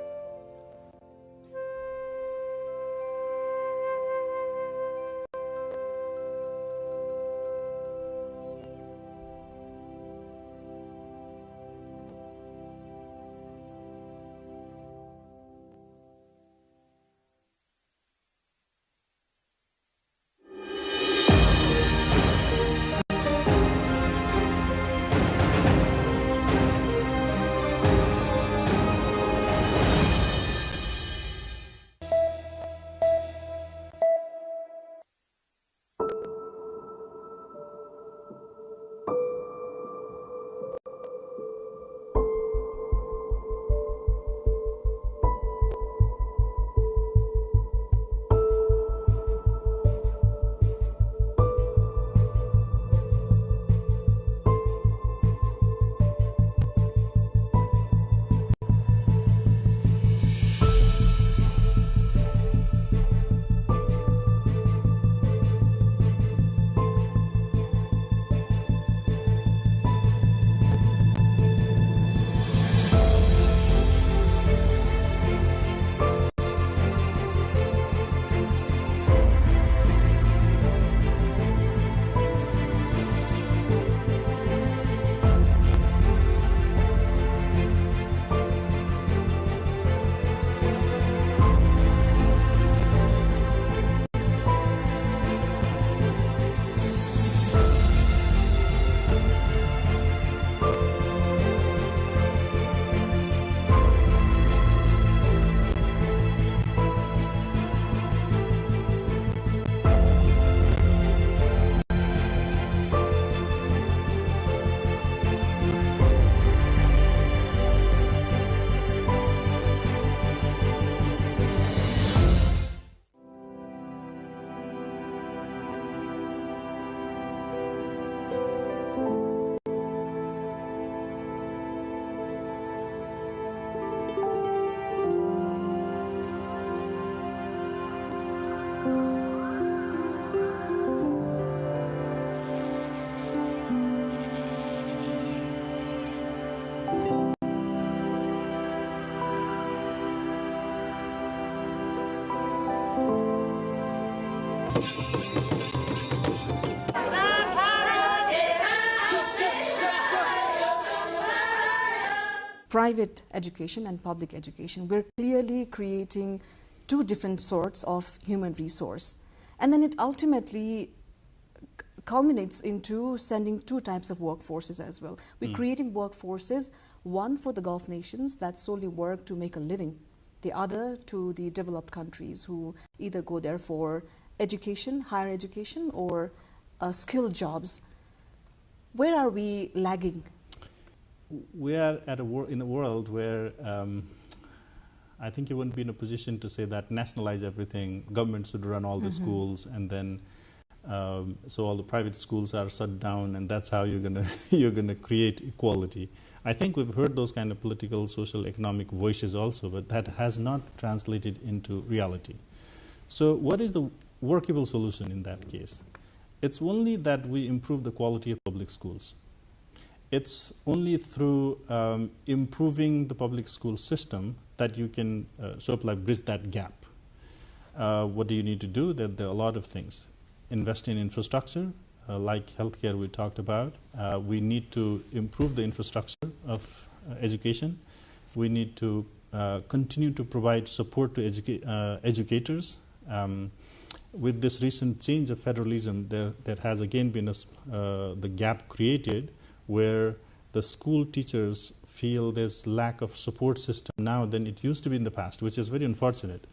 Speaker 1: Private education and public education, we're clearly creating two different sorts of human resource. And then it ultimately culminates into sending two types of workforces as well. We're creating workforces, one for the Gulf nations that solely work to make a living, the other to the developed countries who either go there for education, higher education, or skilled jobs. Where are we lagging?
Speaker 5: We are at in a world where I think you wouldn't be in a position to say that nationalize everything, government should run all the schools, and then so all the private schools are shut down, and that's how you're gonna create equality. I think we've heard those kind of political, social, economic voices also, but that has not translated into reality. So what is the workable solution in that case? It's only that we improve the quality of public schools. It's only through improving the public school system that you can sort of like bridge that gap. What do you need to do? There are a lot of things. Invest in infrastructure, like healthcare we talked about. We need to improve the infrastructure of education. We need to continue to provide support to educators. With this recent change of federalism, there has again been the gap created where the school teachers feel there's lack of support system now than it used to be in the past, which is very unfortunate.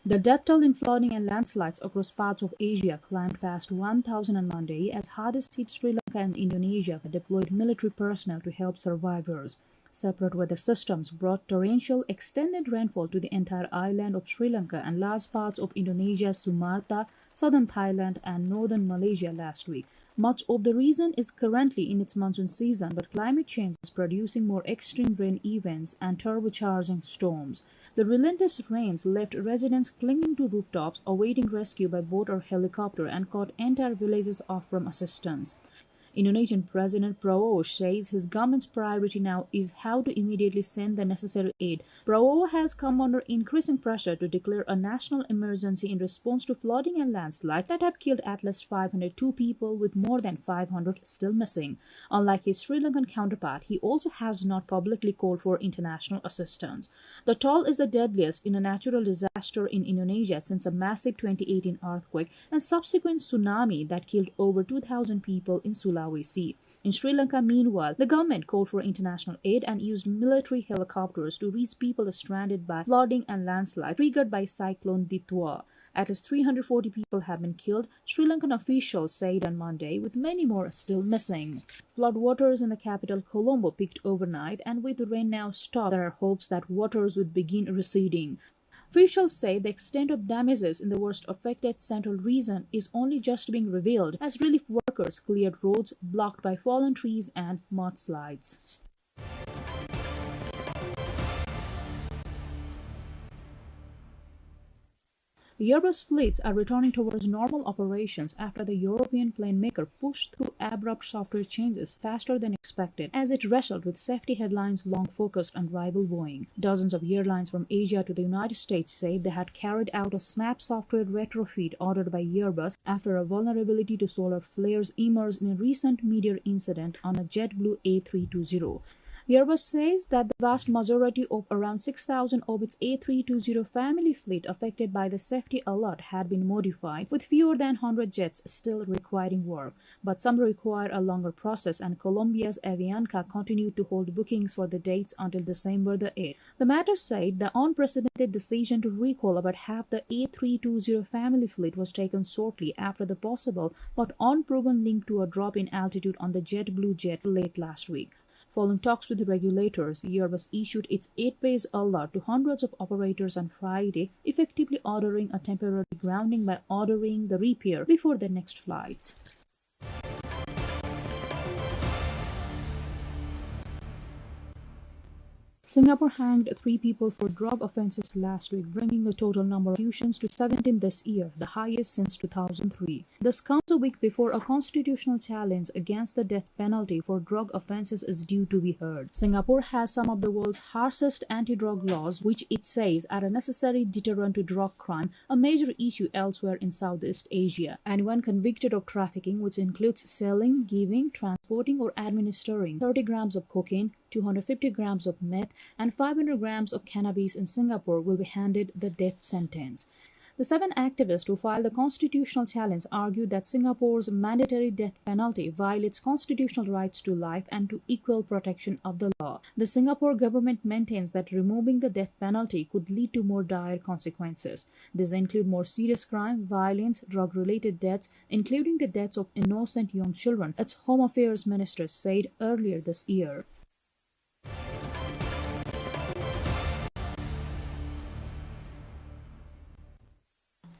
Speaker 11: The death toll in flooding and landslides across parts of Asia climbed past 1,000 on Monday as hardest hit Sri Lanka and Indonesia deployed military personnel to help survivors. Separate weather systems brought torrential, extended rainfall to the entire island of Sri Lanka and large parts of Indonesia's Sumatra, southern Thailand, and northern Malaysia last week. Much of the region is currently in its monsoon season, but climate change is producing more extreme rain events and turbocharging storms. The relentless rains left residents clinging to rooftops, awaiting rescue by boat or helicopter, and cut entire villages off from assistance. Indonesian President Prabowo says his government's priority now is how to immediately send the necessary aid. Prabowo has come under increasing pressure to declare a national emergency in response to flooding and landslides that have killed at least 502 people, with more than 500 still missing. Unlike his Sri Lankan counterpart, he also has not publicly called for international assistance. The toll is the deadliest in a natural disaster in Indonesia since a massive 2018 earthquake and subsequent tsunami that killed over 2,000 people in Sulawesi. In Sri Lanka, meanwhile, the government called for international aid and used military helicopters to reach people stranded by flooding and landslides triggered by Cyclone Ditwa. At least 340 people have been killed, Sri Lankan officials said on Monday, with many more still missing. Floodwaters in the capital Colombo peaked overnight, and with the rain now stopped, there are hopes that waters would begin receding. Officials say the extent of damages in the worst affected central region is only just being revealed as relief workers cleared roads blocked by fallen trees and mudslides. The Airbus fleets are returning towards normal operations after the European plane maker pushed through abrupt software changes faster than expected as it wrestled with safety headlines long focused on rival Boeing. Dozens of airlines from Asia to the United States say they had carried out a SNAP software retrofit ordered by Airbus after a vulnerability to solar flares emerged in a recent mid-air incident on a JetBlue A320. Airbus says that the vast majority of around 6,000 of its A320 family fleet affected by the safety alert had been modified, with fewer than 100 jets still requiring work. But some require a longer process, and Colombia's Avianca continued to hold bookings for the dates until December the 8th. The matter said the unprecedented decision to recall about half the A320 family fleet was taken shortly after the possible but unproven link to a drop in altitude on the JetBlue jet late last week. Following talks with the regulators, Airbus issued its 8-page alert to hundreds of operators on Friday, effectively ordering a temporary grounding by ordering the repair before the next flights. Singapore hanged 3 people for drug offences last week, bringing the total number of executions to 17 this year, the highest since 2003. This comes a week before a constitutional challenge against the death penalty for drug offences is due to be heard. Singapore has some of the world's harshest anti-drug laws, which it says are a necessary deterrent to drug crime, a major issue elsewhere in Southeast Asia. Anyone convicted of trafficking, which includes selling, giving, transporting or administering 30 grams of cocaine, 250 grams of meth and 500 grams of cannabis in Singapore will be handed the death sentence. The 7 activists who filed the constitutional challenge argued that Singapore's mandatory death penalty violates constitutional rights to life and to equal protection of the law. The Singapore government maintains that removing the death penalty could lead to more dire consequences. These include more serious crime, violence, drug-related deaths, including the deaths of innocent young children, its Home Affairs Minister said earlier this year.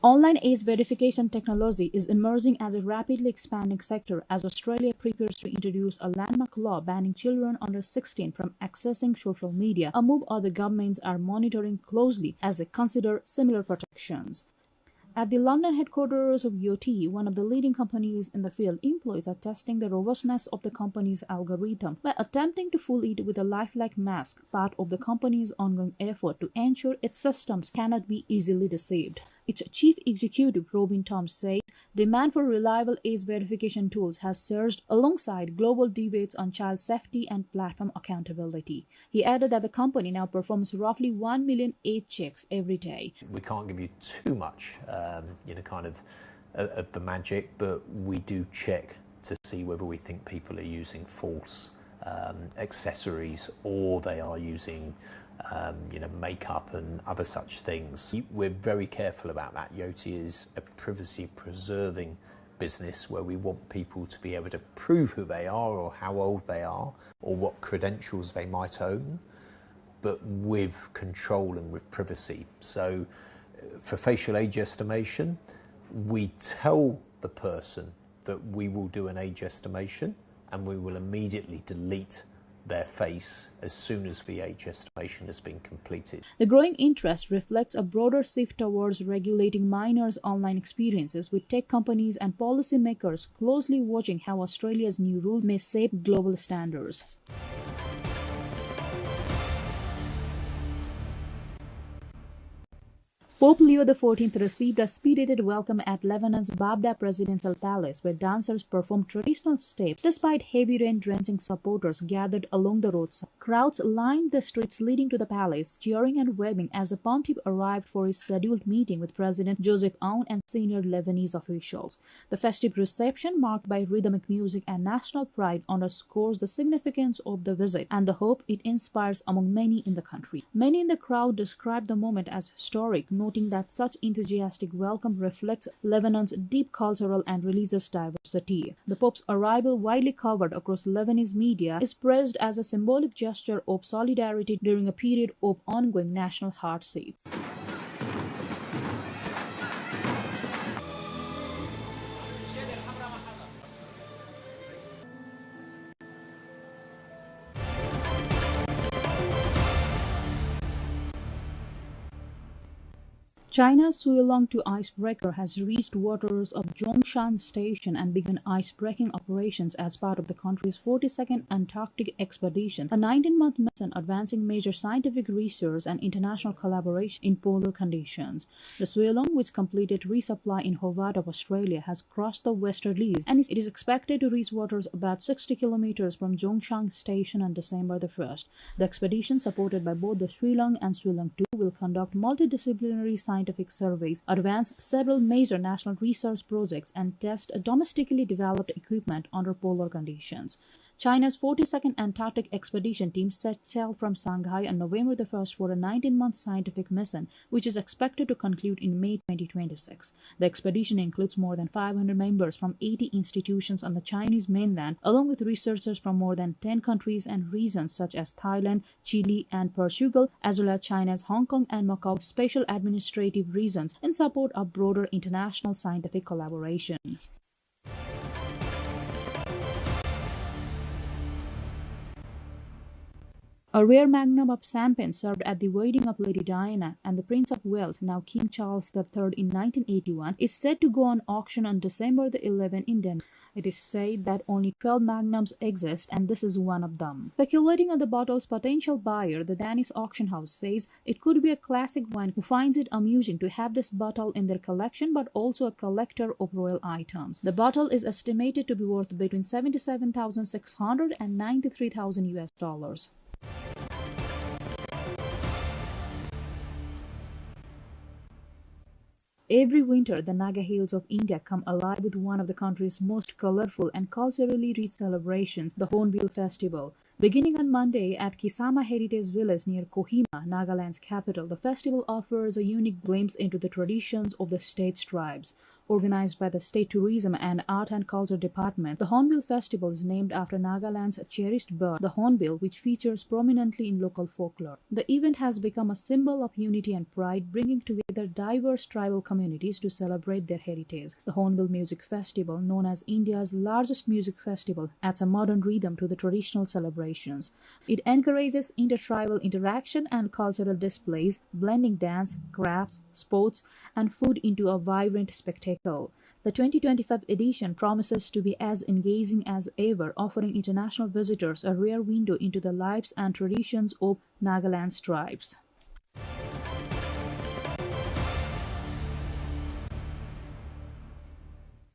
Speaker 11: Online age verification technology is emerging as a rapidly expanding sector as Australia prepares to introduce a landmark law banning children under 16 from accessing social media, a move other governments are monitoring closely as they consider similar protections. At the London headquarters of Yoti, one of the leading companies in the field, employees are testing the robustness of the company's algorithm by attempting to fool it with a lifelike mask, part of the company's ongoing effort to ensure its systems cannot be easily deceived. Its chief executive, Robin Tom, says demand for reliable age verification tools has surged alongside global debates on child safety and platform accountability. He added that the company now performs roughly 1 million age checks every day.
Speaker 12: We can't give you too much, of the magic, but we do check to see whether we think people are using false accessories or they are using makeup and other such things. We're very careful about that. Yoti is a privacy-preserving business where we want people to be able to prove who they are or how old they are or what credentials they might own, but with control and with privacy. So for facial age estimation, we tell the person that we will do an age estimation and we will immediately delete their face as soon as the age estimation has been completed.
Speaker 11: The growing interest reflects a broader shift towards regulating minors' online experiences, with tech companies and policymakers closely watching how Australia's new rules may shape global standards. Pope Leo XIV received a spirited welcome at Lebanon's Babda Presidential Palace, where dancers performed traditional steps despite heavy rain drenching supporters gathered along the roadside. Crowds lined the streets leading to the palace, cheering and waving as the pontiff arrived for his scheduled meeting with President Joseph Aoun and senior Lebanese officials. The festive reception, marked by rhythmic music and national pride, underscores the significance of the visit and the hope it inspires among many in the country. Many in the crowd described the moment as historic, noting that such enthusiastic welcome reflects Lebanon's deep cultural and religious diversity. The Pope's arrival, widely covered across Lebanese media, is praised as a symbolic gesture of solidarity during a period of ongoing national hardship. China's Suilong-2 icebreaker has reached waters of Zhongshan Station and begun ice-breaking operations as part of the country's 42nd Antarctic expedition, a 19-month mission advancing major scientific research and international collaboration in polar conditions. The Suilong, which completed resupply in Hobart of Australia, has crossed the westerlies and it is expected to reach waters about 60 kilometers from Zhongshan Station on December the 1st. The expedition, supported by both the Suilong and Suilong-2, will conduct multidisciplinary scientific surveys, advance several major national research projects, and test domestically developed equipment under polar conditions. China's 42nd Antarctic expedition team set sail from Shanghai on November the 1st for a 19-month scientific mission, which is expected to conclude in May 2026. The expedition includes more than 500 members from 80 institutions on the Chinese mainland, along with researchers from more than 10 countries and regions such as Thailand, Chile, and Portugal, as well as China's Hong Kong and Macau special administrative regions, in support of broader international scientific collaboration. A rare magnum of champagne served at the wedding of Lady Diana and the Prince of Wales, now King Charles III, in 1981, is set to go on auction on December the 11th in Denmark. It is said that only 12 magnums exist, and this is one of them. Speculating on the bottle's potential buyer, the Danish auction house says it could be a classic wine who finds it amusing to have this bottle in their collection, but also a collector of royal items. The bottle is estimated to be worth between $77,600 and $93,000 US. Every winter, the Naga Hills of India come alive with one of the country's most colorful and culturally rich celebrations, the Hornbill Festival. Beginning on Monday at Kisama Heritage Village near Kohima, Nagaland's capital, the festival offers a unique glimpse into the traditions of the state's tribes. Organized by the State Tourism and Art and Culture Department, the Hornbill Festival is named after Nagaland's cherished bird, the hornbill, which features prominently in local folklore. The event has become a symbol of unity and pride, bringing together diverse tribal communities to celebrate their heritage. The Hornbill Music Festival, known as India's largest music festival, adds a modern rhythm to the traditional celebrations. It encourages intertribal interaction and cultural displays, blending dance, crafts, sports, and food into a vibrant spectacle. The 2025 edition promises to be as engaging as ever, offering international visitors a rare window into the lives and traditions of Nagaland's tribes.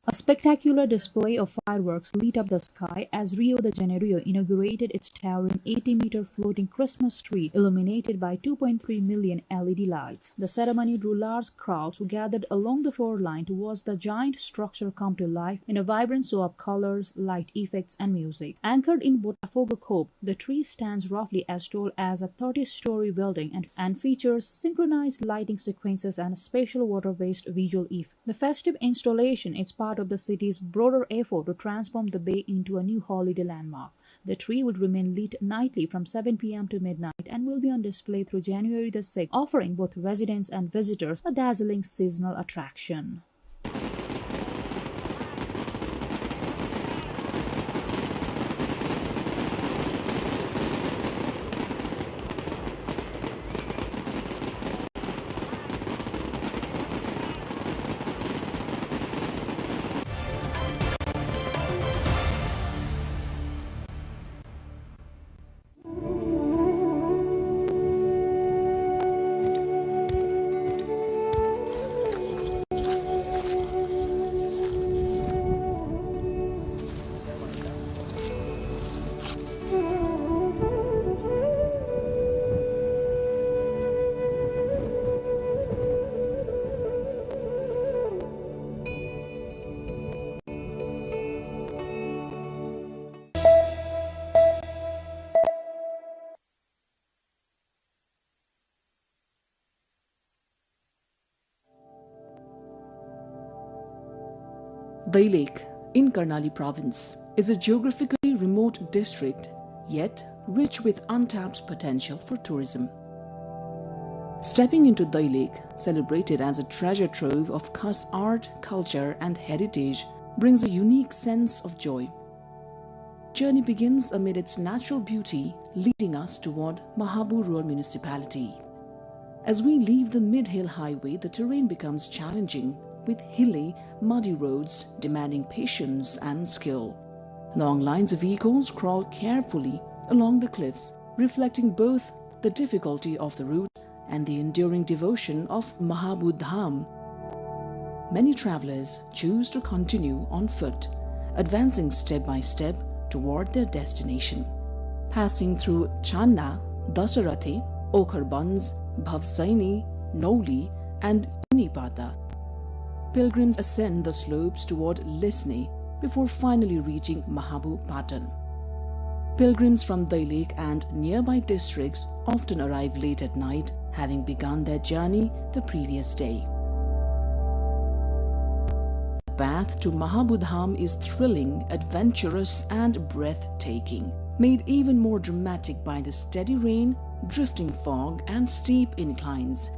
Speaker 11: A spectacular display of fireworks lit up the sky as Rio de Janeiro inaugurated its towering 80-meter floating Christmas tree illuminated by 2.3 million LED lights. The ceremony drew large crowds who gathered along the shoreline to watch the giant structure come to life in a vibrant show of colors, light effects, and music. Anchored in Botafogo Cove, the tree stands roughly as tall as a 30-story building and features synchronized lighting sequences and a special water-based visual effect. The festive installation is part of the city's broader effort to transform the bay into a new holiday landmark. The tree will remain lit nightly from 7 p.m. to midnight and will be on display through January the 6th, offering both residents and visitors a dazzling seasonal attraction.
Speaker 13: Dai Lake in Karnali province is a geographically remote district, yet rich with untapped potential for tourism. Stepping into Dai Lake, celebrated as a treasure trove of Khas art, culture and heritage, brings a unique sense of joy. Journey begins amid its natural beauty, leading us toward Mahabu Rural Municipality. As we leave the mid-hill highway, the terrain becomes challenging, with hilly, muddy roads demanding patience and skill. Long lines of vehicles crawl carefully along the cliffs, reflecting both the difficulty of the route and the enduring devotion of Mahabu Dham. Many travelers choose to continue on foot, advancing step by step toward their destination. Passing through Channa, Dasarathi, Okharbans, Bhavsaini, Noli and Unipata, pilgrims ascend the slopes toward Lisne before finally reaching Mahabu Patan. Pilgrims from Dai Lake and nearby districts often arrive late at night, having begun their journey the previous day. The path to Mahabu Dham is thrilling, adventurous and breathtaking, made even more dramatic by the steady rain, drifting fog and steep inclines.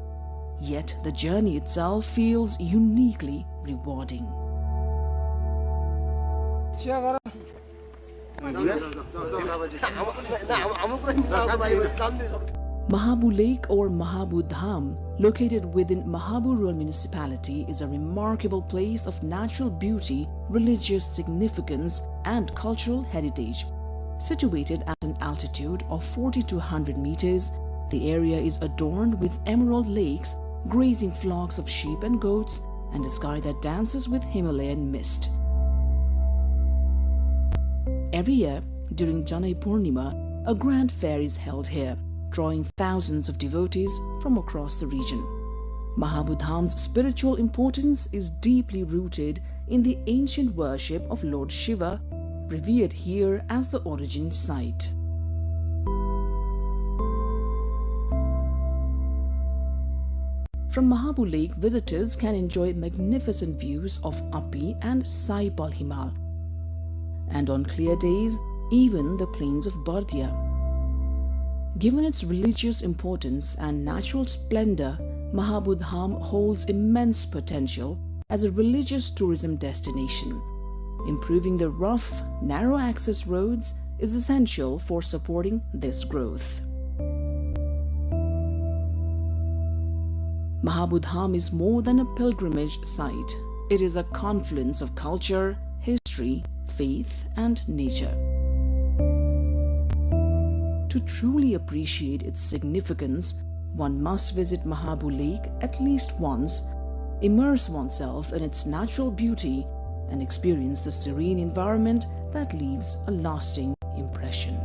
Speaker 13: Yet the journey itself feels uniquely rewarding. Mahabu Lake or Mahabu Dham, located within Mahabu Rural Municipality, is a remarkable place of natural beauty, religious significance, and cultural heritage. Situated at an altitude of 4,200 meters, the area is adorned with emerald lakes, grazing flocks of sheep and goats, and a sky that dances with Himalayan mist. Every year, during Janai Purnima, a grand fair is held here, drawing thousands of devotees from across the region. Mahabu Dham's spiritual importance is deeply rooted in the ancient worship of Lord Shiva, revered here as the origin site. From Mahabu Lake, visitors can enjoy magnificent views of Api and Sai Palhimal, and on clear days, even the plains of Bardia. Given its religious importance and natural splendor, Mahabu Dham holds immense potential as a religious tourism destination. Improving the rough, narrow access roads is essential for supporting this growth. Mahabu Dham is more than a pilgrimage site. It is a confluence of culture, history, faith, and nature. To truly appreciate its significance, one must visit Mahabu Lake at least once, immerse oneself in its natural beauty, and experience the serene environment that leaves a lasting impression.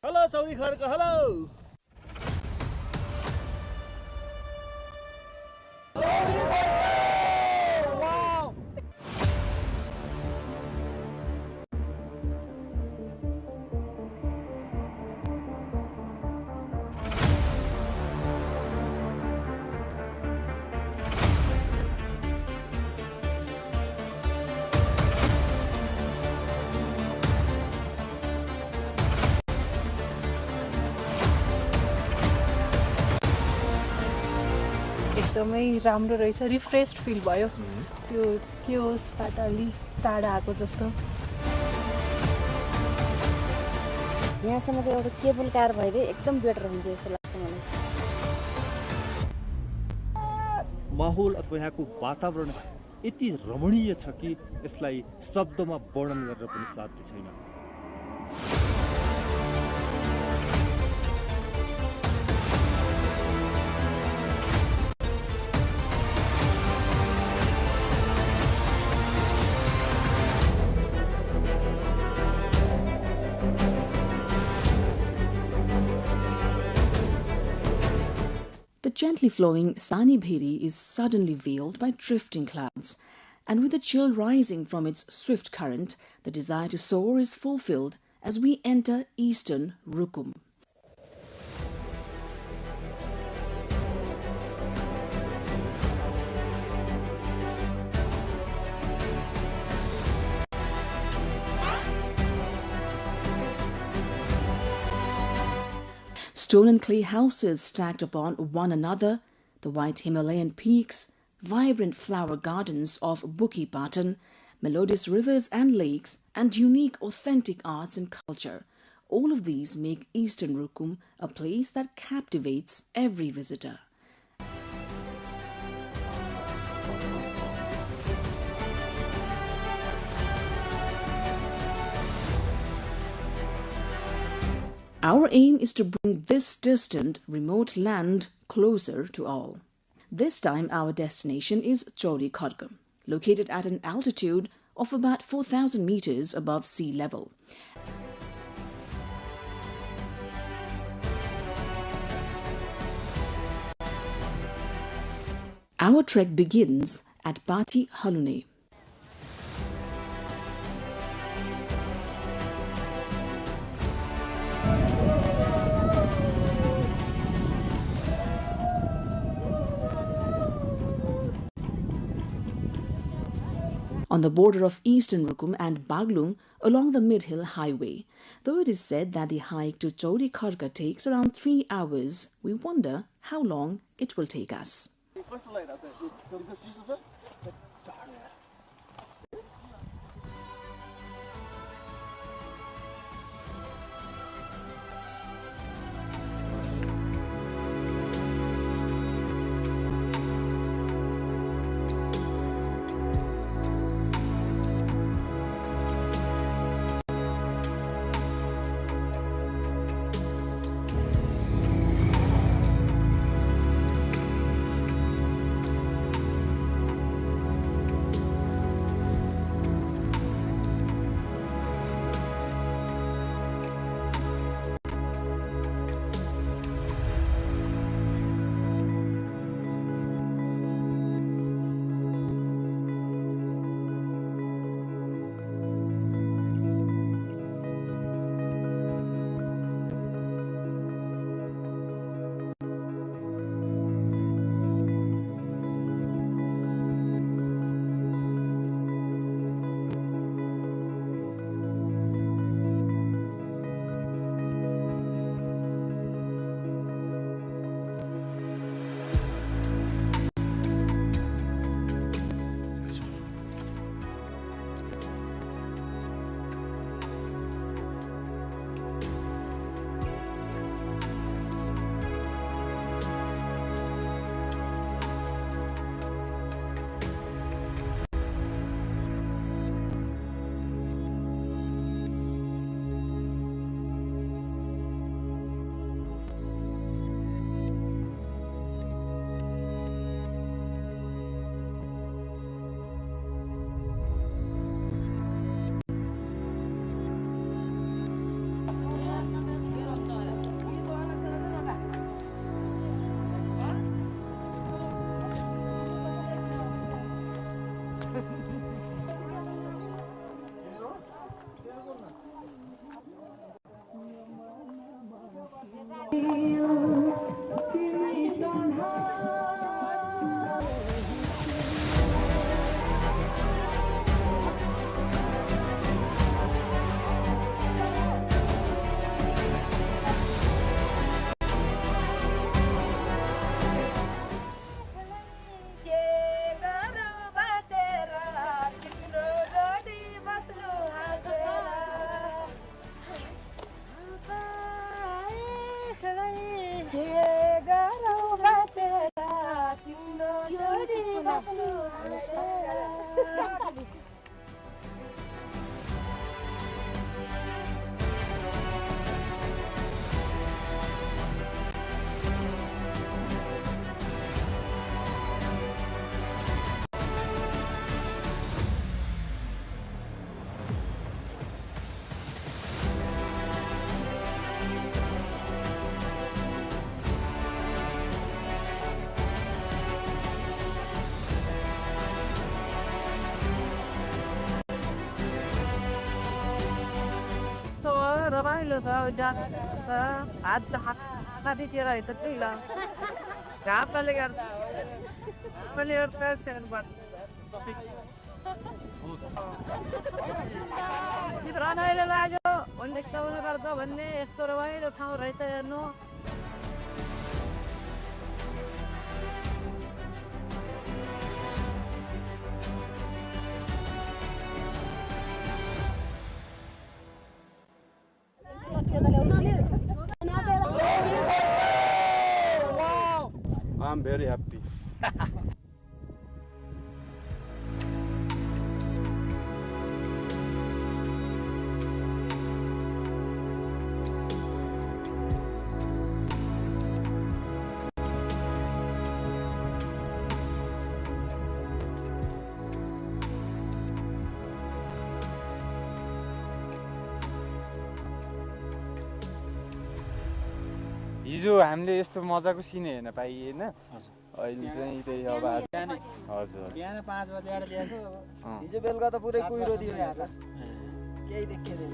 Speaker 14: Hello, Saudi Kharka, hello!
Speaker 15: एकदमै राम्रो रहेछ refreshed fill भयो त्यो क्योसबाट अलि टाढा आएको जस्तो
Speaker 16: यहाँसम्मको एउटा केबल कार भइदिए एकदम बेटर हुन्थ्यो जस्तो लाग्छ मलाई
Speaker 14: माहौल अथवा यहाँको वातावरण यति रमणीय छ कि यसलाई शब्दमा वर्णन गर्न पनि साध्य छैन
Speaker 13: The gently flowing Sani Bheri is suddenly veiled by drifting clouds, and with the chill rising from its swift current, the desire to soar is fulfilled as we enter eastern Rukum. Stone and clay houses stacked upon one another, the white Himalayan peaks, vibrant flower gardens of Bukit Batan, melodious rivers and lakes, and unique authentic arts and culture. All of these make Eastern Rukum a place that captivates every visitor. Our aim is to bring this distant, remote land closer to all. This time our destination is Chauri Kharka, located at an altitude of about 4,000 meters above sea level. Our trek begins at Bati Halune. on the border of eastern Rukum and Baglung along the Mid-Hill Highway. Though it is said that the hike to Chauri Kharka takes around 3 hours, we wonder how long it will take us.
Speaker 10: रमाइलो छ उड्डान छ हात हातीतिर हिँड्दै ल घामले गर्दा मैले एउटा सेकेन्ड पर्छ रमाइलो लाग्यो भन्ने चौन गर्दा भन्ने यस्तो रमाइलो ठाउँ रहेछ हेर्नु
Speaker 21: I'm very happy.
Speaker 17: हिजो हामीले यस्तो मजाको सिन हेर्न पाइएन अहिले चाहिँ त्यही अब आज हजुर
Speaker 19: बिहान 5 बजे आएर ल्याएको
Speaker 21: हिजो बेलुका त पुरै कुहिरो दियो यहाँ त केही देखिँदैन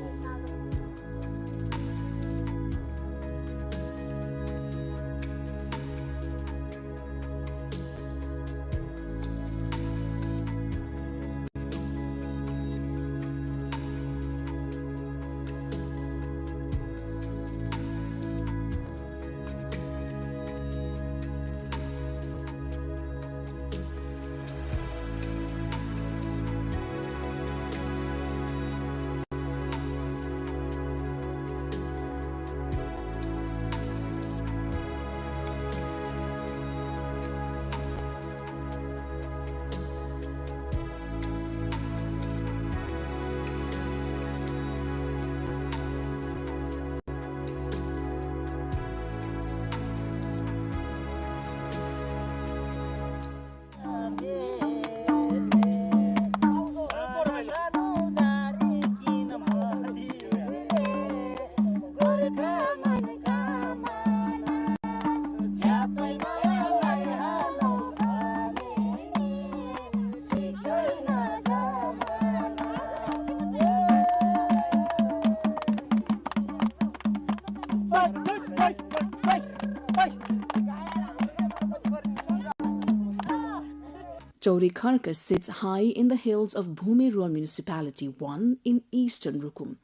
Speaker 13: Chaurekarka sits high in the hills of Bhume Rural Municipality 1 in eastern Rukum.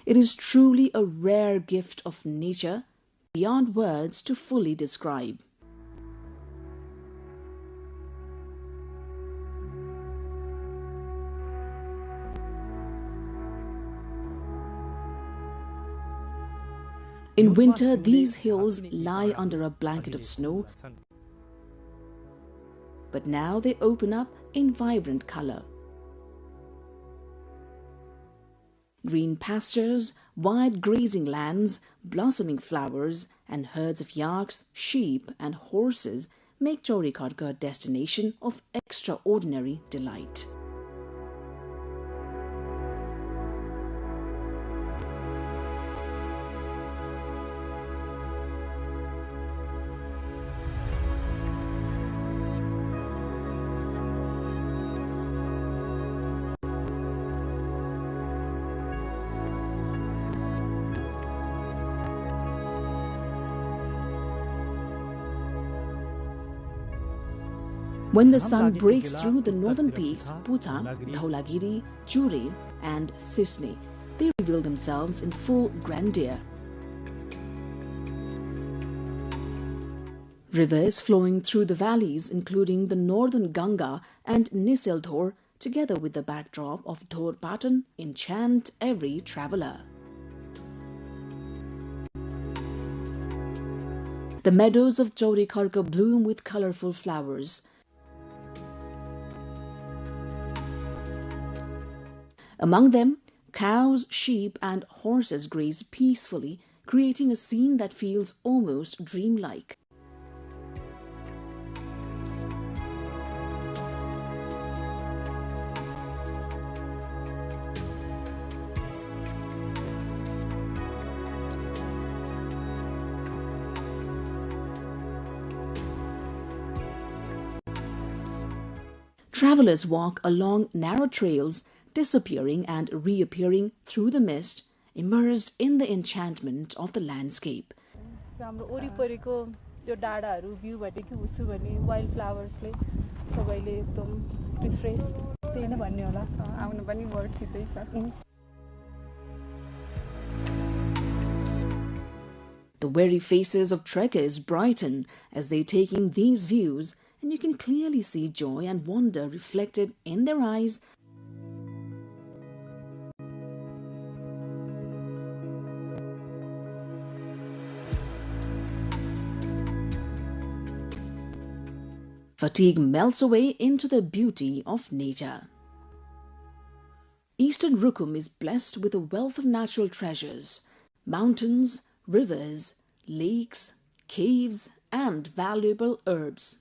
Speaker 13: It is truly a rare gift of nature, beyond words to fully describe. In winter, these hills lie under a blanket of snow, but now they open up in vibrant color. Green pastures, wide grazing lands, blossoming flowers, and herds of yaks, sheep, and horses make Chaurekarka a destination of extraordinary delight. When the sun breaks through the northern peaks, Puta, Dhaulagiri, Chure, and Sisne, they reveal themselves in full grandeur. Rivers flowing through the valleys, including the northern Ganga and Niseldhor, together with the backdrop of Dhor Patan, enchant every traveler. The meadows of Chaurekarka bloom with colorful flowers. Among them, cows, sheep, and horses graze peacefully, creating a scene that feels almost dreamlike. Travelers walk along narrow trails, disappearing and reappearing through the mist, immersed in the enchantment of the landscape. The weary faces of trekkers brighten as they take in these views, and you can clearly see joy and wonder reflected in their eyes. Fatigue melts away into the beauty of nature. Eastern Rukum is blessed with a wealth of natural treasures, mountains, rivers, lakes, caves, and valuable herbs.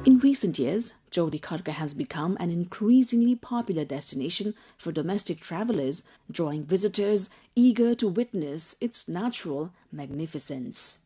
Speaker 13: In recent years, Chaurekarka has become an increasingly popular destination for domestic travelers, drawing visitors eager to witness its natural magnificence.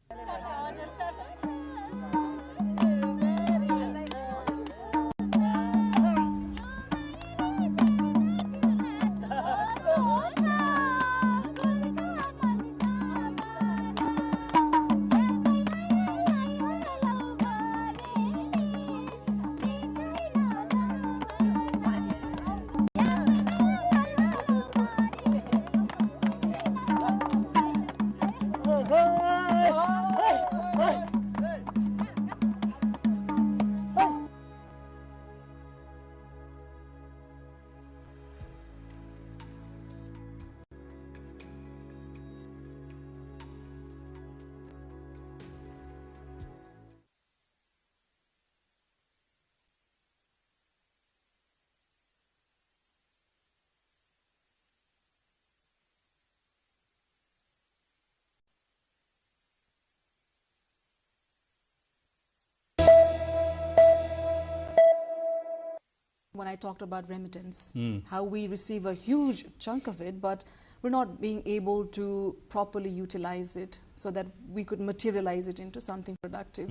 Speaker 1: When I talked about remittance, how we receive a huge chunk of it, but we're not being able to properly utilize it so that we could materialize it into something productive.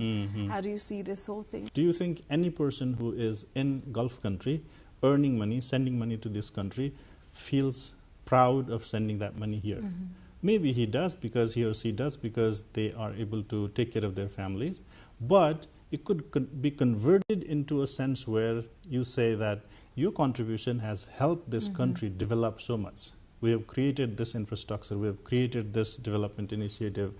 Speaker 1: How do you see this whole thing?
Speaker 5: Do you think any person who is in Gulf country, earning money, sending money to this country, feels proud of sending that money here? Maybe he does, because he or she does, because they are able to take care of their families. But it could be converted into a sense where you say that your contribution has helped this country develop so much. We have created this infrastructure, we have created this development initiative.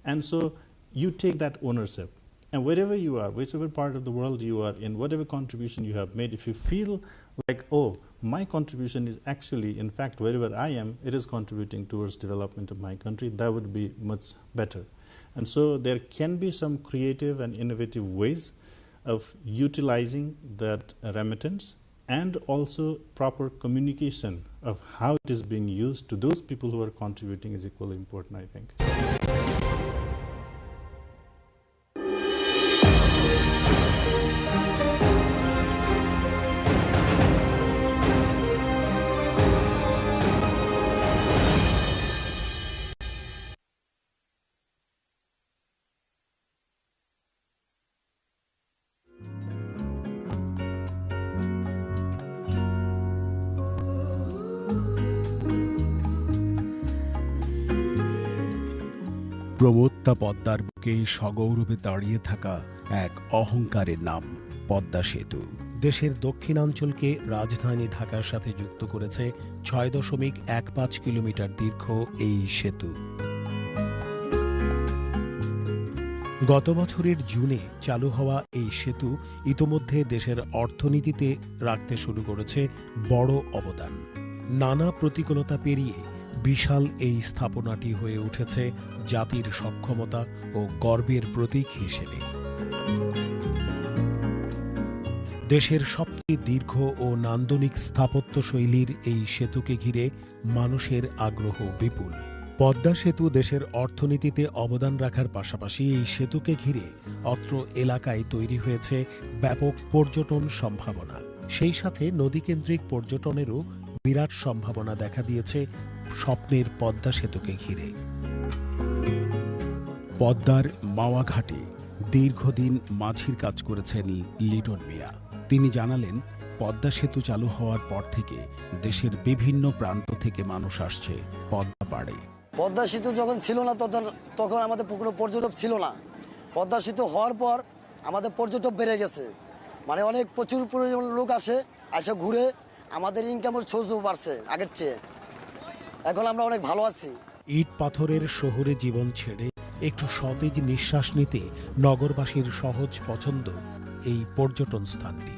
Speaker 5: And so you take that ownership. And wherever you are, whichever part of the world you are in, whatever contribution you have made, if you feel like, oh, my contribution is actually, in fact, wherever I am, it is contributing towards development of my country, that would be much better. And so there can be some creative and innovative ways of utilizing that remittance, and also proper communication of how it is being used to those people who are contributing is equally important, I think.
Speaker 19: প্রমত্তা পদ্মার বুকে সগৌরবে দাঁড়িয়ে থাকা এক অহংকারের নাম পদ্মা সেতু। দেশের দক্ষিণাঞ্চলকে রাজধানী ঢাকার সাথে যুক্ত করেছে ৬.১৫ কিলোমিটার দীর্ঘ এই সেতু। গত বছরের জুনে চালু হওয়া এই সেতু ইতোমধ্যে দেশের অর্থনীতিতে রাখতে শুরু করেছে বড় অবদান। নানা প্রতিকূলতা পেরিয়ে বিশাল এই স্থাপনাটি হয়ে উঠেছে জাতির সক্ষমতা ও গর্বের প্রতীক হিসেবে। দেশের সবচেয়ে দীর্ঘ ও নান্দনিক স্থাপত্য শৈলীর এই সেতুকে ঘিরে মানুষের আগ্রহ বিপুল। পদ্মা সেতু দেশের অর্থনীতিতে অবদান রাখার পাশাপাশি এই সেতুকে ঘিরে অত্র এলাকায় তৈরি হয়েছে ব্যাপক পর্যটন সম্ভাবনা। সেই সাথে নদীকেন্দ্রিক পর্যটনেরও বিরাট সম্ভাবনা দেখা দিয়েছে স্বপ্নের পদ্মা সেতুকে ঘিরে। পদ্মার মাওয়া ঘাটে দীর্ঘদিন মাঝির কাজ করেছেন লিটন মিয়া। তিনি জানালেন, পদ্মা সেতু চালু হওয়ার পর থেকে দেশের বিভিন্ন প্রান্ত থেকে মানুষ আসছে পদ্মা পাড়ে।
Speaker 20: পদ্মা সেতু যখন ছিল না তখন আমাদের কোনো পর্যটক ছিল না। পদ্মা সেতু হওয়ার পর আমাদের পর্যটক বেড়ে গেছে, মানে অনেক প্রচুর পরিমাণ লোক আসে ঘুরে, আমাদের ইনকামের সোর্সও বাড়ছে আগের চেয়ে। এখন আমরা অনেক ভালো আছি।
Speaker 19: ইট পাথরের শহুরে জীবন ছেড়ে একটু সতেজ নিঃশ্বাস নিতে নগরবাসীর সহজ পছন্দ এই পর্যটন স্থানটি।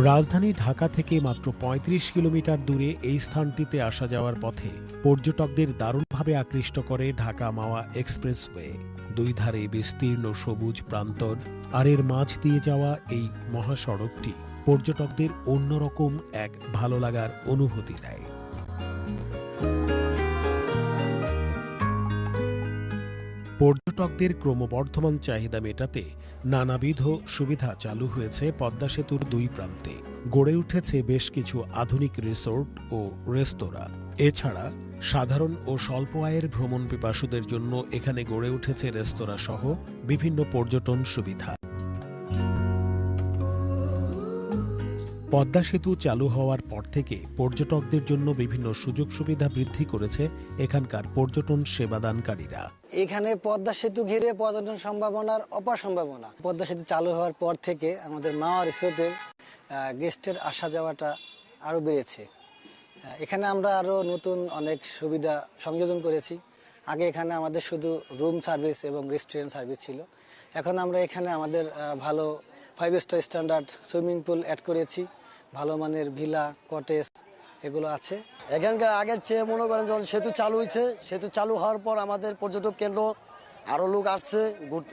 Speaker 19: রাজধানী ঢাকা থেকে মাত্র ৩৫ কিলোমিটার দূরে এই স্থানটিতে আসা যাওয়ার পথে পর্যটকদের দারুণভাবে আকৃষ্ট করে ঢাকা মাওয়া এক্সপ্রেসওয়ে। দুই ধারে বিস্তীর্ণ সবুজ প্রান্তর আর এর মাঝ দিয়ে যাওয়া এই মহাসড়কটি পর্যটকদের অন্যরকম এক ভালো লাগার অনুভূতি দেয়। পর্যটকদের ক্রমবর্ধমান চাহিদা মেটাতে নানাবিধ সুবিধা চালু হয়েছে পদ্মা সেতুর দুই প্রান্তে। গড়ে উঠেছে বেশ কিছু আধুনিক রিসোর্ট ও রেস্তোরাঁ। এছাড়া সাধারণ ও স্বল্প আয়ের ভ্রমণ পিপাসুদের জন্য এখানে গড়ে উঠেছে রেস্তোরাঁ সহ বিভিন্ন পর্যটন সুবিধা। পদ্মা সেতু চালু হওয়ার পর থেকে পর্যটকদের জন্য বিভিন্ন সুযোগ সুবিধা বৃদ্ধি করেছে এখানকার পর্যটন সেবাদানকারীরা।
Speaker 20: এখানে পদ্মা সেতু ঘিরে পর্যটন সম্ভাবনার অপার সম্ভাবনা। পদ্মা সেতু চালু হওয়ার পর থেকে আমাদের মাওয়া রিসোর্টের গেস্টের আসা যাওয়াটা আরও বেড়েছে। এখানে আমরা আরও নতুন অনেক সুবিধা সংযোজন করেছি। আগে এখানে আমাদের শুধু রুম সার্ভিস এবং রেস্টুরেন্ট সার্ভিস ছিল, এখন আমরা এখানে আমাদের ভালো 5 star standard swimming pool add করেছি, ভালো মানের ভিলা, কটেজ এগুলো আছে। এখানকার আগের চেয়ে মনে করেন যখন সেতু চালু হয়েছে, সেতু চালু হওয়ার পর আমাদের পর্যটক কেন্দ্র আরও লোক আসছে,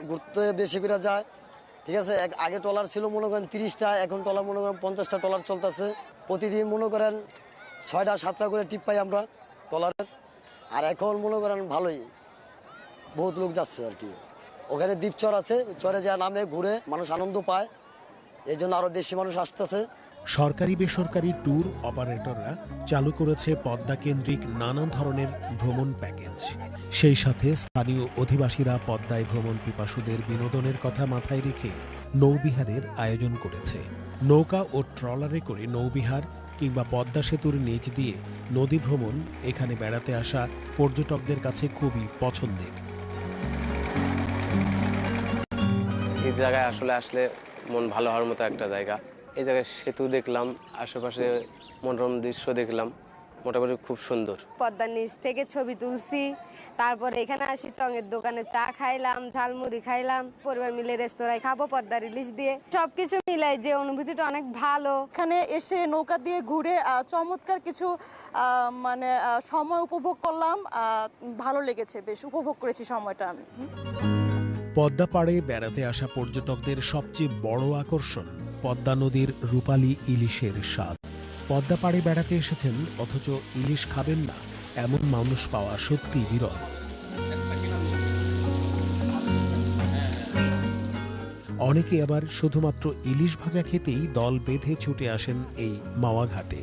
Speaker 20: ঘুরতে বেশি করে যায়। ঠিক আছে, আগে ট্রলার ছিল মনে করেন 30টা, এখন ট্রলার মনে করেন 50টা ট্রলার চলতেছে। প্রতিদিন মনে করেন 6টা 7টা করে টিপ পাই আমরা ট্রলারের। আর এখন মনে করেন ভালোই বহুত লোক যাচ্ছে আর কি। ওখানে দ্বীপচর আছে, চরে যা নামে ঘুরে মানুষ আনন্দ পায়, এই জন্য আরও বেশি মানুষ আসতেছে।
Speaker 19: সরকারি বেসরকারি ট্যুর অপারেটররা চালু করেছে পদ্মা কেন্দ্রিক নানা ধরনের ভ্রমণ প্যাকেজ। সেই সাথে স্থানীয় অধিবাসীরা পদ্মায় ভ্রমণ পিপাসুদের বিনোদনের কথা মাথায় রেখে নৌবিহারের আয়োজন করেছে। নৌকা ও ট্রলারে করে নৌবিহার কিংবা পদ্মা সেতুর নিচ দিয়ে নদী ভ্রমণ এখানে বেড়াতে আসা পর্যটকদের কাছে খুবই পছন্দের।
Speaker 3: এই জায়গায় আসলে মন ভালো হওয়ার মতো একটা জায়গা। এই জায়গায় সেতু দেখলাম, আশেপাশে মনোরম দৃশ্য দেখলাম, মোটামুটি খুব সুন্দর।
Speaker 6: পদ্মার নিচ থেকে ছবি তুলছি, তারপরে এখানে আসি টঙের দোকানে চা খাইলাম, ঝালমুড়ি খাইলাম, পরিবার মিলে রেস্তোরাঁয় খাবো পদ্মার ইলিশ দিয়ে। সবকিছু মিলাই যে অনুভূতিটা অনেক ভালো।
Speaker 22: এখানে এসে নৌকা দিয়ে ঘুরে চমৎকার কিছু মানে সময় উপভোগ করলাম, ভালো লেগেছে, বেশ উপভোগ করেছি সময়টা আমি।
Speaker 19: পদ্মা পাড়ে বেড়াতে আসা পর্যটকদের সবচেয়ে বড় আকর্ষণ পদ্মা নদীর রূপালী ইলিশের স্বাদ। পদ্মা পাড়ে বেড়াতে এসেছেন অথচ ইলিশ খাবেন না এমন মানুষ পাওয়া সত্যি বিরল। অনেকে আবার শুধুমাত্র ইলিশ ভাজা খেতেই দল বেঁধে ছুটে আসেন এই মাওয়া ঘাটে।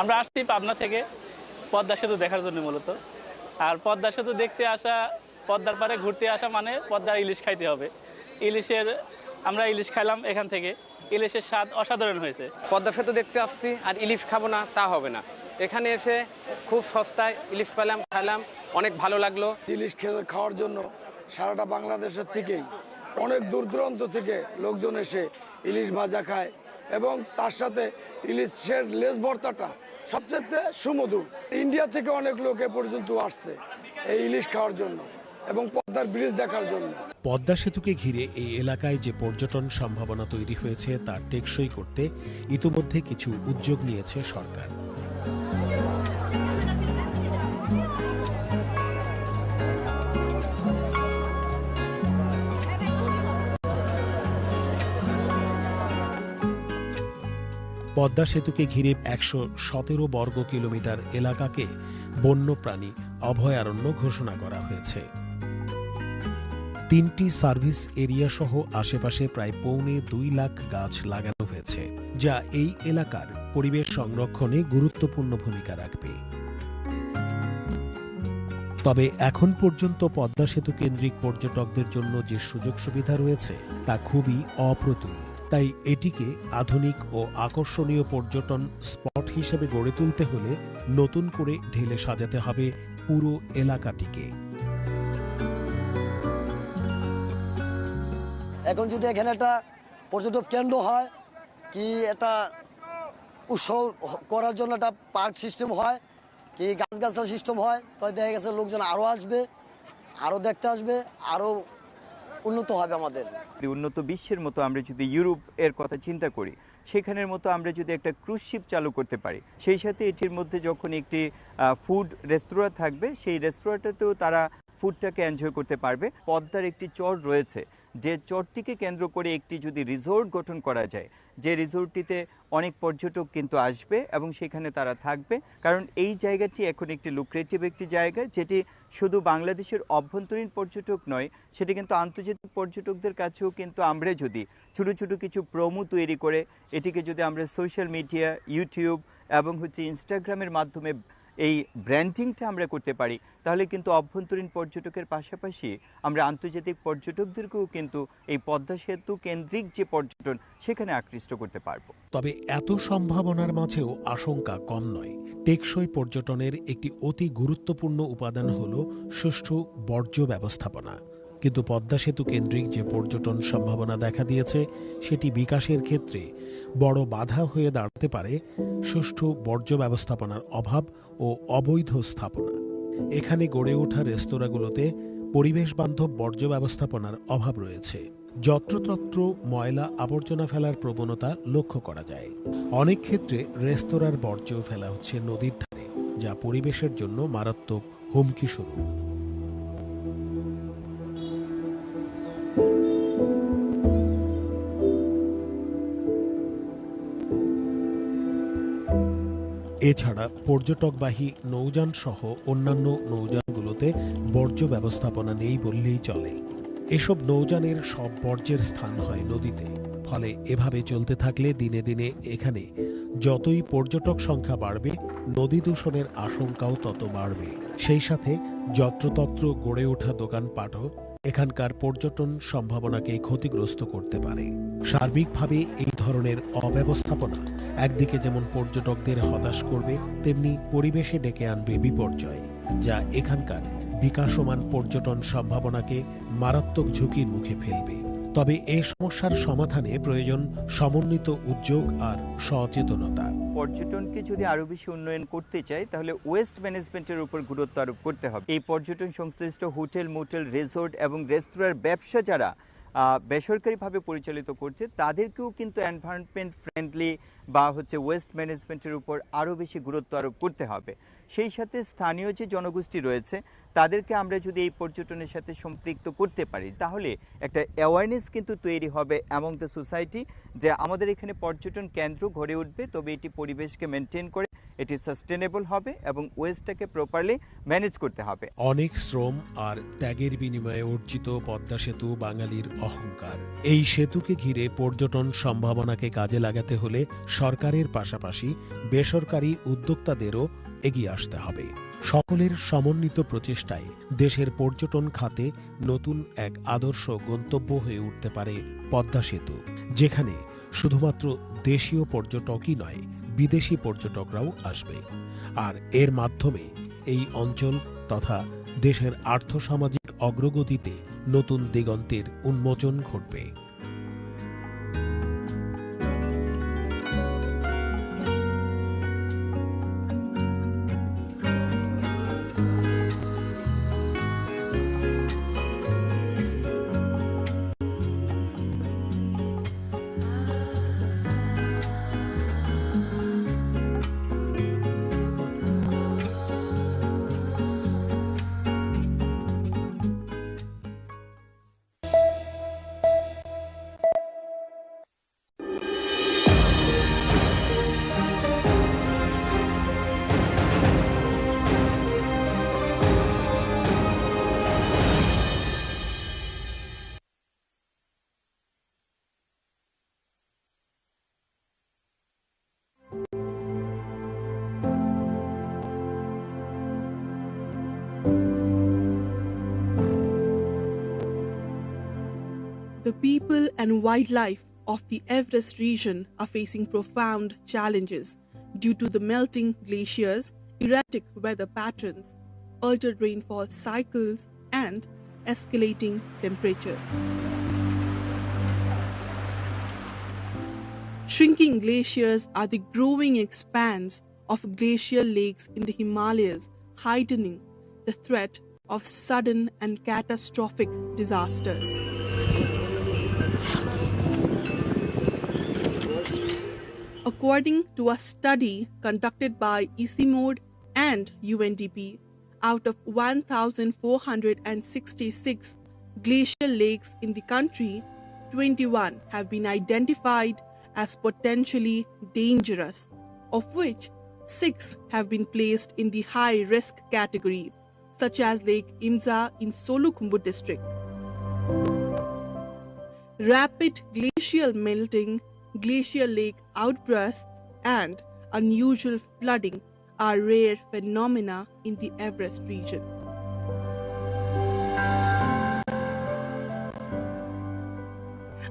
Speaker 24: আমরা আসছি পাবনা থেকে পদ্মা সেতু দেখার জন্য মূলত। আর পদ্মা সেতু দেখতে আসা, পদ্মার পাড়ে ঘুরতে আসা মানে পদ্মার ইলিশ খাইতে হবে। আমরা ইলিশ খাইলাম এখান থেকে, ইলিশের স্বাদ অসাধারণ হয়েছে।
Speaker 3: পদ্মা সেতু দেখতে আসছি আর ইলিশ খাবো না তা হবে না। এখানে এসে খুব সস্তায় ইলিশ পেলাম, খাইলাম, অনেক ভালো লাগলো।
Speaker 25: ইলিশ খাওয়ার জন্য সারাটা বাংলাদেশের থেকেই অনেক দূর দূরান্ত থেকে লোকজন এসে ইলিশ ভাজা খায় এবং তার সাথে ইলিশের লেজ ভর্তাটা সবচেয়ে সুমধুর। ইন্ডিয়া থেকে অনেক লোক এ পর্যন্ত আসছে এই ইলিশ খাওয়ার জন্য এবং পদ্মার ব্রিজ দেখার জন্য।
Speaker 19: পদ্মা সেতুকে ঘিরে এই এলাকায় যে পর্যটন সম্ভাবনা তৈরি হয়েছে তা টেকসই করতে ইতিমধ্যে কিছু উদ্যোগ নিয়েছে সরকার। পদ্মা সেতুকে ঘিরে ১১৭ বর্গ কিলোমিটার এলাকাকে বন্যপ্রাণী অভয়ারণ্য ঘোষণা করা হয়েছে। ৩টি সার্ভিস এরিয়া সহ আশেপাশে প্রায় ২.৫ লাখ গাছ লাগানো হয়েছে, যা এই এলাকার পরিবেশ সংরক্ষণে গুরুত্বপূর্ণ ভূমিকা রাখবে। তবে এখন পর্যন্ত পদ্মা সেতু কেন্দ্রিক পর্যটকদের জন্য যে সুযোগ সুবিধা রয়েছে তা খুবই অপ্রতুল। তাই এটিকে আধুনিক ও আকর্ষণীয় পর্যটন স্পট হিসেবে গড়ে তুলতে হলে নতুন করে ঢেলে সাজাতে হবে পুরো এলাকাটিকে।
Speaker 26: এখন যদি এখানে একটা পর্যটক কেন্দ্র হয়, কি একটা উৎসব করার জন্য একটা পার্ক সিস্টেম হয়, কি গাছগাছলা সিস্টেম হয়, তাই দেখা গেছে লোকজন আরও আসবে, আরও দেখতে আসবে, আরও উন্নত হবে। আমাদের
Speaker 27: উন্নত বিশ্বের মতো আমরা যদি ইউরোপ এর কথা চিন্তা করি, সেখানের মতো আমরা যদি একটা ক্রুজ শিপ চালু করতে পারি, সেই সাথে এটির মধ্যে যখন একটি ফুড রেস্তোরাঁ থাকবে, সেই রেস্তোরাঁটাতেও তারা ফুডটাকে এনজয় করতে পারবে। পদ্মার একটি চর রয়েছে, যে চরটিকে কেন্দ্র করে একটি যদি রিসোর্ট গঠন করা যায়, যে রিসোর্টটিতে অনেক পর্যটক কিন্তু আসবে এবং সেখানে তারা থাকবে। কারণ এই জায়গাটি এখন একটি লুক্রেটিভ একটি জায়গা, যেটি শুধু বাংলাদেশের অভ্যন্তরীণ পর্যটক নয়, সেটি কিন্তু আন্তর্জাতিক পর্যটকদের কাছেও কিন্তু আমরা যদি ছোটো ছোটো কিছু প্রোমো তৈরি করে এটিকে যদি আমরা সোশ্যাল মিডিয়া, ইউটিউব এবং ইনস্টাগ্রামের মাধ্যমে এই ব্র্যান্ডিংটা আমরা করতে পারি, তাহলে কিন্তু অভ্যন্তরীণ পর্যটকের পাশাপাশি আমরা আন্তর্জাতিক পর্যটকদেরকেও কিন্তু এই পদ্মা সেতু কেন্দ্রিক যে পর্যটন সেখানে আকৃষ্ট করতে পারব।
Speaker 19: তবে এত সম্ভাবনার মাঝেও আশঙ্কা কম নয়। টেকসই পর্যটনের একটি অতি গুরুত্বপূর্ণ উপাদান হল সুষ্ঠু বর্জ্য ব্যবস্থাপনা। কিন্তু পদ্মা সেতু কেন্দ্রিক যে পর্যটন সম্ভাবনা দেখা দিয়েছে, সেটি বিকাশের ক্ষেত্রে বড় বাধা হয়ে দাঁড়াতে পারে সুষ্ঠু বর্জ্য ব্যবস্থাপনার অভাব ও অবৈধ স্থাপনা। এখানে গড়ে ওঠা রেস্তোরাঁগুলোতে পরিবেশ বান্ধব বর্জ্য ব্যবস্থাপনার অভাব রয়েছে। যত্রতত্র ময়লা আবর্জনা ফেলার প্রবণতা লক্ষ্য করা যায়। অনেক ক্ষেত্রে রেস্তোরাঁর বর্জ্য ফেলা হচ্ছে নদীর ধারে, যা পরিবেশের জন্য মারাত্মক হুমকি স্বরূপ। এছাড়া পর্যটকবাহী নৌযান সহ অন্যান্য নৌযানগুলোতে বর্জ্য ব্যবস্থাপনা নেই বললেই চলে। এসব নৌযানের সব বর্জ্যের স্থান হয় নদীতে। ফলে এভাবে চলতে থাকলে দিনে দিনে এখানে যতই পর্যটক সংখ্যা বাড়বে, নদী দূষণের আশঙ্কাও তত বাড়বে। সেই সাথে যত্রতত্র গড়ে ওঠা দোকানপাটও এখানকার পর্যটন সম্ভাবনাকে ক্ষতিগ্রস্ত করতে পারে। সার্বিকভাবে এই ধরনের অব্যবস্থাপনা একদিকে যেমন পর্যটকদের হতাশ করবে, তেমনি পরিবেশে ডেকে আনবে বিপর্যয়, যা এখানকার বিকাশমান পর্যটন সম্ভাবনাকে মারাত্মক ঝুঁকির মুখে ফেলবে। তবে এই সমস্যার সমাধানে প্রয়োজন সমন্বিত উদ্যোগ আর সচেতনতা।
Speaker 27: পর্যটনকে যদি আরো বেশি উন্নয়ন করতে চাই তাহলে ওয়েস্ট ম্যানেজমেন্টের উপর গুরুত্ব আরোপ করতে হবে। এই পর্যটন সংশ্লিষ্ট হোটেল, মোটেল, রিসোর্ট এবং রেস্তোরাঁর ব্যবসা যারা বেসরকারিভাবে পরিচালিত করছে তাদেরকেও কিন্তু এনভায়রনমেন্ট ফ্রেন্ডলি বা ওয়েস্ট ম্যানেজমেন্টের উপর আরও বেশি গুরুত্ব আরোপ করতে হবে। সেই সাথে স্থানীয় যে জনগোষ্ঠী রয়েছে তাদেরকে আমরা যদি এই পর্যটনের সাথে সম্পৃক্ত করতে পারি তাহলে একটা অ্যাওয়ারনেস কিন্তু তৈরি হবে অ্যামং দ্য সোসাইটি যে আমাদের এখানে পর্যটন কেন্দ্র গড়ে উঠবে, তবে এটি পরিবেশকে মেনটেন করে এটি সাস্টেনেবল হবে এবং ওয়েস্টটাকে প্রপারলি ম্যানেজ করতে হবে।
Speaker 19: অনেক শ্রম আর ত্যাগের বিনিময়ে অর্জিত পদ্মা সেতু বাঙালির অহংকার। এই সেতুকে ঘিরে পর্যটন সম্ভাবনাকে কাজে লাগাতে হলে সরকারের পাশাপাশি বেসরকারি উদ্যোক্তাদেরও এগিয়ে আসতে হবে। সকলের সমন্বিত প্রচেষ্টায় দেশের পর্যটন খাতে নতুন এক আদর্শ গন্তব্য হয়ে উঠতে পারে পদ্মা সেতু, যেখানে শুধুমাত্র দেশীয় পর্যটকই নয়, বিদেশি পর্যটকরাও আসবে। আর এর মাধ্যমে এই অঞ্চল তথা দেশের আর্থসামাজিক অগ্রগতিতে নতুন দিগন্তের উন্মোচন ঘটবে।
Speaker 22: The people and wildlife of the Everest region are facing profound challenges due to the melting glaciers, erratic weather patterns, altered rainfall cycles, and escalating temperatures. Shrinking glaciers are the growing expanse of glacial lakes in the Himalayas, heightening the threat of sudden and catastrophic disasters. According to a study conducted by ECMOD and UNDP, out of 1,466 glacial lakes in the country, 21 have been identified as potentially dangerous, of which 6 have been placed in the high-risk category, such as Lake Imza in Solukhumbu district. Rapid glacial melting, glacial lake outbursts, and unusual flooding are rare phenomena in the Everest region.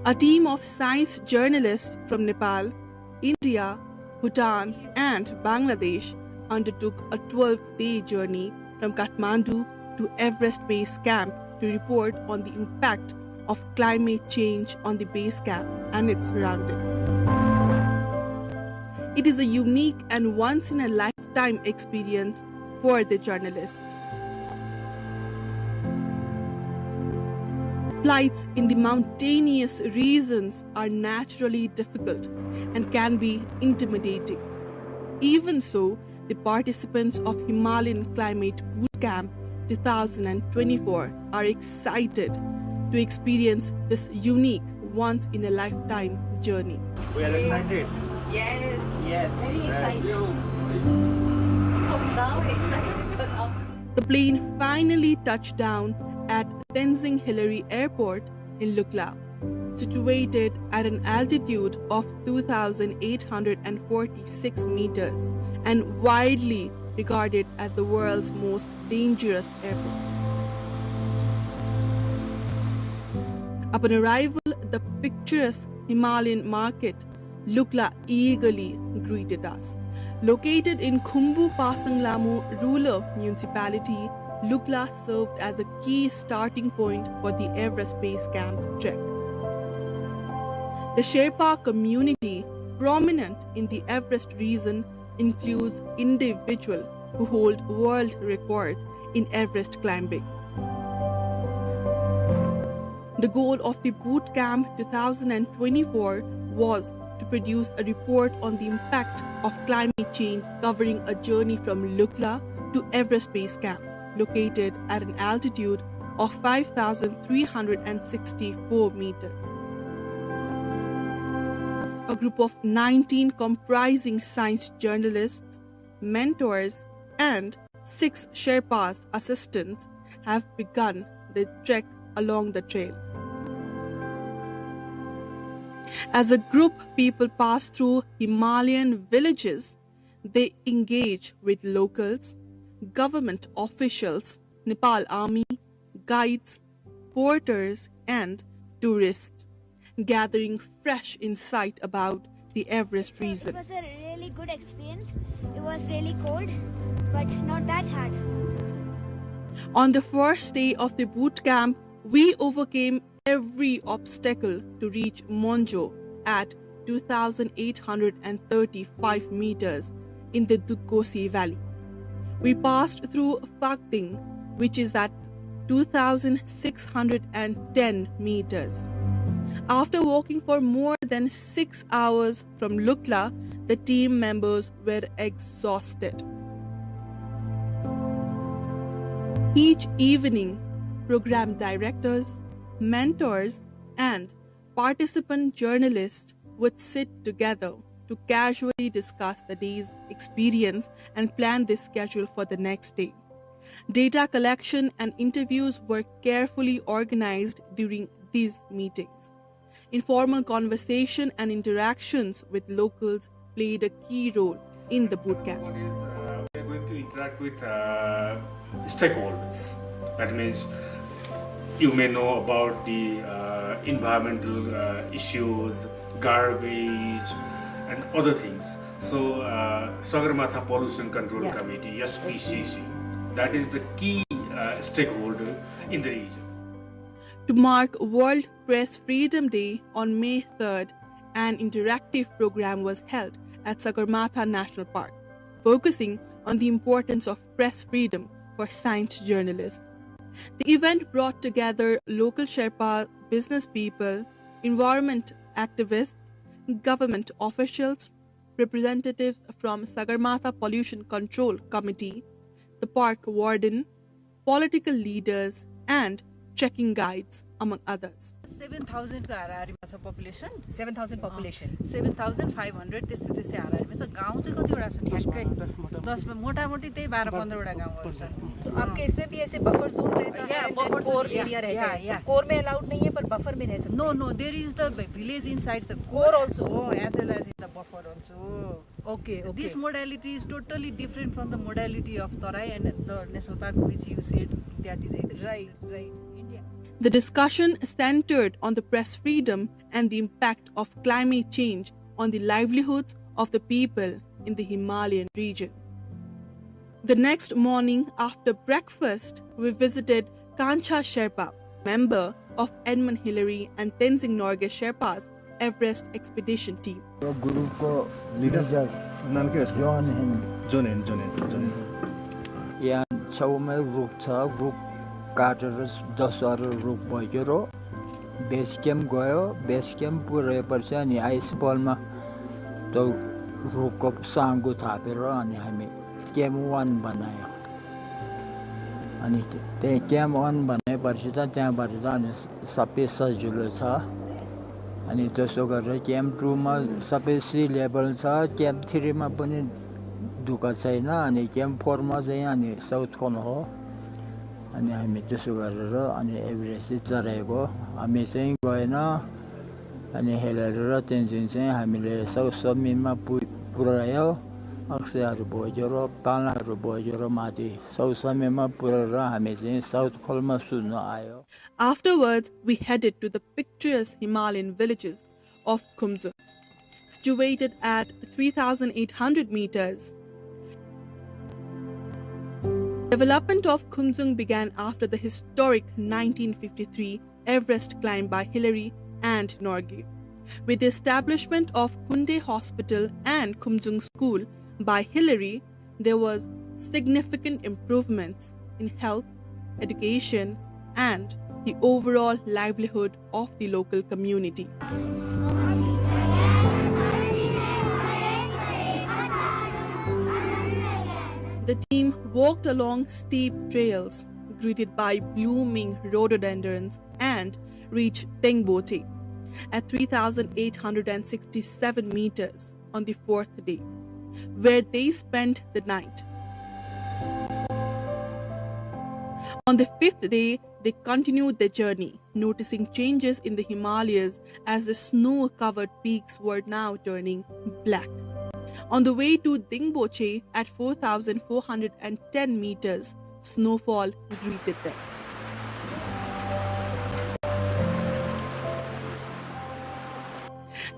Speaker 22: A team of science journalists from Nepal, India, Bhutan, and Bangladesh undertook a 12-day journey from Kathmandu to Everest Base Camp to report on the impact of climate change on the base camp and its surroundings. It is a unique and once-in-a-lifetime experience for the journalists. Flights in the mountainous regions are naturally difficult and can be intimidating. Even so, the participants of Himalayan Climate Bootcamp 2024 are excited to experience this unique once-in-a-lifetime journey.
Speaker 27: We are excited.
Speaker 2: Yes.
Speaker 27: Yes.
Speaker 2: Very excited. Now excited.
Speaker 22: The plane finally touched down at Tenzing Hillary Airport in Lukla. situated at an altitude of 2,846 meters and widely regarded as the world's most dangerous airport. Upon arrival, the picturesque Himalayan market, Lukla, eagerly greeted us. Located in Khumbu Pasanglamu rural municipality, Lukla served as a key starting point for the Everest Base Camp trek. The Sherpa community, prominent in the Everest region, includes individuals who hold world record in Everest climbing. The goal of the Boot Camp 2024 was to produce a report on the impact of climate change, covering a journey from Lukla to Everest Base Camp, located at an altitude of 5,364 meters. A group of 19 comprising science journalists, mentors, and 6 Sherpas assistants have begun the trek along the trail. As a group, people pass through Himalayan villages. They engage with locals, government officials, Nepal Army, guides, porters, and tourists, gathering fresh insight about the Everest region.
Speaker 4: It was a really good experience. It was really cold, but not that hard.
Speaker 22: On the first day of the boot camp, we overcame every obstacle to reach Monjo at 2,835 meters in the Dukosi Valley. We passed through Phakding, which is at 2,610 meters. After walking for more than 6 hours from Lukla, the team members were exhausted. Each evening, program directors, mentors, and participant journalists would sit together to casually discuss the day's experience and plan the schedule for the next day. Data collection and interviews were carefully organized during these meetings. Informal conversation and interactions with locals played a key role in the boot camp.
Speaker 7: We are going to interact with stakeholders. That means you may know about the environmental issues, garbage, and other things. So, Sagarmatha Pollution Control Committee, SPCC, that is the key stakeholder in the region.
Speaker 22: To mark World Press Freedom Day on May 3rd, an interactive program was held at Sagarmatha National Park, focusing on the importance of press freedom for science journalists. The event brought together local Sherpa business people, environment activists, government officials, representatives from Sagarmatha Pollution Control Committee, the park warden, political leaders, and trekking guides, among others.
Speaker 8: 7,000 का हाराहारीमा छ population 7,000 population 7,500 त्यस्तै हाराहारीमा छ गाउँ चाहिँ कतिवटा छ ठ्याक्कै 10 में मोटामोटी त्यही 12-15 वटा गाउँहरु छन्
Speaker 2: आपके इसमें भी ऐसे बफर जोन रहता है बफर कोर एरिया रहता है कोर में अलाउड नहीं है पर बफर में रह सकते
Speaker 8: no there is the village inside the core also as well as in the buffer also
Speaker 2: okay
Speaker 8: this modality is totally different from the modality of Tarai and the national park which you said that is
Speaker 2: right India.
Speaker 22: The discussion centered on the press freedom and the impact of climate change on the livelihoods of the people in the Himalayan region. The next morning after breakfast, we visited Kancha Sherpa, member of Edmund Hillary and Tenzing Norgay Sherpa's Everest expedition team.
Speaker 9: Group ko leader नाम के John यहाँ छेउमै रुख छ रुख काटेर 10 वटा रुख भयो बेस क्याम्प गयो बेस क्याम्प पुगेपछि अनि आइस बलमा त्यो रुखको साङ्गो थापेर अनि हामी क्याम्प 1 बनायो अनि त्यही क्याम्प 1 बनाएपछि त त्यहाँबाट त अनि सबै सजिलो छ अनि त्यसो गरेर क्याम्प 2 मा सबै सी लेभल छ क्याम्प 3 मा पनि दुःख छैन अनि क्याम्प 4 मा चाहिँ अनि साउथ कोन हो अनि हामी त्यसो गरेर अनि एभरेस्ट चढेको हामी चाहिँ गएन अनि हेरेर त्यहाँदेखि चाहिँ हामीले सौसमीमा पुर्यायो अक्सियाहरू भोगेर पालाहरू भोगेर माथि सौसमीमा पुर्याएर हामी चाहिँ साउथ खोलमा सुत्न आयो.
Speaker 22: Afterwards, we headed to the picturesque Himalayan villages of Kumzung, situated at 3,800 meters. Development of Kumzung began after the historic 1953 Everest climb by Hillary and Norgay. With the establishment of Kunde Hospital and Kumzung School by Hillary, there was significant improvements in health, education, and the overall livelihood of the local community. The team walked along steep trails, greeted by blooming rhododendrons, and reached Tengbote at 3,867 meters on the fourth day, where they spent the night. On the fifth day, they continued their journey, noticing changes in the Himalayas as the snow-covered peaks were now turning black. On the way to Dingboche at 4,410 meters, snowfall greeted them.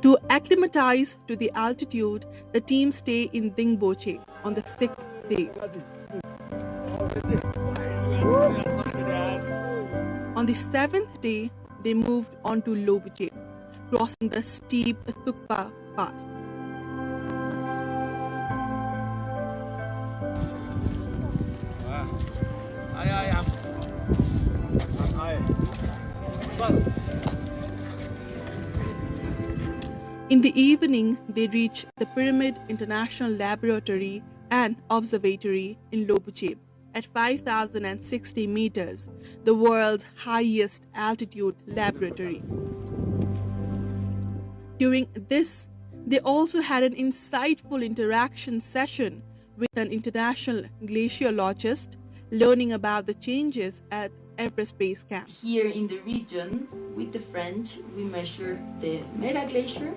Speaker 22: To acclimatize to the altitude, the team stayed in Dingboche on the sixth day. On the seventh day, they moved on to Lobuche, crossing the steep Tukpa Pass. In the evening, they reached the Pyramid International Laboratory and Observatory in Lobuche at 5,060 meters, the world's highest altitude laboratory. During this, they also had an insightful interaction session with an international glaciologist, learning about the changes at Everest Base Camp.
Speaker 11: Here in the region, with the French, we measure the Mera Glacier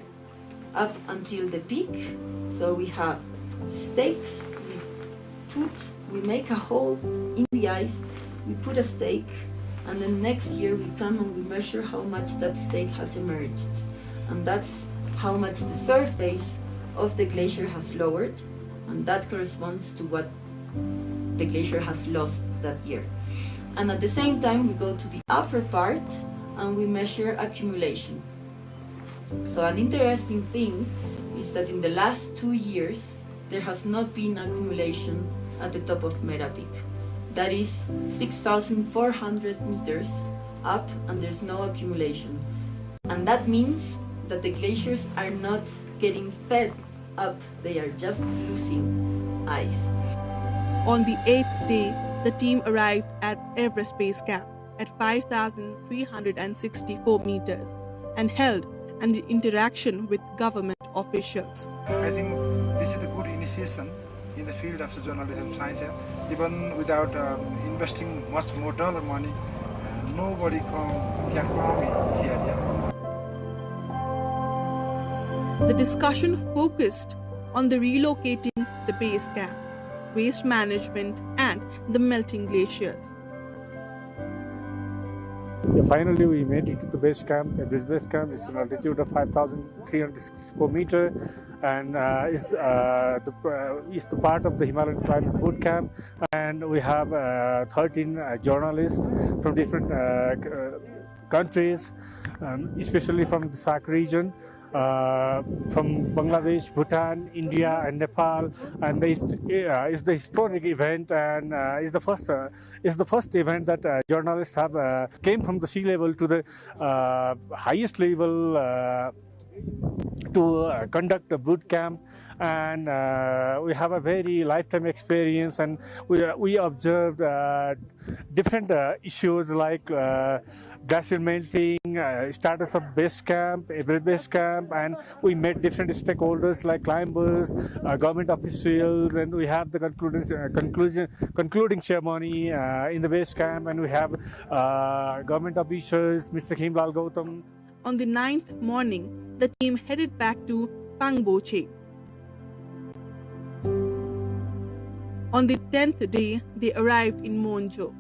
Speaker 11: up until the peak. So we have stakes, we make a hole in the ice, we put a stake, and then next year we come and we measure how much that stake has emerged. And that's how much the surface of the glacier has lowered, and that corresponds to what the glacier has lost that year. And at the same time, we go to the upper part and we measure accumulation. So an interesting thing is that in the last 2 years, there has not been accumulation at the top of Mera Peak. That is 6,400 meters up and there's no accumulation. And that means that the glaciers are not getting fed up, they are just losing ice.
Speaker 22: On the eighth day, the team arrived at Everest Base Camp at 5,364 meters and held an interaction with government officials.
Speaker 12: I think this is a good initiation in the field of journalism science. Even without investing much more dollar money, nobody can come here.
Speaker 22: The discussion focused on the relocating the base camp, waste management, and the melting glaciers.
Speaker 7: Yeah, finally, we made it to the base camp. This base camp is an altitude of 5,364 meters and is the part of the Himalayan Climate Boot Camp. And we have 13 journalists from different countries, especially from the SAARC region. From Bangladesh, Bhutan, India, and Nepal, and is the historic event, and is the first event that journalists have came from the sea level to the highest level to conduct a boot camp. And we have a very lifetime experience, and we observed different issues like glacier melting, status of base camp, Everest base camp, and we met different stakeholders like climbers, government officials, and we have the concluding ceremony in the base camp, and we have government officials, Mr. Himlal Gautam.
Speaker 22: on the 9th morning, the team headed back to Pangboche. On the 10th day, they arrived in Monjo.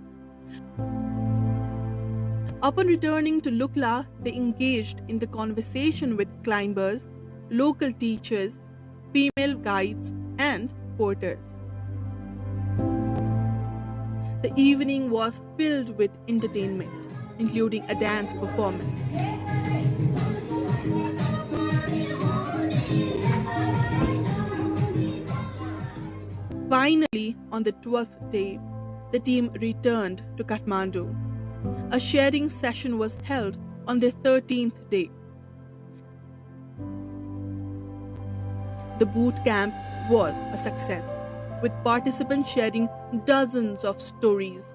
Speaker 22: Upon returning to Lukla, they engaged in the conversation with climbers, local teachers, female guides, and porters. The evening was filled with entertainment, including a dance performance. Finally, on the 12th day, the team returned to Kathmandu. A sharing session was held on the 13th day. The boot camp was a success, with participants sharing dozens of stories.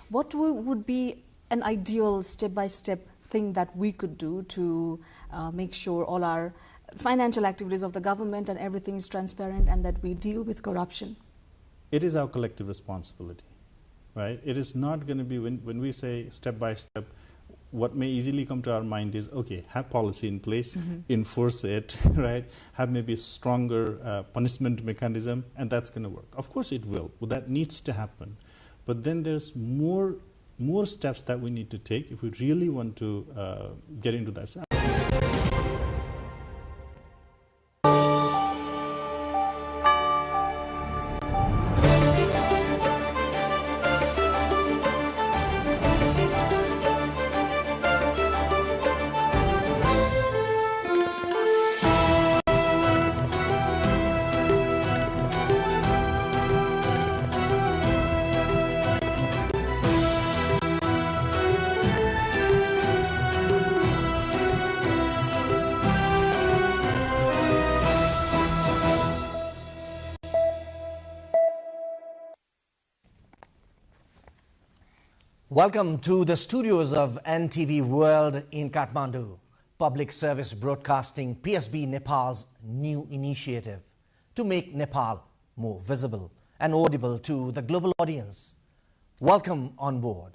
Speaker 1: What would be an ideal step-by-step thing that we could do to make sure all our financial activities of the government and everything is transparent and that we deal with corruption?
Speaker 5: It is our collective responsibility, right? It is not going to be, when we say step-by-step, what may easily come to our mind is, okay, have policy in place, enforce it, right? Have maybe a stronger punishment mechanism, and that's going to work. Of course it will. Well, that needs to happen. But then there's more steps that we need to take if we really want to get into that.
Speaker 10: Welcome to the studios of NTV World in Kathmandu, Public Service Broadcasting PSB Nepal's new initiative to make Nepal more visible and audible to the global audience. Welcome on board.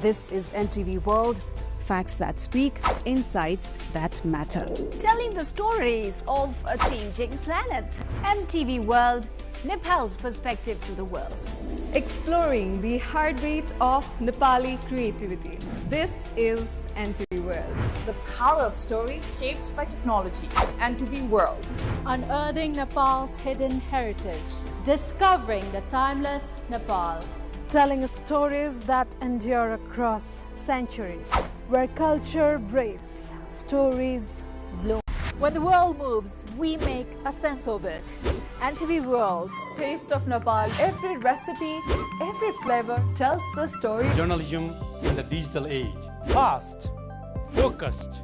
Speaker 14: This is NTV World, facts that speak, insights that matter.
Speaker 15: Telling the stories of a changing planet. NTV World, Nepal's perspective to the world.
Speaker 16: Exploring the heartbeat of Nepali creativity. This is NTV World.
Speaker 17: The power of story shaped by technology. NTV World.
Speaker 18: Unearthing Nepal's hidden heritage. Discovering the timeless Nepal.
Speaker 23: Telling stories that endure across centuries. Where culture breathes, stories bloom.
Speaker 17: When the world moves, we make a sense of it. NTV World.
Speaker 18: Taste of Nepal. Every recipe, every flavor tells the story.
Speaker 28: Journalism in the digital age. Fast, focused,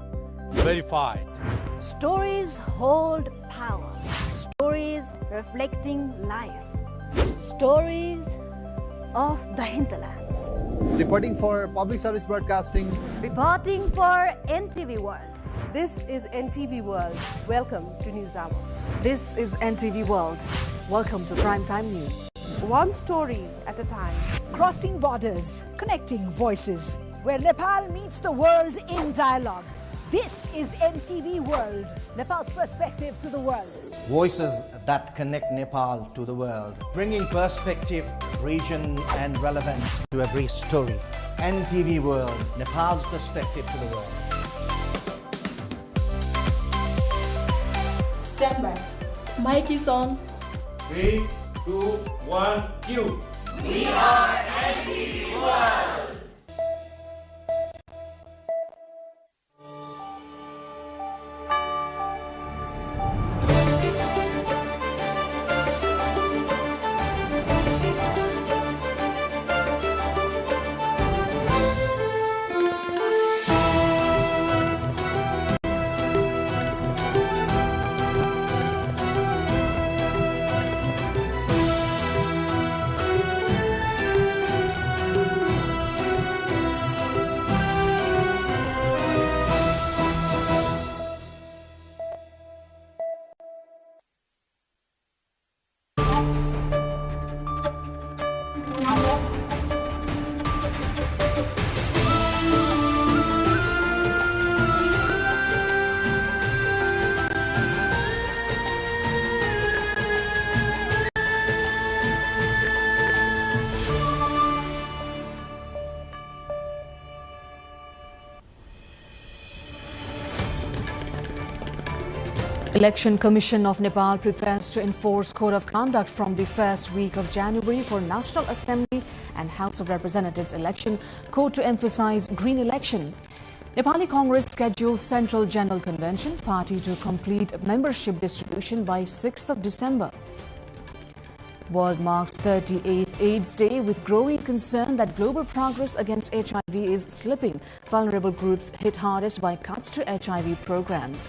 Speaker 28: verified.
Speaker 15: Stories hold power. Stories reflecting life. Stories of the hinterlands.
Speaker 29: Reporting for Public Service Broadcasting.
Speaker 15: Reporting for NTV World.
Speaker 30: This is NTV World. Welcome to News Hour.
Speaker 1: This is NTV World. Welcome to Primetime News.
Speaker 30: One story at a time.
Speaker 31: Crossing borders, connecting voices, where Nepal meets the world in dialogue.
Speaker 3: This is NTV World, Nepal's perspective to the world.
Speaker 10: Voices that connect Nepal to the world, bringing perspective, region and relevance to every story. NTV World, Nepal's perspective to the world.
Speaker 6: Stand by. Mic is on.
Speaker 28: 3, 2, 1, cue.
Speaker 3: We are NTV World.
Speaker 1: Election Commission of Nepal prepares to enforce Code of Conduct from the first week of January for National Assembly and House of Representatives election, code to emphasize green election. Nepali Congress scheduled Central General Convention party to complete membership distribution by 6th of December. World marks 38th AIDS Day with growing concern that global progress against HIV is slipping. Vulnerable groups hit hardest by cuts to HIV programs.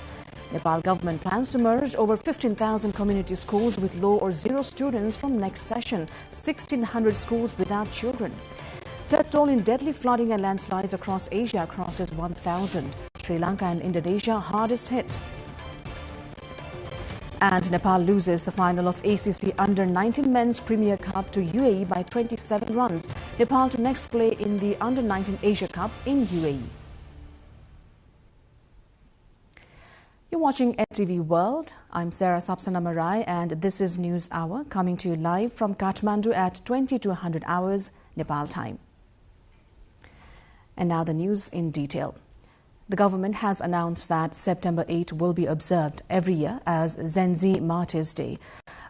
Speaker 1: Nepal government plans to merge over 15,000 community schools with low or zero students from next session, 1,600 schools without children. Death toll in deadly flooding and landslides across Asia crosses 1,000. Sri Lanka and Indonesia hardest hit. And Nepal loses the final of ACC Under-19 Men's Premier Cup to UAE by 27 runs. Nepal to next play in the Under-19 Asia Cup in UAE. You're watching NTV World. I'm Sarah Sapsanamarai and this is News Hour coming to you live from Kathmandu at 2200 hours Nepal time. And now the news in detail. The government has announced that September 8 will be observed every year as Zenzi Martyrs Day.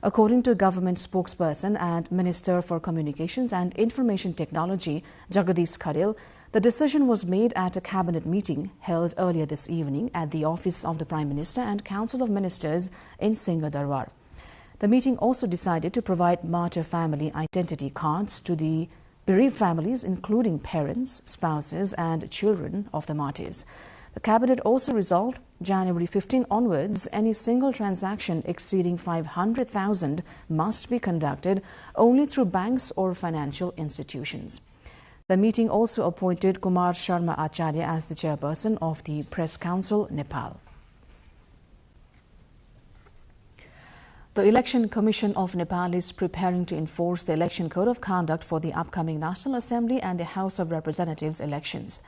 Speaker 1: According to government spokesperson and Minister for Communications and Information Technology, Jagadish Kharel, the decision was made at a cabinet meeting held earlier this evening at the office of the Prime Minister and Council of Ministers in Singhdarbar. The meeting also decided to provide martyr family identity cards to the bereaved families, including parents, spouses and children of the martyrs. The cabinet also resolved January 15 onwards, any single transaction exceeding 500,000 must be conducted only through banks or financial institutions. The meeting also appointed Kumar Sharma Acharya as the chairperson of the Press Council, Nepal. The Election Commission of Nepal is preparing to enforce the Election Code of Conduct for the upcoming National Assembly and the House of Representatives elections.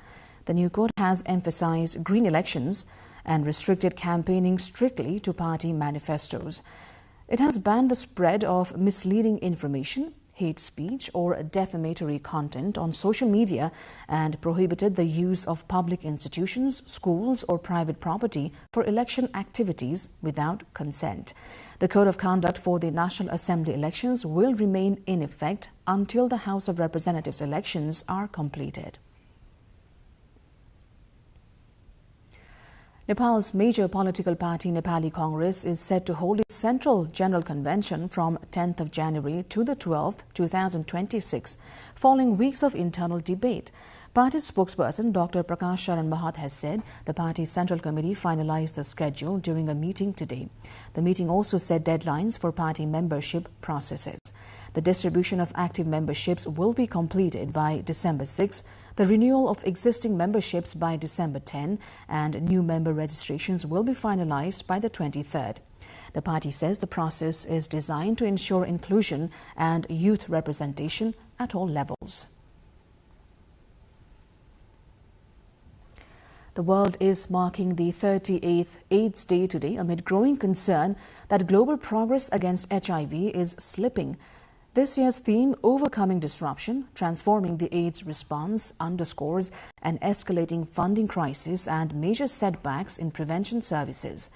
Speaker 1: The new code has emphasized green elections and restricted campaigning strictly to party manifestos. It has banned the spread of misleading information, hate speech or defamatory content on social media and prohibited the use of public institutions, schools or private property for election activities without consent. The Code of Conduct for the National Assembly elections will remain in effect until the House of Representatives elections are completed. Nepal's major political party, Nepali Congress, is set to hold its Central General Convention from 10th of January to the 12th, 2026, following weeks of internal debate. Party spokesperson Dr. Prakash Sharan Mahat has said the party's Central Committee finalized the schedule during a meeting today. The meeting also set deadlines for party membership processes. The distribution of active memberships will be completed by December 6, the renewal of existing memberships by December 10, and new member registrations will be finalized by the 23rd. The party says the process is designed to ensure inclusion and youth representation at all levels. The The world is marking the 38th AIDS Day today amid growing concern that global progress against HIV is slipping. This year's theme, Overcoming Disruption, Transforming the AIDS Response, underscores an escalating funding crisis and major setbacks in prevention services.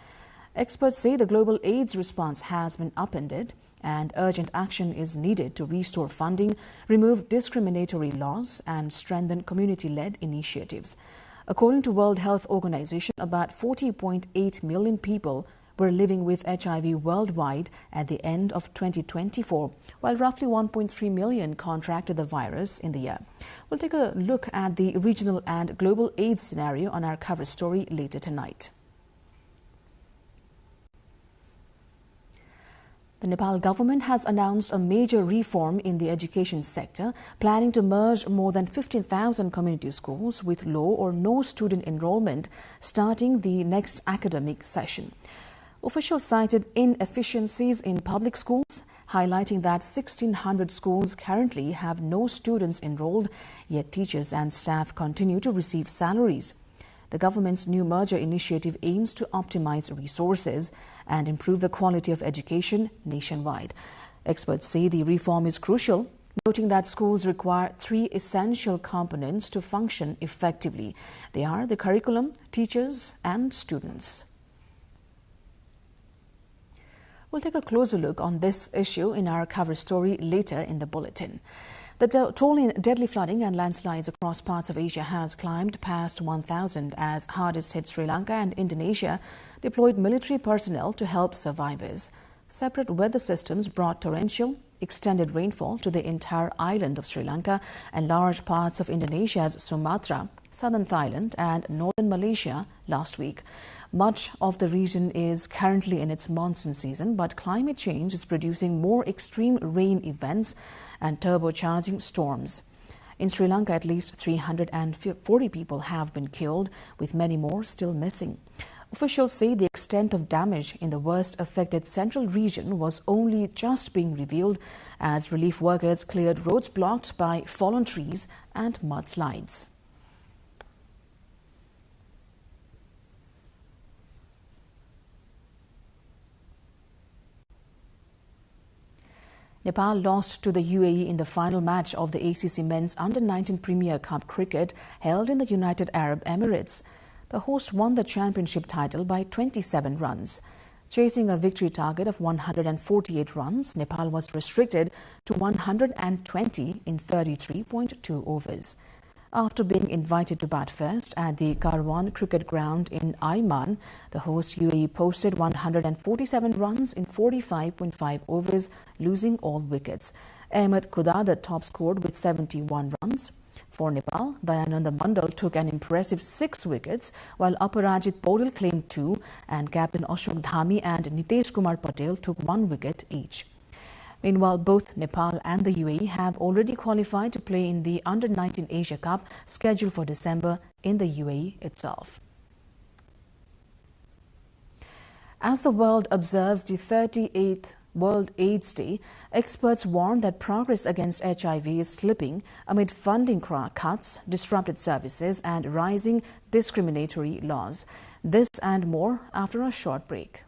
Speaker 1: Experts say the global AIDS response has been upended and urgent action is needed to restore funding, remove discriminatory laws and strengthen community-led initiatives. According to World Health Organization, about 40.8 million people were living with HIV worldwide at the end of 2024, while roughly 1.3 million contracted the virus in the year. We'll take a look at the regional and global AIDS scenario on our cover story later tonight. The Nepal government has announced a major reform in the education sector, planning to merge more than 15,000 community schools with low or no student enrollment starting the next academic session. Officials cited inefficiencies in public schools, highlighting that 1,600 schools currently have no students enrolled, yet teachers and staff continue to receive salaries. The government's new merger initiative aims to optimize resources and improve the quality of education nationwide. Experts say the reform is crucial, noting that schools require three essential components to function effectively. They are the curriculum, teachers, and students. We'll take a closer look on this issue in our cover story later in the bulletin. The toll in deadly flooding and landslides across parts of Asia has climbed past 1,000 as hardest hit Sri Lanka and Indonesia deployed military personnel to help survivors. Separate weather systems brought torrential, extended rainfall to the entire island of Sri Lanka and large parts of Indonesia's Sumatra, southern Thailand and northern Malaysia last week. Much of the region is currently in its monsoon season, but climate change is producing more extreme rain events and turbocharging storms. In Sri Lanka, at least 340 people have been killed, with many more still missing. Officials say the extent of damage in the worst affected central region was only just being revealed as relief workers cleared roads blocked by fallen trees and mudslides. Nepal lost to the UAE in the final match of the ACC Men's Under-19 Premier Cup cricket held in the United Arab Emirates. The host won the championship title by 27 runs. Chasing a victory target of 148 runs, Nepal was restricted to 120 in 33.2 overs. After being invited to bat first at the Karwan Cricket Ground in Ayman, the host UAE posted 147 runs in 45.5 overs, losing all wickets. Ahmed Kudada top scored with 71 runs. For Nepal, Dayananda Mandal took an impressive 6 wickets, while Aparajit Podil claimed 2, and Captain Ashok Dhami and Nitesh Kumar Patel took 1 wicket each. Meanwhile, both Nepal and the UAE have already qualified to play in the Under-19 Asia Cup scheduled for December in the UAE itself. As the world observes the 38th World AIDS Day, experts warn that progress against HIV is slipping amid funding cuts, disrupted services and rising discriminatory laws. This and more after a short break.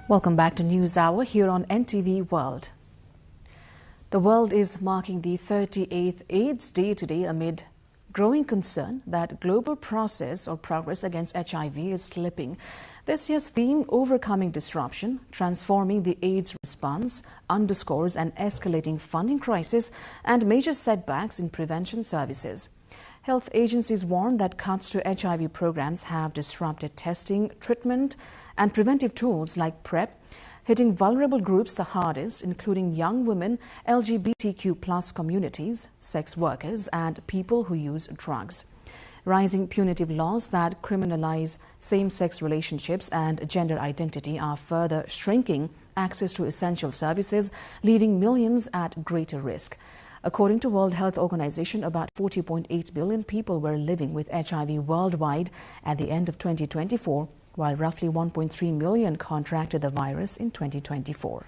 Speaker 1: Welcome back to News Hour here on NTV World. The world is marking the 38th AIDS Day today amid growing concern that global progress against HIV is slipping. This year's theme, Overcoming Disruption, Transforming the AIDS Response, underscores an escalating funding crisis and major setbacks in prevention services. Health agencies warn that cuts to HIV programs have disrupted testing, treatment, and preventive tools like PrEP, hitting vulnerable groups the hardest, including young women, LGBTQ+ communities, sex workers, and people who use drugs. Rising punitive laws that criminalize same-sex relationships and gender identity are further shrinking access to essential services, leaving millions at greater risk. According to World Health Organization, about 40.8 billion people were living with HIV worldwide at the end of 2024, while roughly 1.3 million contracted the virus in 2024.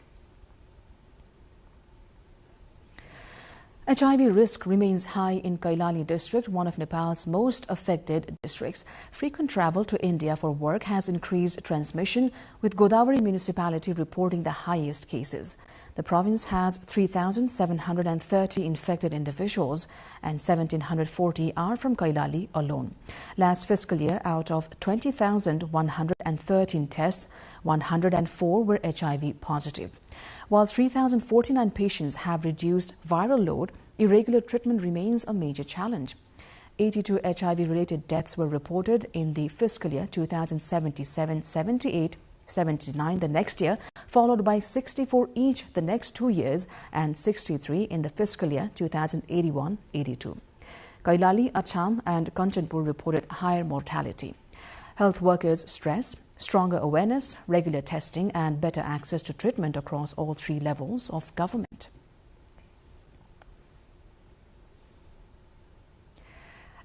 Speaker 1: HIV risk remains high in Kailali district, one of Nepal's most affected districts. Frequent travel to India for work has increased transmission, with Godavari municipality reporting the highest cases. The province has 3,730 infected individuals and 1,740 are from Kailali alone. Last fiscal year, out of 20,113 tests, 104 were HIV positive. While 3,049 patients have reduced viral load, irregular treatment remains a major challenge. 82 HIV-related deaths were reported in the fiscal year 2077, 78, 79 the next year, followed by 64 each the next 2 years and 63 in the fiscal year 2081-82. Kailali, Acham and Kanchanpur reported higher mortality. Health workers stress stronger awareness, regular testing and better access to treatment across all three levels of government.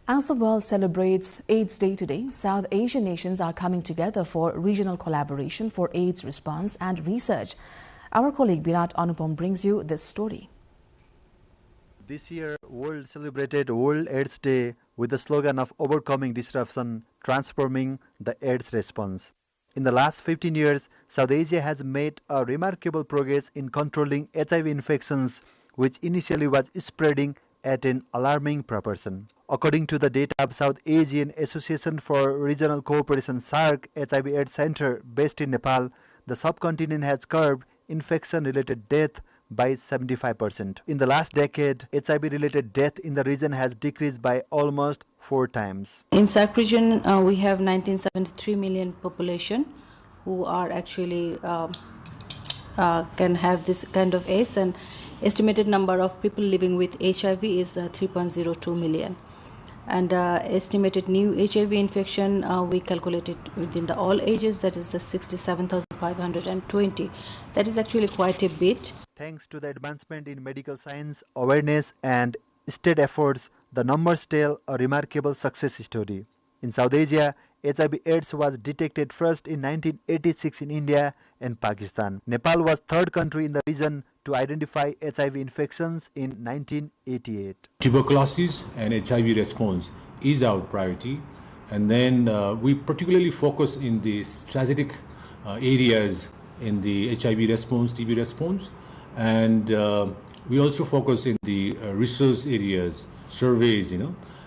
Speaker 1: As the world celebrates AIDS Day today, South Asian nations are coming together for regional collaboration for AIDS response and research. Our colleague Virat Anupam brings you this story.
Speaker 29: This year, world celebrated World AIDS Day with the slogan of Overcoming Disruption, Transforming the AIDS Response. In the last 15 years, South Asia has made a remarkable progress in controlling HIV infections, which initially was spreading at an alarming proportion. According to the data of South Asian Association for Regional Cooperation SAARC HIV/AIDS Center based in Nepal, the subcontinent has curbed infection-related death by 75%. In the last decade, HIV-related death in the region has decreased by almost 4 times.
Speaker 4: In SAARC region, we have 1973 million population who are actually can have this kind of AIDS, and estimated number of people living with HIV is 3.02 million. And estimated new HIV infection we calculated within the all ages, that is the 67,520. That is actually quite a bit.
Speaker 29: Thanks to the advancement in medical science, awareness and state efforts, the numbers tell a remarkable success story. In South Asia, HIV/AIDS was detected first in 1986 in India and Pakistan. Nepal was third country in the region to identify HIV infections in 1988.
Speaker 8: Tuberculosis and HIV response is our priority, and then we particularly focus in the strategic areas in the HIV response, TB response, and we also focus in the research areas, surveys,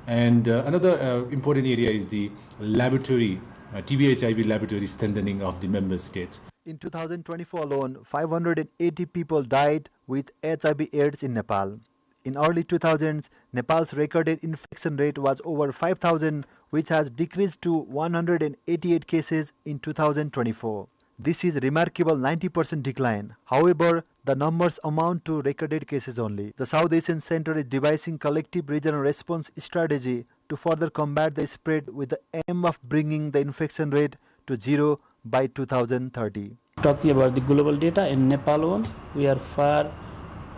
Speaker 8: and another important area is the laboratory, TB/HIV laboratory strengthening of the member states.
Speaker 29: In 2024 alone, 580 people died with HIV/AIDS in Nepal. In early 2000s, Nepal's recorded infection rate was over 5,000, which has decreased to 188 cases in 2024. This is a remarkable 90% decline. However, the numbers amount to recorded cases only. The South Asian Center is devising collective regional response strategy to further combat the spread with the aim of bringing the infection rate to zero by 2030.
Speaker 13: Talking about the global data, in Nepal alone, we are far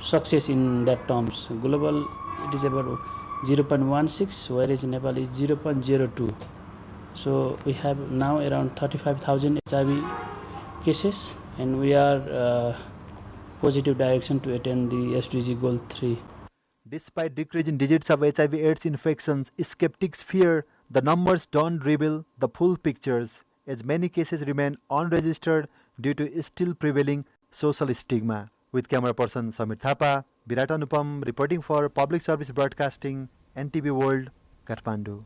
Speaker 13: success in that terms. Global, it is about 0.16, whereas Nepal is 0.02. So we have now around 35,000 HIV cases, and we are positive direction to attain the SDG goal 3.
Speaker 29: Despite decrease in digits of HIV/AIDS infections, skeptics fear the numbers don't reveal the full pictures, as many cases remain unregistered due to still prevailing social stigma. With camera person Samir Thapa, Virat Anupam reporting for Public Service Broadcasting, NTV World, Kathmandu.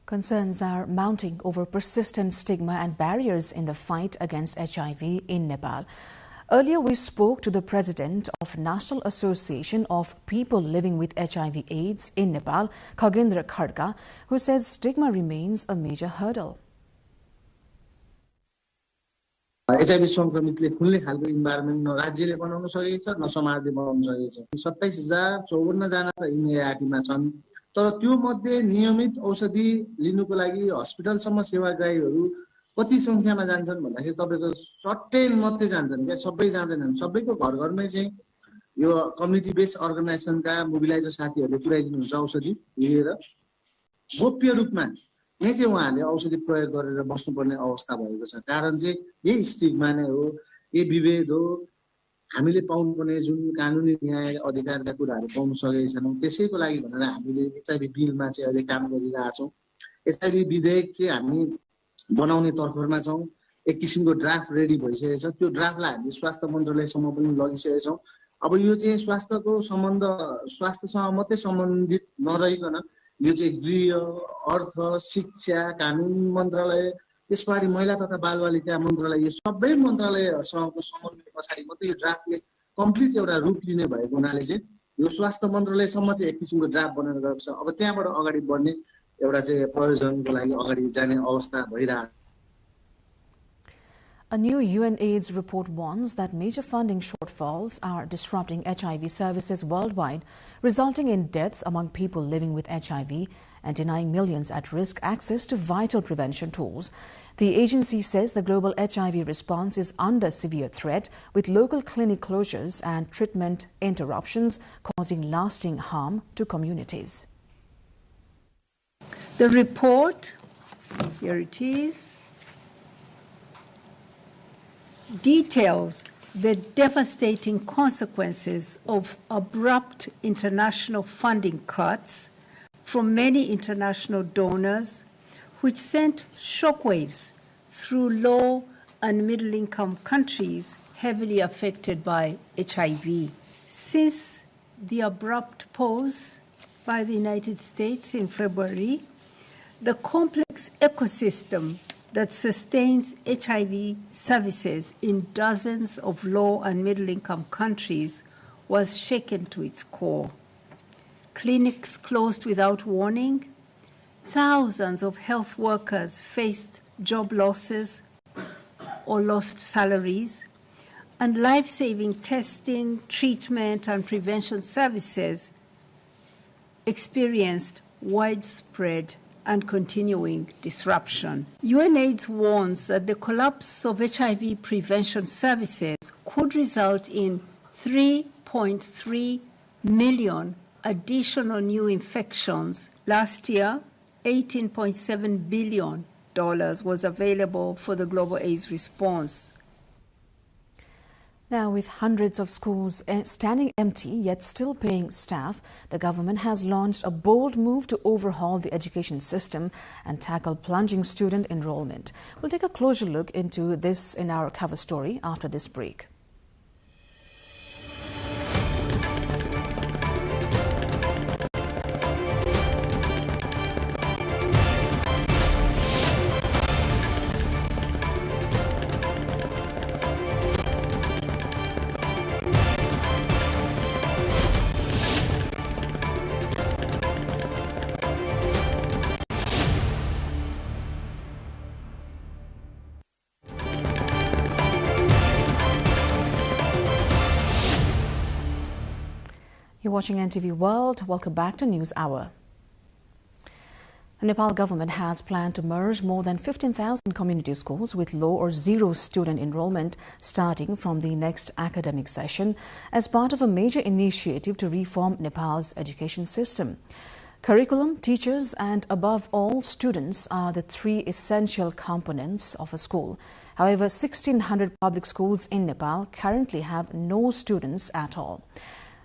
Speaker 1: Concerns are mounting over persistent stigma and barriers in the fight against HIV in Nepal. Earlier, we spoke to the president of National Association of People Living with HIV/AIDS in Nepal, Khagendra Khadka, who says stigma remains a major hurdle.
Speaker 2: HIV संक्रमितले खुल्ने खालको environment न राज्यले बनाउन सकेको छ न समाजले बनाउन सकेको छ। 27,054 जना त इन्एआरटीमा छन्, तर त्यो मध्ये नियमित औषधि लिनुको लागि हस्पिटलसम्म सेवाग्राहीहरू कति संख्यामा जान्छन् भन्दाखेरि तपाईको सट्टेल मात्रै जान्छन् के, सबै जाँदैनन्। सबैको घर घरमै चाहिँ यो कम्युनिटी बेस्ड अर्गनाइजेसनका मोबिलाइजर साथीहरूले पुर्याइदिनुहुन्छ औषधि लिएर। गोप्य रूपमा नै चाहिँ उहाँहरूले औषधि प्रयोग गरेर बस्नुपर्ने अवस्था भएको छ। कारण चाहिँ यही स्टिग्मा नै हो, यही विभेद हो। हामीले पाउनुपर्ने जुन कानुनी न्याय अधिकारका कुराहरू पाउन सकेका छैनौँ। त्यसैको लागि भनेर हामीले एचआइभी बिलमा चाहिँ अहिले काम गरिरहेका छौँ। एचआइभी विधेयक चाहिँ हामी बनाउने तर्फमा छौँ। एक किसिमको ड्राफ्ट रेडी भइसकेको छ। त्यो ड्राफ्टलाई हामी स्वास्थ्य मन्त्रालयसम्म पनि लगिसकेका छौँ। अब यो चाहिँ स्वास्थ्यसँग मात्रै सम्बन्धित नरहिकन यो चाहिँ गृह, अर्थ, शिक्षा, कानुन मन्त्रालय, त्यसपछि महिला तथा बालबालिका मन्त्रालय, यो सबै मन्त्रालयहरूसँगको समन्वय पछाडि मात्रै यो ड्राफ्टले कम्प्लिट एउटा रूप लिने भएको हुनाले चाहिँ यो स्वास्थ्य मन्त्रालयसम्म चाहिँ एक किसिमको ड्राफ्ट बनेर गएको छ। अब त्यहाँबाट अगाडि बढ्ने एउटा चाहिँ प्रयोजनको लागि अगाडि जाने अवस्था भइरहेको छ।
Speaker 1: A new UNAIDS report warns that major funding shortfalls are disrupting HIV services worldwide, resulting in deaths among people living with HIV and denying millions at risk access to vital prevention tools. The agency says the global HIV response is under severe threat, with local clinic closures and treatment interruptions causing lasting harm to communities.
Speaker 9: The report, here it is, details the devastating consequences of abrupt international funding cuts from many international donors, which sent shockwaves through low and middle-income countries heavily affected by HIV. Since the abrupt pause by the United States in February, the complex ecosystem that sustains HIV services in dozens of low and middle-income countries was shaken to its core. Clinics closed without warning. Thousands of health workers faced job losses or lost salaries, and life-saving testing, treatment, and prevention services experienced widespread and continuing disruption. UNAIDS warns that the collapse of HIV prevention services could result in 3.3 million additional new infections. Last year, $18.7 billion was available for the global AIDS response.
Speaker 1: Now, with hundreds of schools standing empty yet still paying staff, the government has launched a bold move to overhaul the education system and tackle plunging student enrollment. We'll take a closer look into this in our cover story after this break. You're watching NTV World. Welcome back to News Hour. The Nepal government has planned to merge more than 15,000 community schools with low or zero student enrollment starting from the next academic session as part of a major initiative to reform Nepal's education system. Curriculum, teachers, and above all, students are the three essential components of a school. However, 1,600 public schools in Nepal currently have no students at all.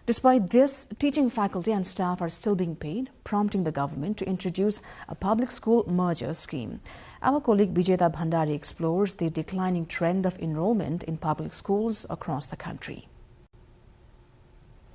Speaker 1: Despite this, teaching faculty and staff are still being paid, prompting the government to introduce a public school merger scheme. Our colleague Vijeta Bhandari explores the declining trend of enrollment in public schools across the country.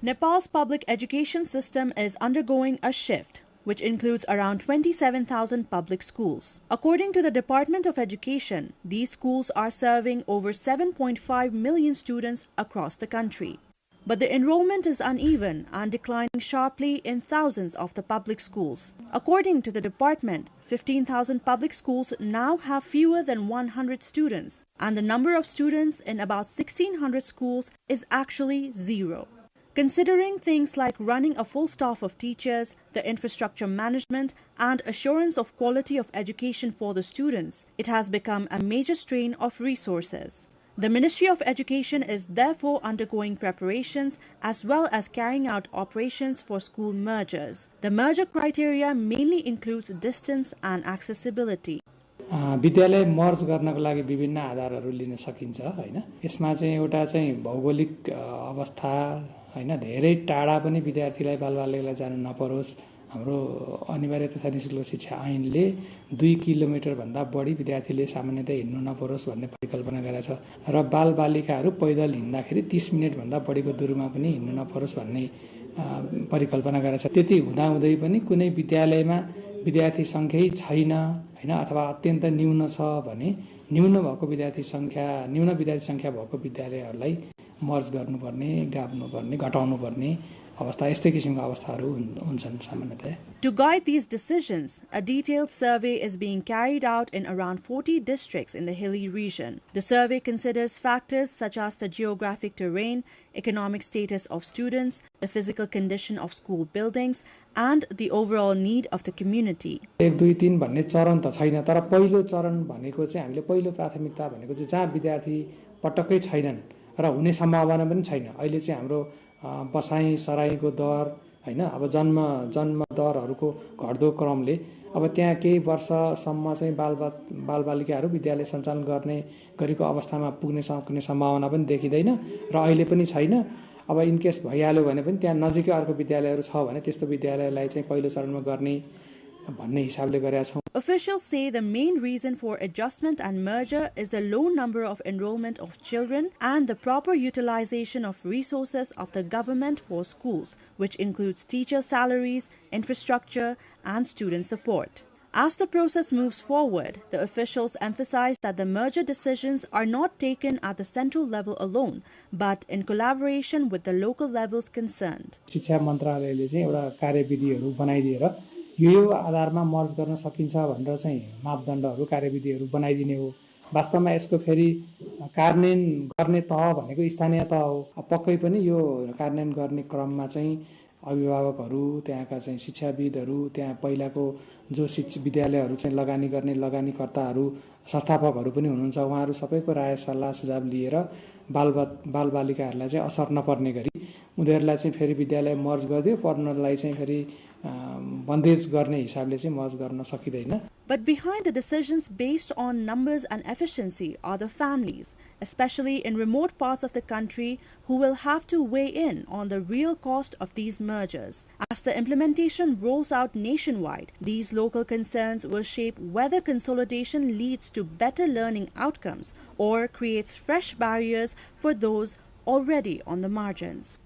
Speaker 7: Nepal's public education system is undergoing a shift, which includes around 27,000 public schools. According to the Department of Education, these schools are serving over 7.5 million students across the country. But the enrollment is uneven and declining sharply in thousands of the public schools. According to the department, 15,000 public schools now have fewer than 100 students, and the number of students in about 1,600 schools is actually zero. Considering things like running a full staff of teachers, the infrastructure management, and assurance of quality of education for the students, it has become a major strain of resources. The Ministry of Education is therefore undergoing preparations as well as carrying out operations for school mergers. The merger criteria mainly includes distance and accessibility.
Speaker 11: विद्यालय मर्ज गर्नको लागि विभिन्न आधारहरू लिन सकिन्छ हैन यसमा चाहिँ एउटा चाहिँ भौगोलिक अवस्था हैन धेरै टाढा पनि विद्यार्थीलाई बालबालिकालाई जानु नपरोस् हाम्रो अनिवार्य तथा निशुल्क शिक्षा ऐनले 2 किलोमिटर भन्दा बढी विद्यार्थीले सामान्यतया हिँड्नु नपरोस् भन्ने परिकल्पना गरेको छ र बालबालिकाहरू पैदल हिँड्दाखेरि 30 मिनेट भन्दा बढीको दूरमा पनि हिँड्नु नपरोस् भन्ने परिकल्पना गरेको छ त्यति हुँदाहुँदै पनि कुनै विद्यालयमा विद्यार्थी संख्यै छैन हैन अथवा अत्यन्त न्यून छ भने न्यून विद्यार्थी संख्या भएको विद्यालयहरूलाई मर्ज गर्नुपर्ने गाब्नुपर्ने घटाउनुपर्ने अवस्था यस्तै किसिमको अवस्थाहरू हुन्छन् सामान्यतया.
Speaker 7: To guide these decisions, a detailed survey is being carried out in around 40 districts in the hilly region. The survey considers factors such as the geographic terrain, economic status of students, the physical condition of school buildings, and the overall need of the community.
Speaker 11: 1 2 3 भन्ने चरण त छैन तर पहिलो चरण भनेको चाहिँ हामीले पहिलो प्राथमिकता भनेको चाहिँ जहाँ विद्यार्थी पटक्कै छैनन् र हुने सम्भावना पनि छैन. अहिले चाहिँ हाम्रो बसाई सराईको दर हैन अब जन्म दरहरूको घट्दो क्रमले अब त्यहाँ केही वर्षसम्म चाहिँ बालबालिकाहरू विद्यालय सञ्चालन गर्ने गरेको अवस्थामा पुग्ने सम्भावना पनि देखिदैन र अहिले पनि छैन. अब इन केस भइहाल्यो भने पनि त्यहाँ नजिकै अर्को विद्यालयहरू छ भने त्यस्तो विद्यालयलाई चाहिँ पहिलो चरणमा गर्ने भन्ने हिसाबले गरेका छौं.
Speaker 7: Officials say the main reason for adjustment and merger is the low number of enrollment of children and the proper utilization of resources of the government for schools, which includes teacher salaries, infrastructure, and student support. As the process moves forward, the officials emphasize that the merger decisions are not taken at the central level alone, but in collaboration with the local levels concerned.
Speaker 11: शिक्षा मन्त्रालयले चाहिँ एउटा कार्यविधिहरू बनाइदिएर यो आधारमा मर्ज गर्न सकिन्छ भनेर चाहिँ मापदण्डहरू कार्यविधिहरू बनाइदिने हो. वास्तवमा यसको फेरि कार्यान्वयन गर्ने तह भनेको स्थानीय तह हो. पक्कै पनि यो कार्यान्वयन गर्ने क्रममा चाहिँ अभिभावकहरू त्यहाँका चाहिँ शिक्षाविदहरू त्यहाँ पहिलाको जो विद्यालयहरू चाहिँ लगानी गर्ने लगानीकर्ताहरू संस्थापकहरू पनि हुनुहुन्छ उहाँहरू सबैको राय सल्लाह सुझाव लिएर बालबालिकाहरूलाई चाहिँ असर नपर्ने गरी उनीहरूलाई चाहिँ फेरि विद्यालय मर्ज गर्दियो पर्नलाई चाहिँ फेरि बन्देज गर्ने हिसाबले चाहिँ मर्ज गर्न सकिदैन.
Speaker 7: But behind the decisions based on numbers and efficiency are the families, especially in remote parts of the country, who will have to weigh in on the real cost of these mergers. As the implementation rolls out nationwide, these local concerns will shape whether consolidation leads to better learning outcomes or creates fresh barriers for those already on the margins.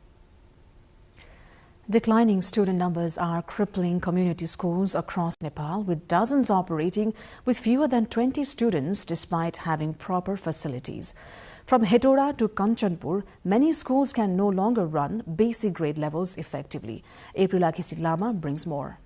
Speaker 1: Declining student numbers are crippling community schools across Nepal, with dozens operating with fewer than 20 students despite having proper facilities. From Hetauda to Kanchanpur, many schools can no longer run basic grade levels effectively. Aprila Khisiklama brings more.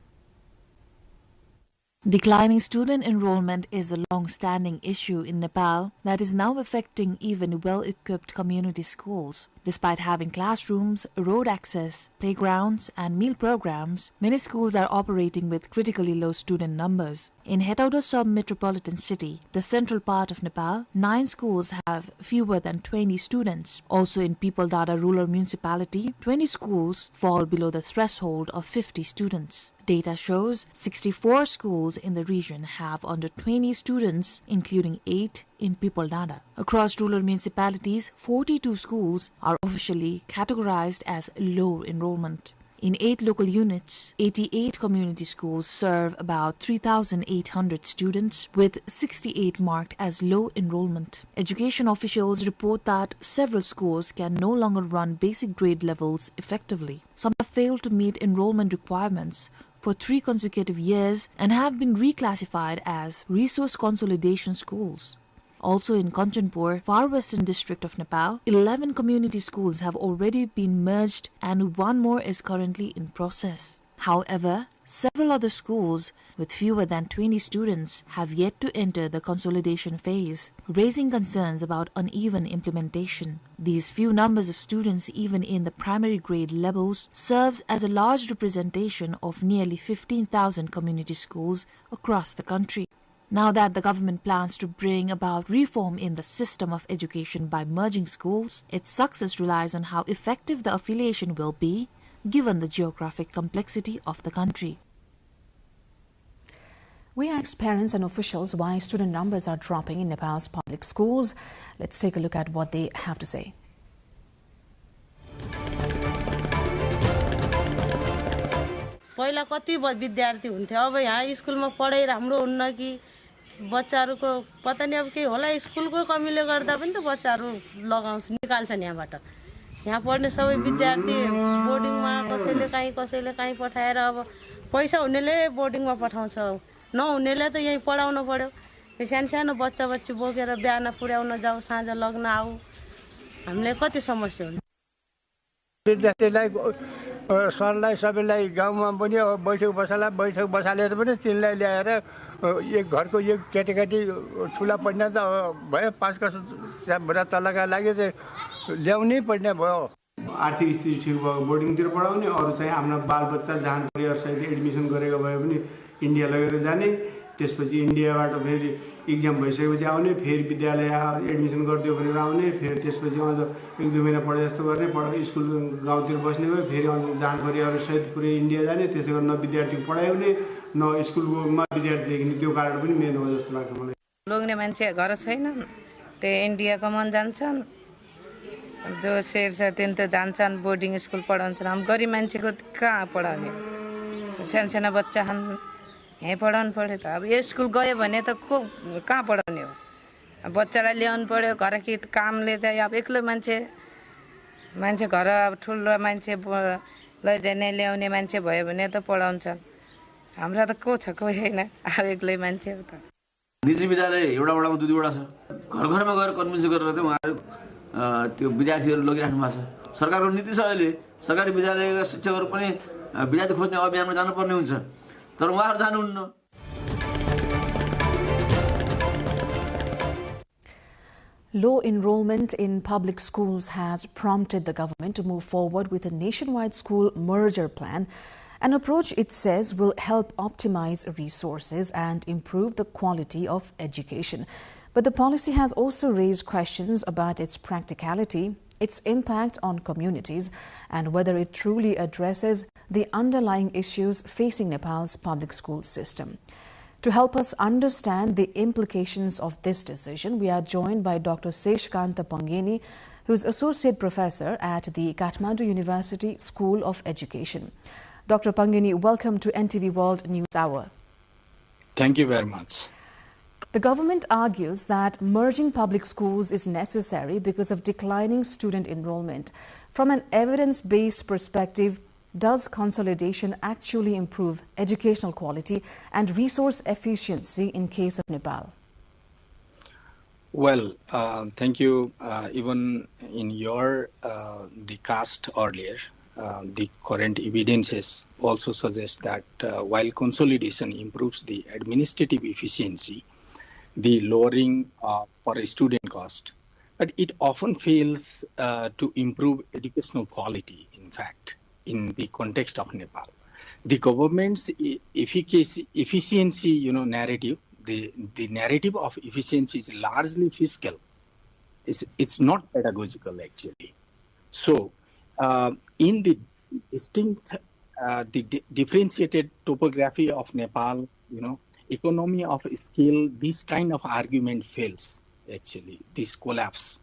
Speaker 12: Declining student enrollment is a long-standing issue in Nepal that is now affecting even well-equipped community schools. Despite having classrooms, road access, playgrounds, and meal programs, many schools are operating with critically low student numbers. In Hetauda sub-metropolitan city, the central part of Nepal, 9 schools have fewer than 20 students. Also in Piepaldada rural municipality, 20 schools fall below the threshold of 50 students. Data shows 64 schools in the region have under 20 students, including 8 in Piepaldada. Across rural municipalities, 42 schools are officially categorized as low enrollment. In 8 local units, 88 community schools serve about 3,800 students, with 68 marked as low enrollment. Education officials report that several schools can no longer run basic grade levels effectively. Some have failed to meet enrollment requirements for 3 consecutive years and have been reclassified as resource consolidation schools. Also in Kanchanpur, far western district of Nepal, 11 community schools have already been merged and 1 more is currently in process. However, several other schools with fewer than 20 students have yet to enter the consolidation phase, raising concerns about uneven implementation. These few numbers of students even in the primary grade levels serves as a large representation of nearly 15,000 community schools across the country. Now that the government plans to bring about reform in the system of education by merging schools, its success relies on how effective the affiliation will be, given the geographic complexity of the country.
Speaker 1: We asked parents and officials why student numbers are dropping in Nepal's public schools. Let's take a look at what they have to say.
Speaker 5: पहिला कति विद्यार्थी हुन्थे अब यहाँ स्कुलमा पढाइ राम्रो हुन्न कि बच्चाहरुको पता नि अब के होला स्कुलको कमीले गर्दा पनि त बच्चाहरु निकाल्छन् यहाँबाट यहाँ पढ्ने सबै विद्यार्थी बोर्डिङमा कसैले काहीँ पठाएर अब पैसा हुनेले बोर्डिङमा पठाउँछ नहुनेले त यही पढाउन पर्यो सानो बच्चा बोकेर बिहान पुर्याउन जाऊ साँझ लग्न आऊ हामीले कति समस्या हुन्छ
Speaker 14: विद्यार्थीलाई सरलाई सबैलाई गाउँमा पनि बैठक बसालेर पनि तिनलाई ल्याएर एक घरको एक केटीकेटी ठुला पढ्न त भयो 5 कक्षा तलका लागि चाहिँ ल्याउनै पर्ने भयो
Speaker 19: आर्थिक स्थिति ठीक भयो बोर्डिङतिर पढाउने अरु चाहिँ आफ्ना बालबच्चा जहाँ परिवारसहित एडमिसन गरेको भए पनि इन्डिया लगेर जाने त्यसपछि इन्डियाबाट फेरि एक्जाम भइसकेपछि आउने फेरि विद्यालय एडमिसन गरिदियो भनेर आउने फेरि त्यसपछि अझ 1-2 महिना पढे जस्तो गर्ने स्कुल गाउँतिर बस्ने भयो फेरि अझ जहाँ परिवारसहित पुरै इन्डिया जाने त्यसै गरी न विद्यार्थी पढाउने न स्कुलमा विद्यार्थी देखिने त्यो कारण पनि मेन हो जस्तो लाग्छ मलाई
Speaker 5: लोग्ने मान्छे घर छैन त्यो इन्डियाको मन जान्छन् जो शेर छ तिन त जान्छन् बोर्डिङ स्कुल पढाउँछन् हम गरीब मान्छेको कहाँ पढाउने सानसाना बच्चा हम यही पढाउनु पर्यो त अब यो स्कुल गयो भने त कहाँ पढाउने हो बच्चालाई ल्याउनु पर्यो घर कि कामले चाहिँ अब एक्लै मान्छे घर अब ठुलो मान्छे लैजाने ल्याउने मान्छे भयो भने त पढाउँछन् हमरा त को छ कोही हैन अब एक्लै मान्छे हो त
Speaker 20: निजी विद्यालय एउटा वडामा 2-2 छ घरमा गएर कन्भिन्स गरेर चाहिँ उहाँहरु त्यो विद्यार्थीहरु लगिराख्नु भएको छ सरकारको नीति छ अहिले सरकारी विद्यालयका शिक्षकहरु पनि विद्यार्थी खोज्ने अभियानमा जानुपर्ने हुन्छ तर उहाँहरु जानुहुन्न
Speaker 1: Low enrollment in public schools has prompted the government to move forward with a nationwide school merger plan, an approach it says will help optimize resources and improve the quality of education. But the policy has also raised questions about its practicality, its impact on communities, and whether it truly addresses the underlying issues facing Nepal's public school system. To help us understand the implications of this decision, we are joined by Dr. Seshkanta Pangeni, who is Associate Professor at the Kathmandu University School of Education. Dr. Pangeni, welcome to NTV World News Hour.
Speaker 21: Thank you very much.
Speaker 1: The government argues that merging public schools is necessary because of declining student enrollment. From an evidence-based perspective, does consolidation actually improve educational quality and resource efficiency in case of Nepal?
Speaker 21: Well, thank you. Even in your the cast earlier, the current evidences also suggest that while consolidation improves the administrative efficiency, the lowering for a student cost, but it often fails to improve educational quality, in fact, in the context of Nepal. The government's efficiency, narrative, the narrative of efficiency is largely fiscal. It's not pedagogical, actually. So, in the distinct, the differentiated topography of Nepal, economy of scale, this kind of argument fails, actually, this collapse,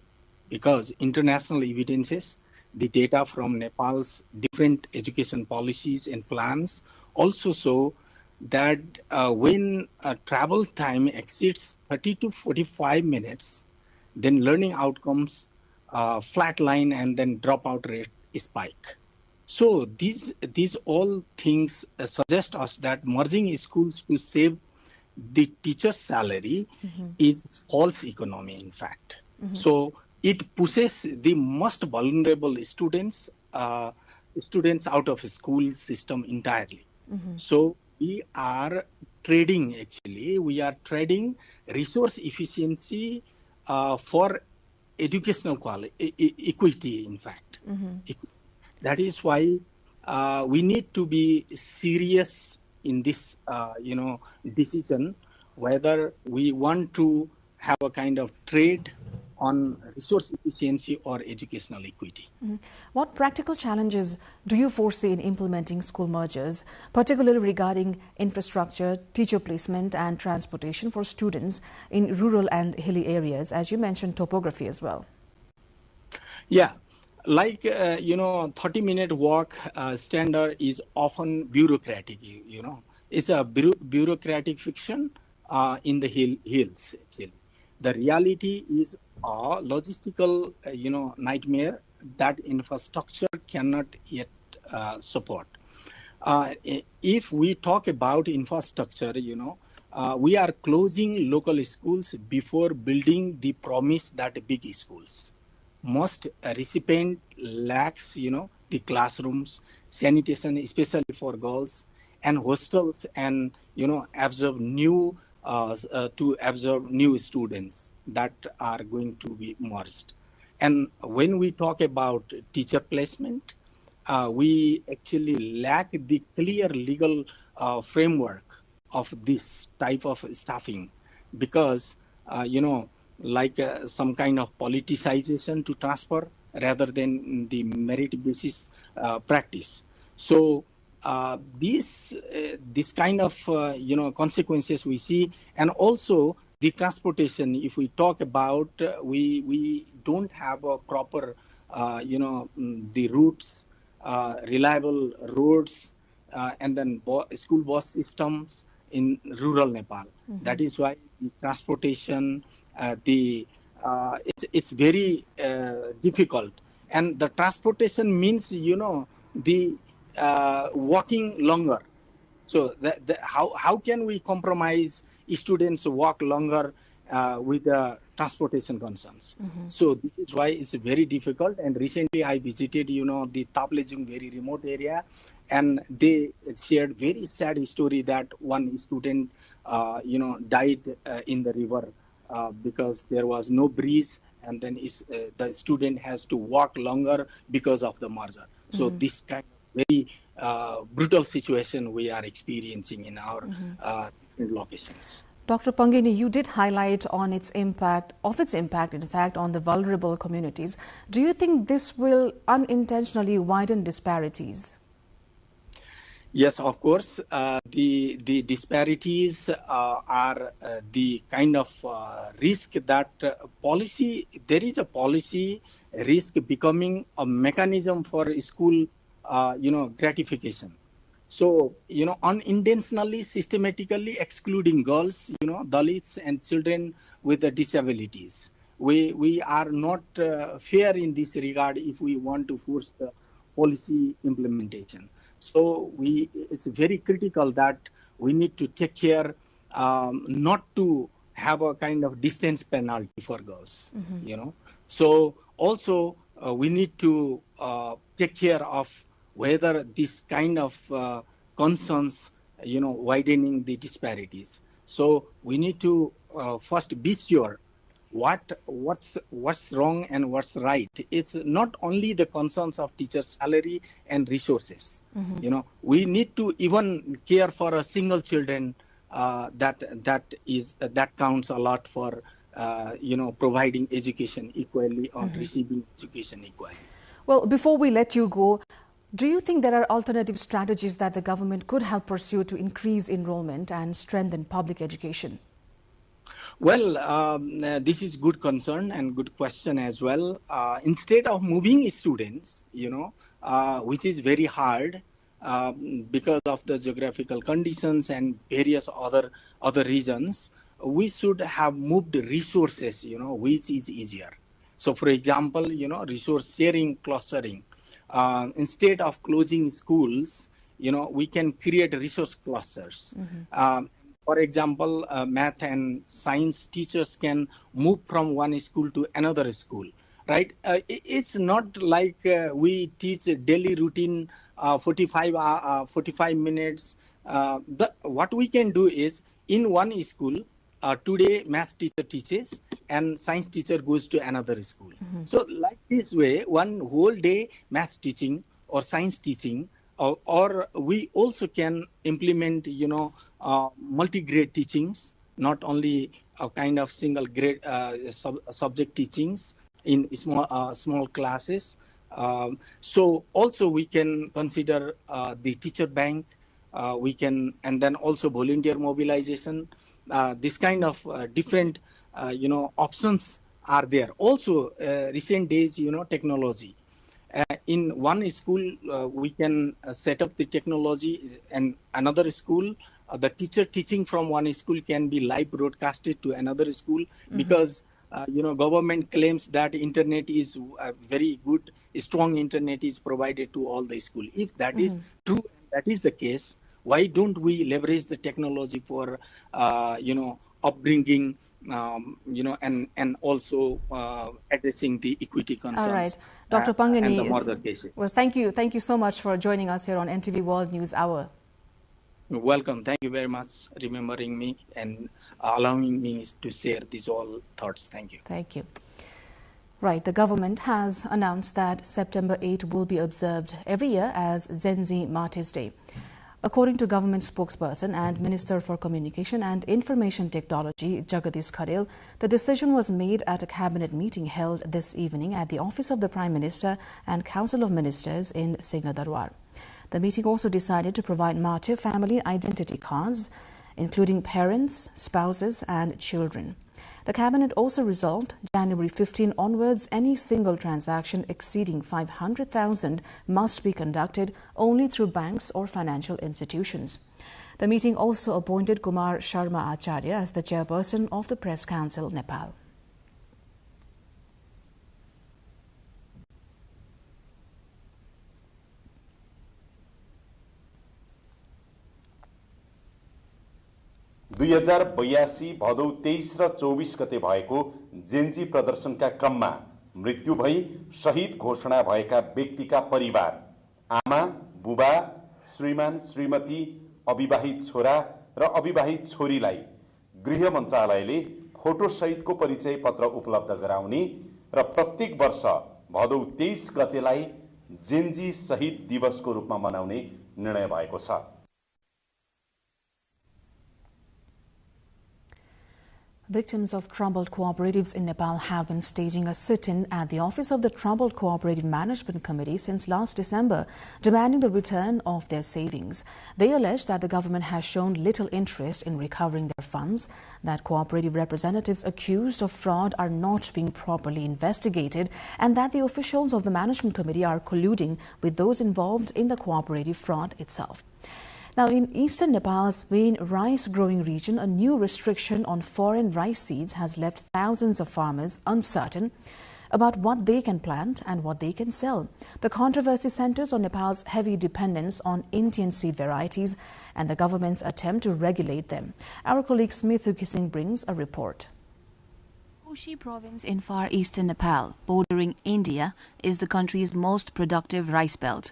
Speaker 21: because international evidences the data from Nepal's different education policies and plans also show that when travel time exceeds 30 to 45 minutes, then learning outcomes flatline and then dropout rate spike. So these all things suggest us that merging schools to save the teacher's salary is false economy, in fact. So it pushes the most vulnerable students out of a school system entirely. So we are trading resource efficiency for educational equity, in fact. That is why we need to be serious in this, decision, whether we want to have a kind of trade on resource efficiency or educational equity.
Speaker 1: What practical challenges do you foresee in implementing school mergers, particularly regarding infrastructure, teacher placement and transportation for students in rural and hilly areas, as you mentioned topography as well?
Speaker 21: Yeah, like, 30-minute walk standard is often bureaucratic, It's a bureaucratic fiction in the hills, actually. The reality is a logistical, nightmare that infrastructure cannot yet support. If we talk about infrastructure, we are closing local schools before building the promise that big schools. Most recipient lacks, the classrooms, sanitation, especially for girls, and hostels, and absorb new students that are going to be merged. And when we talk about teacher placement, we actually lack the clear legal framework of this type of staffing, because some kind of politicization to transfer rather than the merit basis practice. So this kind of consequences we see, and also the transportation. If we talk about, we don't have a proper the routes, reliable roads, and then school bus systems in rural Nepal. That is why the transportation, it's very difficult, and the transportation means the walking longer. So how can we compromise students walk longer with the transportation concerns? So this is why it's very difficult. And recently I visited the Taplejung, very remote area, and they shared very sad story that one student died in the river because there was no breeze, and then the student has to walk longer because of the merger. So this kind of very brutal situation we are experiencing in our different locations.
Speaker 1: Dr. Pangeni, you did highlight on its impact, in fact, on the vulnerable communities. Do you think this will unintentionally widen disparities?
Speaker 21: Yes, of course. The disparities are the kind of risk that there is a policy risk becoming a mechanism for school, gratification. So, unintentionally, systematically excluding girls, Dalits and children with disabilities. We are not fair in this regard if we want to force the policy implementation. So it's very critical that we need to take care not to have a kind of distance penalty for girls, So also we need to take care of whether this kind of concerns, widening the disparities. So we need to first be sure what's wrong and what's right. It's not only the concerns of teacher's salary and resources. We need to even care for a single children. That counts a lot for providing education equally or receiving education equally.
Speaker 1: Well, before we let you go, do you think there are alternative strategies that the government could have pursued to increase enrollment and strengthen public education?
Speaker 21: Well, this is good concern and good question as well. Instead of moving students, which is very hard because of the geographical conditions and various other reasons, we should have moved resources, which is easier. So, for example, resource sharing, clustering. Instead of closing schools, we can create resource clusters. For example, math and science teachers can move from one school to another school, right? It's not like we teach a daily routine 45 minutes. What we can do is, in one school, today math teacher teaches and science teacher goes to another school. So like this way, one whole day math teaching or science teaching, or we also can implement, multi-grade teachings, not only a kind of single grade subject teachings in small classes. So also we can consider the teacher bank. We can, and then also volunteer mobilization. This kind of different, options are there. Also, recent days, technology. In one school, we can set up the technology, and another school, the teacher teaching from one school can be live broadcasted to another school, because government claims that internet is very good, strong internet is provided to all the school. If that is true, that is the case, why don't we leverage the technology for upbringing, and also addressing the equity concerns.
Speaker 1: All right, Dr. Pangani,
Speaker 21: and the murder cases.
Speaker 1: Well, thank you so much for joining us here on NTV World News Hour.
Speaker 21: Welcome. Thank you very much remembering me and allowing me to share these all thoughts. Thank you.
Speaker 1: Thank you. Right, the government has announced that September 8 will be observed every year as Gen Z Martyrs Day. According to government spokesperson and Minister for Communication and Information Technology, Jagadish Kharel, the decision was made at a cabinet meeting held this evening at the office of the Prime Minister and Council of Ministers in Singhadarwar. The meeting also decided to provide martyr family identity cards, including parents, spouses and children. The cabinet also resolved January 15 onwards, any single transaction exceeding 500,000 must be conducted only through banks or financial institutions. The meeting also appointed Kumar Sharma Acharya as the chairperson of the Press Council, Nepal.
Speaker 15: दुई 2082 भदौ 23 र 24 गते भएको Gen Z प्रदर्शनका क्रममा मृत्यु भई शहीद घोषणा भएका व्यक्तिका परिवार, आमा, बुबा, श्रीमान, श्रीमती, अविवाहित छोरा र अविवाहित छोरीलाई गृह मन्त्रालयले फोटो सहितको परिचय पत्र उपलब्ध गराउने र प्रत्येक वर्ष भदौ 23 गतेलाई जेन्जी शहीद दिवसको रूपमा मनाउने निर्णय भएको छ।
Speaker 1: Victims of troubled cooperatives in Nepal have been staging a sit-in at the office of the Troubled Cooperative Management Committee since last December, demanding the return of their savings. They allege that the government has shown little interest in recovering their funds, that cooperative representatives accused of fraud are not being properly investigated, and that the officials of the Management Committee are colluding with those involved in the cooperative fraud itself. Now, in eastern Nepal's main rice-growing region, a new restriction on foreign rice seeds has left thousands of farmers uncertain about what they can plant and what they can sell. The controversy centers on Nepal's heavy dependence on Indian seed varieties and the government's attempt to regulate them. Our colleague Smithu Kising brings a report.
Speaker 12: Koshi province in far eastern Nepal, bordering India, is the country's most productive rice belt.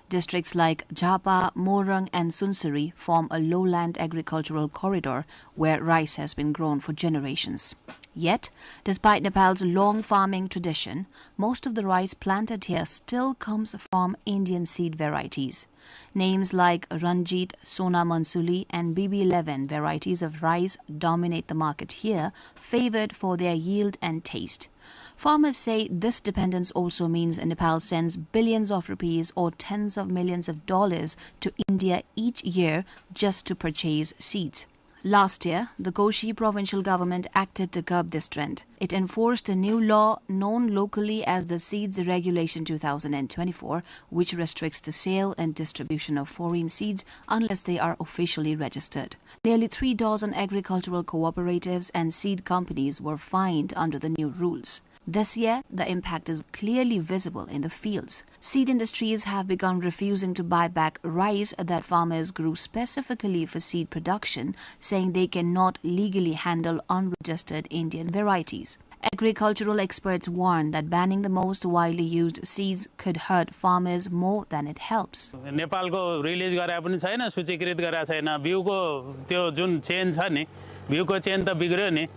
Speaker 12: Districts like Jhapa, Morang and Sunsari form a lowland agricultural corridor where rice has been grown for generations. Yet, despite Nepal's long farming tradition, most of the rice planted here still comes from Indian seed varieties. Names like Ranjit, Sona Mansuli and BB11 varieties of rice dominate the market here, favored for their yield and taste. Farmers say this dependence also means Nepal sends billions of rupees or tens of millions of dollars to India each year just to purchase seeds.
Speaker 16: Last year, the Koshi provincial government acted to curb this trend. It enforced a new law known locally as the Seeds Regulation 2024, which restricts the sale and distribution of foreign seeds unless they are officially registered. Nearly 3 dozen agricultural cooperatives and seed companies were fined under the new rules. This year, the impact is clearly visible in the fields. Seed industries have begun refusing to buy back rice that farmers grew specifically for seed production, saying they cannot legally handle unregistered Indian varieties. Agricultural experts warn that banning the most widely used seeds could hurt farmers more than it helps.
Speaker 17: नेपालको release गरे पनि छैन, सूचीकृत गरे छैन, बिउको त्यो जुन chain छ नि, बिउको चेन त बिग्र्यो नि,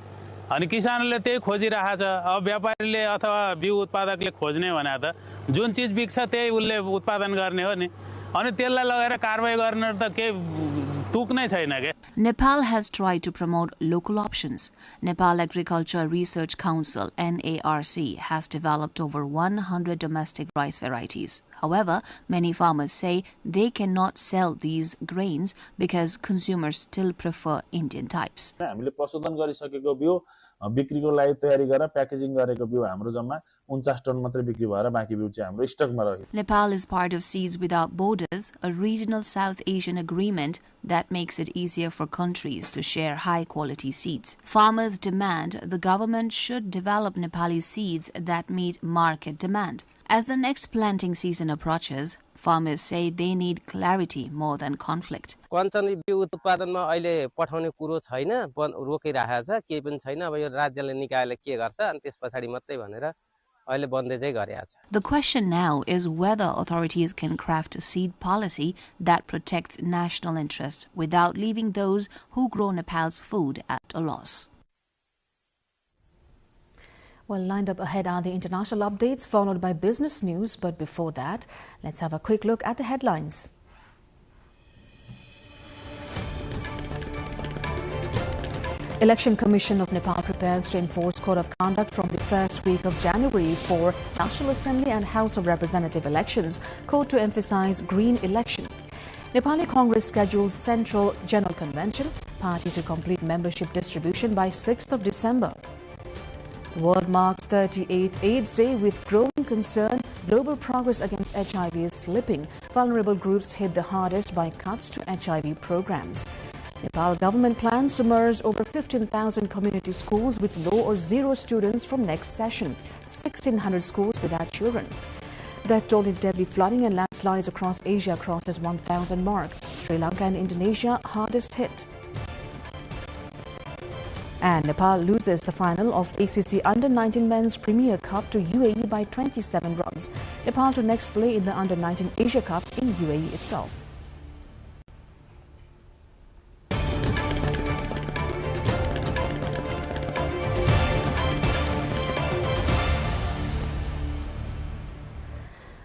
Speaker 17: अनि किसानले त्यही खोजिरहेछ। अब व्यापारीले अथवा बिउ उत्पादकले खोज्ने भने त जुन चीज बिक्छ त्यही उले उत्पादन गर्ने हो नि, अनि त्यसलाई लगाएर कारबाही गर्ने त के तुक नै छैन के।
Speaker 16: Nepal has tried to promote local options. Nepal Agriculture Research Council (NARC) has developed over 100 domestic rice varieties. However, many farmers say they cannot sell these grains because consumers still prefer Indian types.
Speaker 18: हामीले प्रशोधन गरिसकेको बिउ बिक्रीको लागि तयारी गरेर packaging गरेको बिउ हाम्रो जम्मा 49 टन मात्र बिक्री भएर बाँकी बिउ चाहिँ हाम्रो स्टकमा रह्यो।
Speaker 16: Nepal is part of Seeds Without Borders, a regional South Asian agreement that makes it easier for countries to share high-quality seeds. Farmers demand the government should develop Nepali seeds that meet market demand. As the next planting season approaches, farmers say they need clarity more than conflict.
Speaker 22: कञ्चन बिउ उत्पादनमा अहिले पठाउने कुरो छैन, रोकिरहेको छ, केही पनि छैन। अब यो राज्यले निकायले के गर्छ अनि त्यसपछि मात्रै भनेर अहिले बन्दै चाहिँ गरेको छ।
Speaker 16: The question now is whether authorities can craft a seed policy that protects national interests without leaving those who grow Nepal's food at a loss.
Speaker 1: Well, lined up ahead are the international updates, followed by business news. But before that, let's have a quick look at the headlines. Election Commission of Nepal prepares to enforce Code of Conduct from the first week of January for National Assembly and House of Representative elections. Code to emphasize green election. Nepali Congress schedules Central General Convention. Party to complete membership distribution by 6th of December. The world marks 38th AIDS Day with growing concern. Global progress against HIV is slipping. Vulnerable groups hit the hardest by cuts to HIV programs. Nepal government plans to merge over 15,000 community schools with low or zero students from next session. 1,600 schools without children. Death toll in deadly flooding and landslides across Asia crosses 1,000 mark. Sri Lanka and Indonesia hardest hit. And Nepal loses the final of ACC Under-19 Men's Premier Cup to UAE by 27 runs. Nepal to next play in the Under-19 Asia Cup in UAE itself.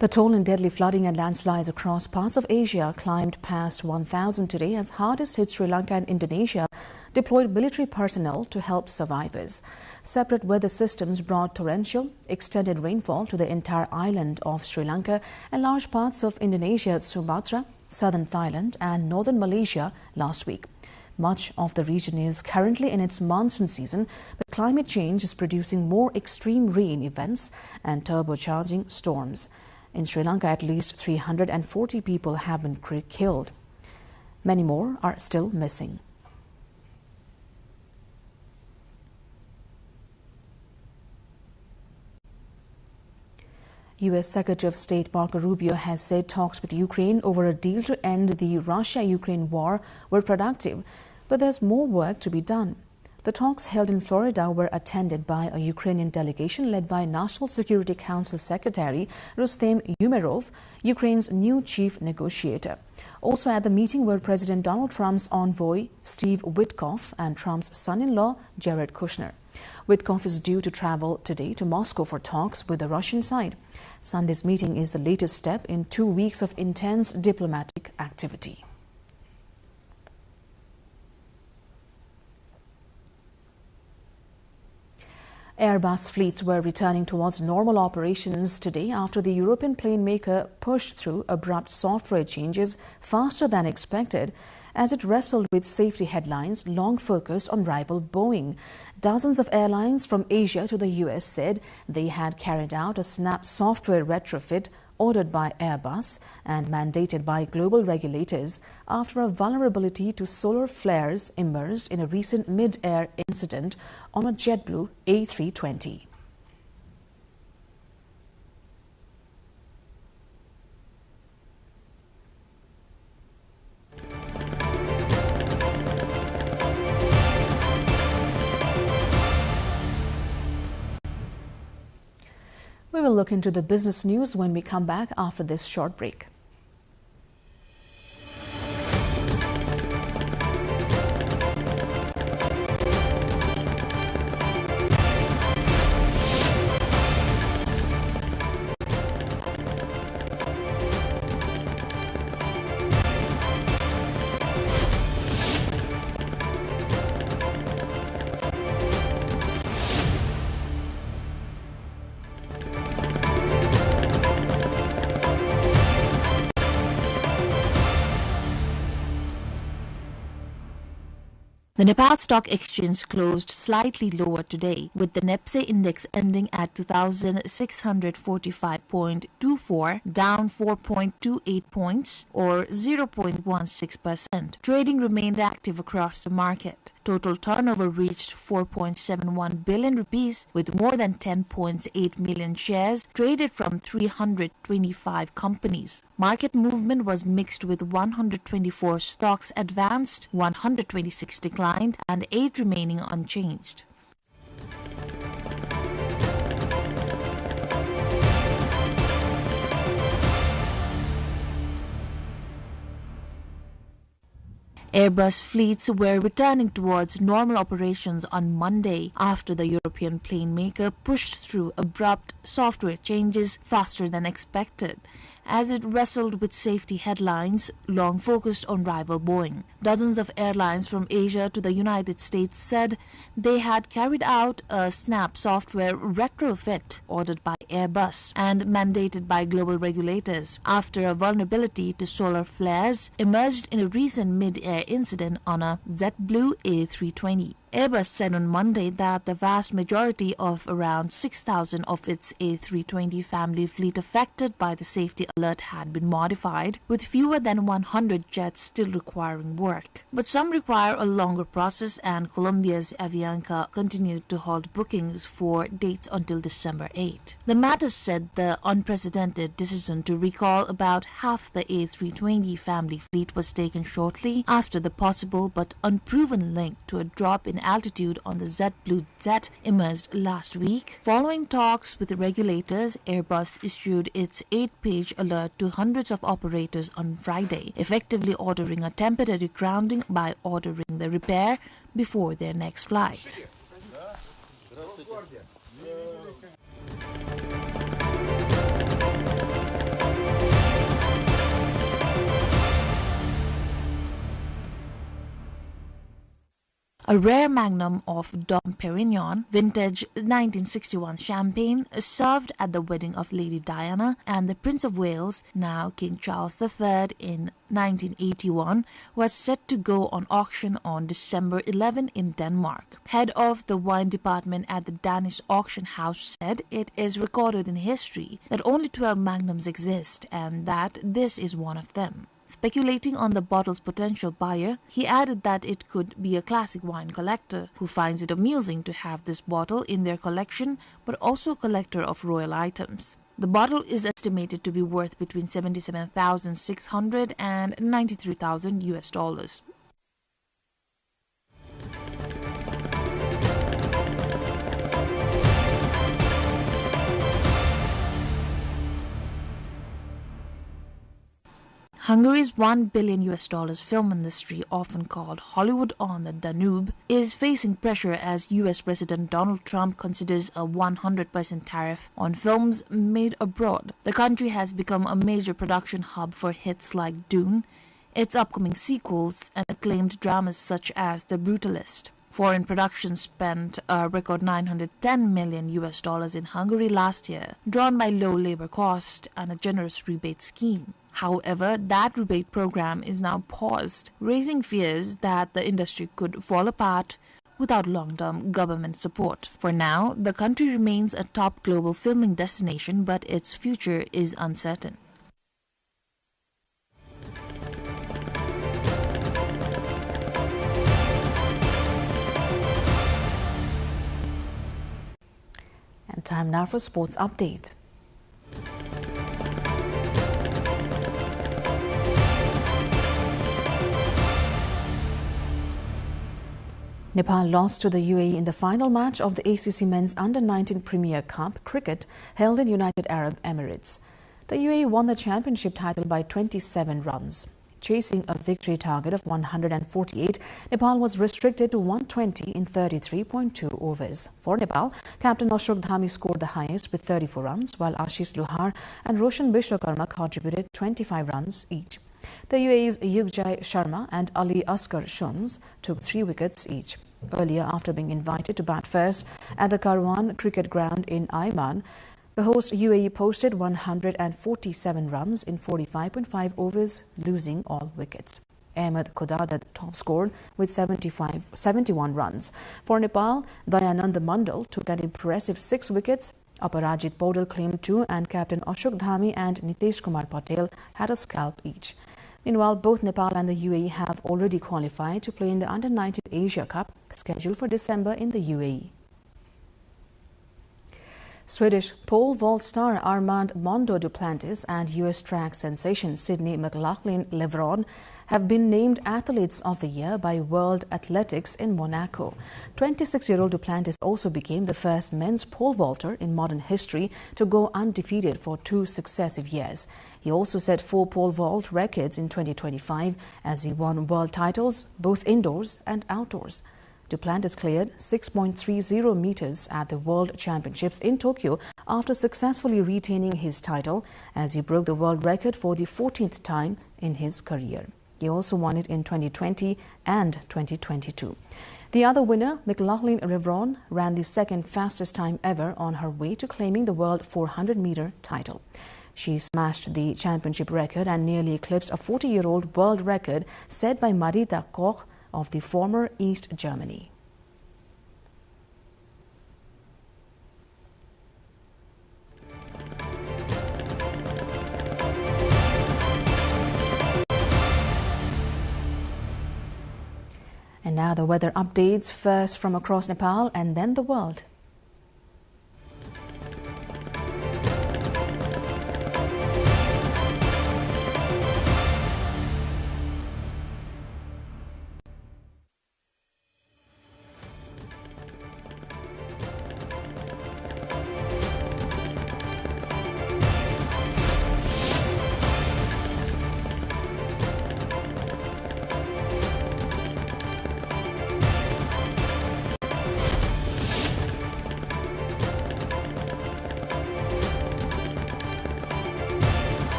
Speaker 1: The toll in deadly flooding and landslides across parts of Asia climbed past 1,000 today as hardest hit Sri Lanka and Indonesia deployed military personnel to help survivors. Separate weather systems brought torrential, extended rainfall to the entire island of Sri Lanka and large parts of Indonesia, Sumatra, southern Thailand and northern Malaysia last week. Much of the region is currently in its monsoon season, but climate change is producing more extreme rain events and turbocharging storms. In Sri Lanka, at least 340 people have been killed. Many more are still missing. U.S. Secretary of State Marco Rubio has said talks with Ukraine over a deal to end the Russia-Ukraine war were productive, but there's more work to be done. The talks held in Florida were attended by a Ukrainian delegation led by National Security Council Secretary Rustem Umerov, Ukraine's new chief negotiator. Also at the meeting were President Donald Trump's envoy Steve Witkoff and Trump's son-in-law Jared Kushner. Witkoff is due to travel today to Moscow for talks with the Russian side. Sunday's meeting is the latest step in 2 weeks of intense diplomatic activity. Airbus fleets were returning towards normal operations today after the European plane maker pushed through abrupt software changes faster than expected as it wrestled with safety headlines long focused on rival Boeing. Dozens of airlines from Asia to the US said they had carried out a Snap software retrofit ordered by Airbus and mandated by global regulators after a vulnerability to solar flares emerged in a recent mid-air incident on a JetBlue A320. We will look into the business news when we come back after this short break.
Speaker 12: The Nepal Stock Exchange closed slightly lower today, with the NEPSE index ending at 2,645.24, down 4.28 points or 0.16%. Trading remained active across the market. Total turnover reached 4.71 billion rupees, with more than 10.8 million shares traded from 325 companies. Market movement was mixed, with 124 stocks advanced, 126 declined, and 8 remaining unchanged. Airbus fleets were returning towards normal operations on Monday after the European plane maker pushed through abrupt software changes faster than expected, as it wrestled with safety headlines long focused on rival Boeing. Dozens of airlines from Asia to the United States said they had carried out a Snap software retrofit ordered by Airbus and mandated by global regulators after a vulnerability to solar flares emerged in a recent mid-air incident on a JetBlue A320. Airbus said on Monday that the vast majority of around 6,000 of its A320 family fleet affected by the safety alert had been modified, with fewer than 100 jets still requiring work. But some require a longer process, and Colombia's Avianca continued to hold bookings for dates until December 8. The matter said the unprecedented decision to recall about half the A320 family fleet was taken shortly after the possible but unproven link to a drop in altitude on the JetBlue jet emerged last week. Following talks with the regulators, Airbus issued its 8-page alert to hundreds of operators on Friday, effectively ordering a temporary grounding by ordering the repair before their next flights. A rare magnum of Dom Perignon, vintage 1961 champagne, served at the wedding of Lady Diana and the Prince of Wales, now King Charles III, in 1981, was set to go on auction on December 11 in Denmark. Head of the wine department at the Danish auction house said it is recorded in history that only 12 magnums exist and that this is one of them. Speculating on the bottle's potential buyer, he added that it could be a classic wine collector who finds it amusing to have this bottle in their collection, but also a collector of royal items. The bottle is estimated to be worth between $77,600 and $93,000. Hungary's $1 billion film industry, often called Hollywood on the Danube, is facing pressure as US President Donald Trump considers a 100% tariff on films made abroad. The country has become a major production hub for hits like Dune, its upcoming sequels, and acclaimed dramas such as The Brutalist. Foreign production spent a record $910 million in Hungary last year, drawn by low labor cost and a generous rebate scheme. However, that rebate program is now paused, raising fears that the industry could fall apart without long-term government support. For now, the country remains a top global filming destination, but its future is uncertain.
Speaker 1: And time now for sports update. Nepal lost to the UAE in the final match of the ACC Men's Under-19 Premier Cup cricket held in United Arab Emirates. The UAE won the championship title by 27 runs. Chasing a victory target of 148, Nepal was restricted to 120 in 33.2 overs. For Nepal, Captain Ashok Dhami scored the highest with 34 runs, while Ashish Luhar and Roshan Vishwakarma contributed 25 runs each. The UAE's Yugjai Sharma and Ali Asghar Shams took 3 wickets each. Earlier, after being invited to bat first at the Karwan cricket ground in Ayman, the host UAE posted 147 runs in 45.5 overs, losing all wickets. Ahmed Khuda top scored with 71 runs. For Nepal, Dayanand Mandal took an impressive 6 wickets. Aparajit Podal claimed 2, and Captain Ashok Dhami and Nitesh Kumar Patel had a scalp each. Meanwhile, both Nepal and the UAE have already qualified to play in the Under-19 Asia Cup, scheduled for December in the UAE. Swedish pole vault star Armand Mondo Duplantis and US track sensation Sydney McLaughlin-Levrone have been named Athletes of the Year by World Athletics in Monaco. 26-year-old Duplantis also became the first men's pole vaulter in modern history to go undefeated for 2 successive years. He also set 4 pole vault records in 2025 as he won world titles both indoors and outdoors. Duplantis cleared 6.30 meters at the World Championships in Tokyo after successfully retaining his title as he broke the world record for the 14th time in his career. He also won it in 2020 and 2022. The other winner, McLaughlin-Levrone, ran the second fastest time ever on her way to claiming the world 400-meter title. She smashed the championship record and nearly eclipsed a 40-year-old world record set by Marita Koch of the former East Germany. And now the weather updates, first from across Nepal and then the world.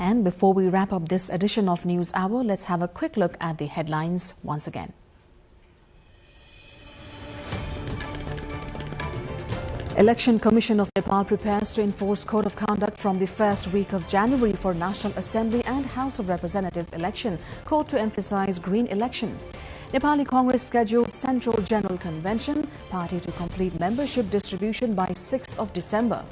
Speaker 1: And before we wrap up this edition of News Hour, let's have a quick look at the headlines once again. Election Commission of Nepal prepares to enforce Code of Conduct from the first week of January for National Assembly and House of Representatives election, called to emphasize green election. Nepali Congress scheduled Central General Convention, party to complete membership distribution by 6th of December.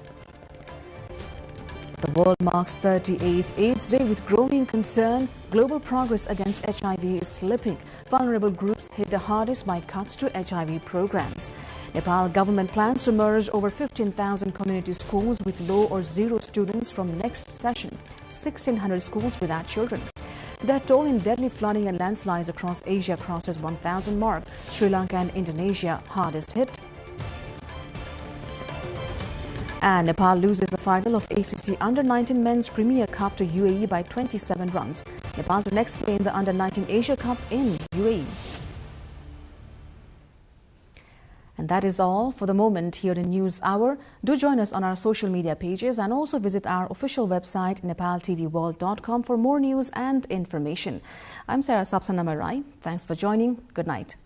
Speaker 1: The world marks 38th AIDS Day with growing concern. Global progress against HIV is slipping. Vulnerable groups hit the hardest by cuts to HIV programs. Nepal government plans to merge over 15,000 community schools with low or zero students from next session. 1,600 schools without children. Death toll in deadly flooding and landslides across Asia crosses 1,000 mark. Sri Lanka and Indonesia hardest hit. And Nepal loses the final of ACC Under-19 Men's Premier Cup to UAE by 27 runs. Nepal to next play in the Under-19 Asia Cup in UAE. And that is all for the moment here in News Hour. Do join us on our social media pages and also visit our official website nepaltelevision.com for more news and information. I'm Sarah Sapsanamarai. Thanks for joining. Good night.